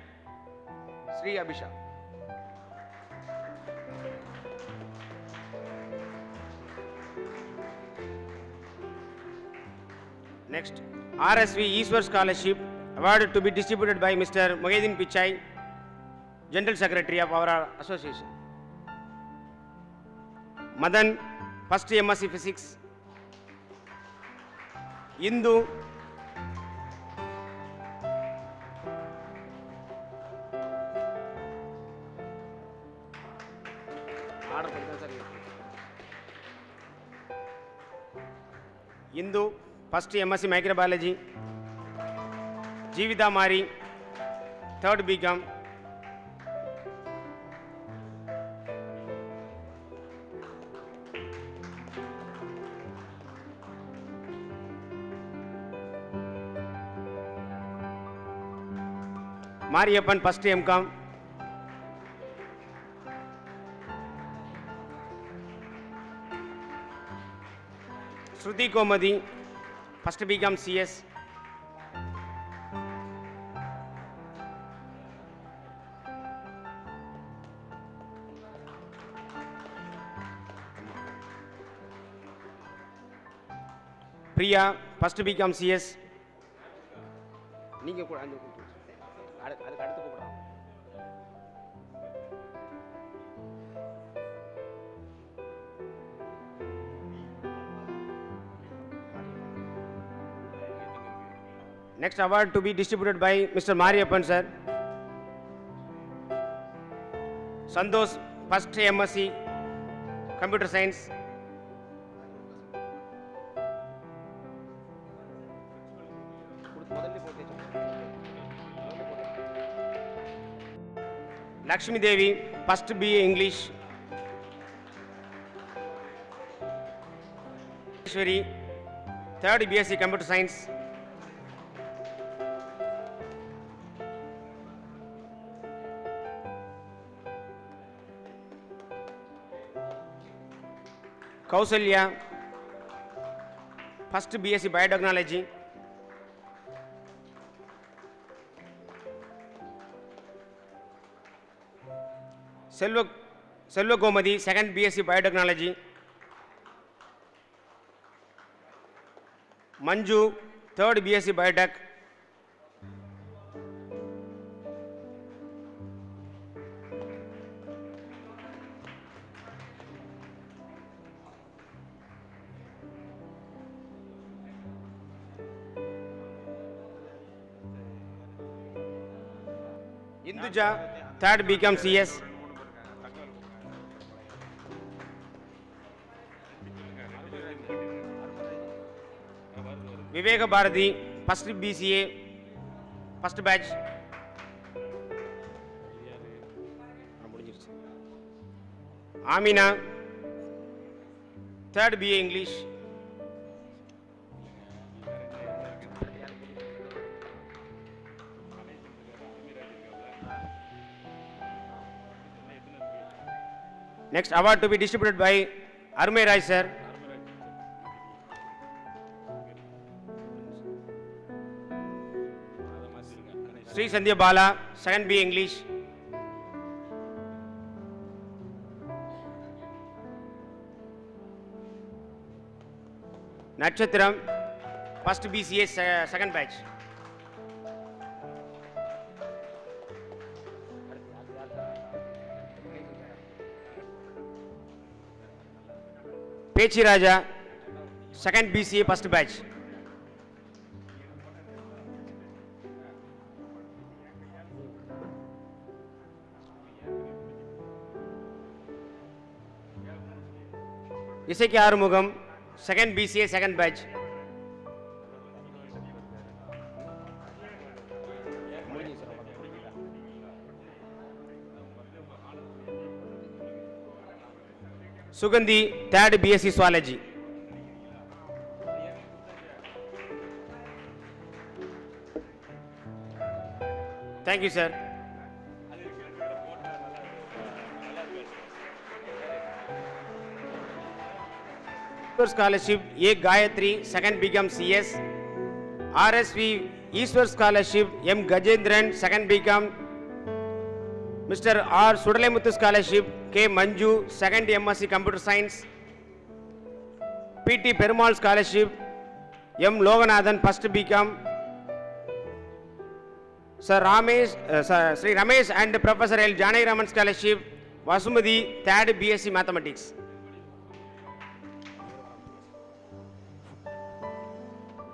Next, RSV Eastward Scholarship, awarded to be distributed by Mr. Mohideen Pichai, General Secretary of our association. Madan, first MSc Physics. Indu, Indu, first MSc Microbiology. Jeevitha Mari, third BCom. Mariappan, first MCom. Shruti Komadi, first BCom CS. Priya, first BCom CS. நீங்க கூட அதுக்கு அடுத்து கூப்பிடுறோம். Next award to be distributed by Mr. Mariappan sir. Santosh, first MSc, Computer Science. Lakshmi Devi, first BA English. Ishwari, third BSc Computer Science. Kausalya, first BSc Biotechnology. Selva Gomadi, second BSc Biotechnology. Manju, third BSc Biotech. Induja, third BCom CS. Viveka Bharati, first BCA, first batch. Amina, third BA English. Next award to be distributed by Arumai Rai sir. Sri Sandhya Bala, second BA English. Nakshatram, first BCA, second batch. Pechi Raja, second BCA, first batch. Isaki Arumugam, second BCA, second batch. Sugandhi, third BSc Zoology. Thank you, sir. Scholarship A. Gayatri, second BCom CS. RSV Eastward Scholarship M. Gajendran, second BCom. Mr. R. Sudalemuthu Scholarship K. Manju, second MSc Computer Science. PT Perumal Scholarship M. Loganathan, first BCom. Sir Ramesh, Sri Ramesh and Professor L. Janaki Raman Scholarship Vasumati, third BSc Mathematics.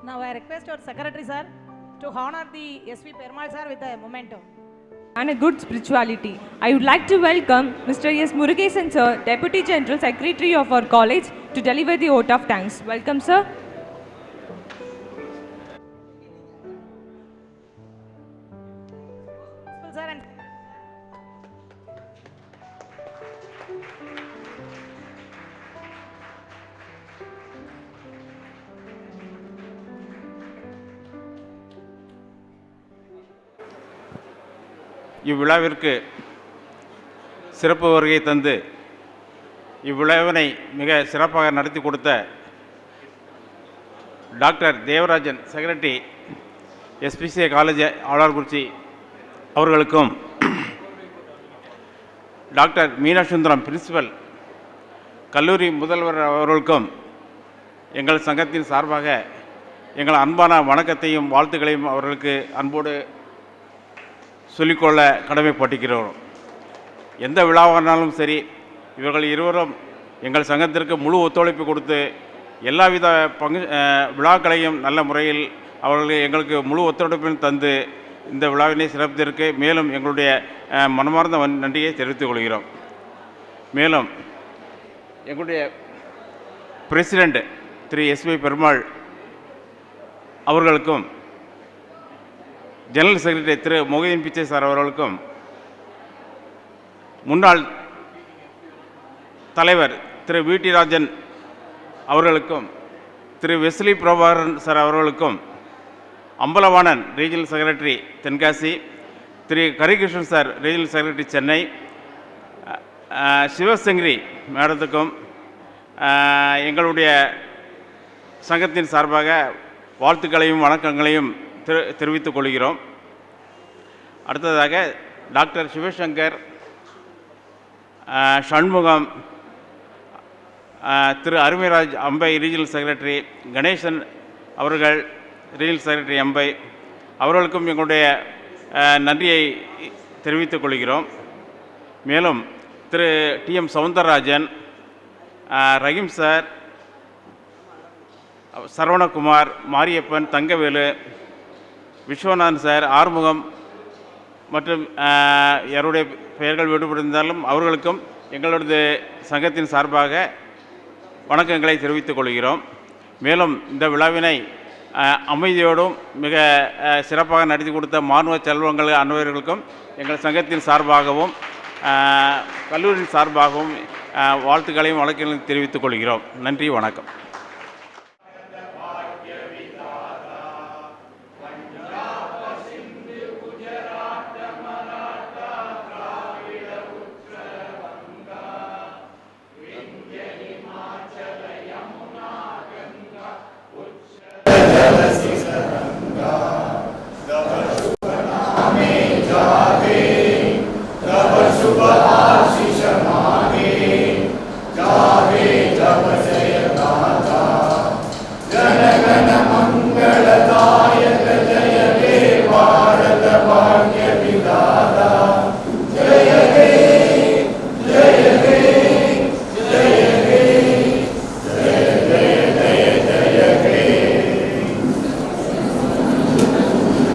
Now I request our secretary sir to honor the SV Perumal sir with a memento. And a good spirituality. I would like to welcome Mr. S. Murugesan sir, Deputy General Secretary of our college, to deliver the vote of thanks. Welcome, sir. Sir and இவ்விழாவிற்கு சிறப்பு வருகை தந்து இவ்விழாவினை மிக சிறப்பாக நடத்தி கொடுத்த doctor Devarajan secretary SPCA college Alwarkurichi அவர்களுக்கும், doctor Meenasundaram principal கல்லூரி முதல்வர் அவர்களுக்கும் எங்கள் சங்கத்தின் சார்பாக எங்கள் அன்பான வணக்கத்தையும் வாழ்த்துக்களையும் அவர்களுக்கு அன்போடு சொல்லிக்கொள்ள கடமைப்பட்டிருக்கிறோம். எந்த விழாவானாலும் சரி, இவர்கள் இருவரும் எங்கள் சங்கத்திற்கு முழு ஒத்துழைப்பு கொடுத்து எல்லாவித விழாக்களையும் நல்ல முறையில் அவர்கள் எங்களுக்கு முழு ஒத்துழைப்பையும் தந்து இந்த விழாவினை சிறப்பித்திற்கு மேலும் எங்களுடைய மனமார்ந்த நன்றியை தெரிவித்துக் கொள்கிறோம். மேலும் எங்களுடைய பிரசிடெண்ட் திரு எஸ்வி பெருமாள் அவர்களுக்கும், ஜெனரல் செக்ரட்டரி திரு மொஹிதீன் பிச்சை சார் அவர்களுக்கும், முன்னாள் தலைவர் திரு வி.டி. ராஜன் அவர்களுக்கும், திரு வெஸ்லி பிரபாகரன் சார் அவர்களுக்கும், Ambalavanan regional secretary Tenkasi, Thiru Karikrishnan sir regional secretary Chennai, Sivasankari மேடத்துக்கும் எங்களுடைய சங்கத்தின் சார்பாக வாழ்த்துக்களையும் வணக்கங்களையும் தெரிவித்துக் கொள்கிறோம். அடுத்ததாக doctor Sivasankar, Shanmugam, Thiru Arumairaj Ambai regional secretary, Ganesan அவர்கள் ரீஜனல் செக்ரட்டரி அம்பை அவர்களுக்கும் எங்களுடைய நன்றியை தெரிவித்துக் கொள்கிறோம். மேலும் Thiru T M. Soundararajan, Rahim sir, Saravanakumar, Mariappan, Thangavelu, Viswanathan sir, Arumugam மற்றும் யாருடைய பெயர்கள் விடுபட்டிருந்தாலும் அவர்களுக்கும் எங்களது சங்கத்தின் சார்பாக வணக்கங்களை தெரிவித்துக் கொள்கிறோம். மேலும் இந்த விழாவினை அமைதியோடும் மிக சிறப்பாக நடத்தி கொடுத்த மாணவ செல்வங்கள் அனைவர்களுக்கும் எங்கள் சங்கத்தின் சார்பாகவும் கல்லூரியின் சார்பாகவும் வாழ்த்துக்களையும் வணக்கங்களையும் தெரிவித்துக் கொள்கிறோம். நன்றி, வணக்கம்.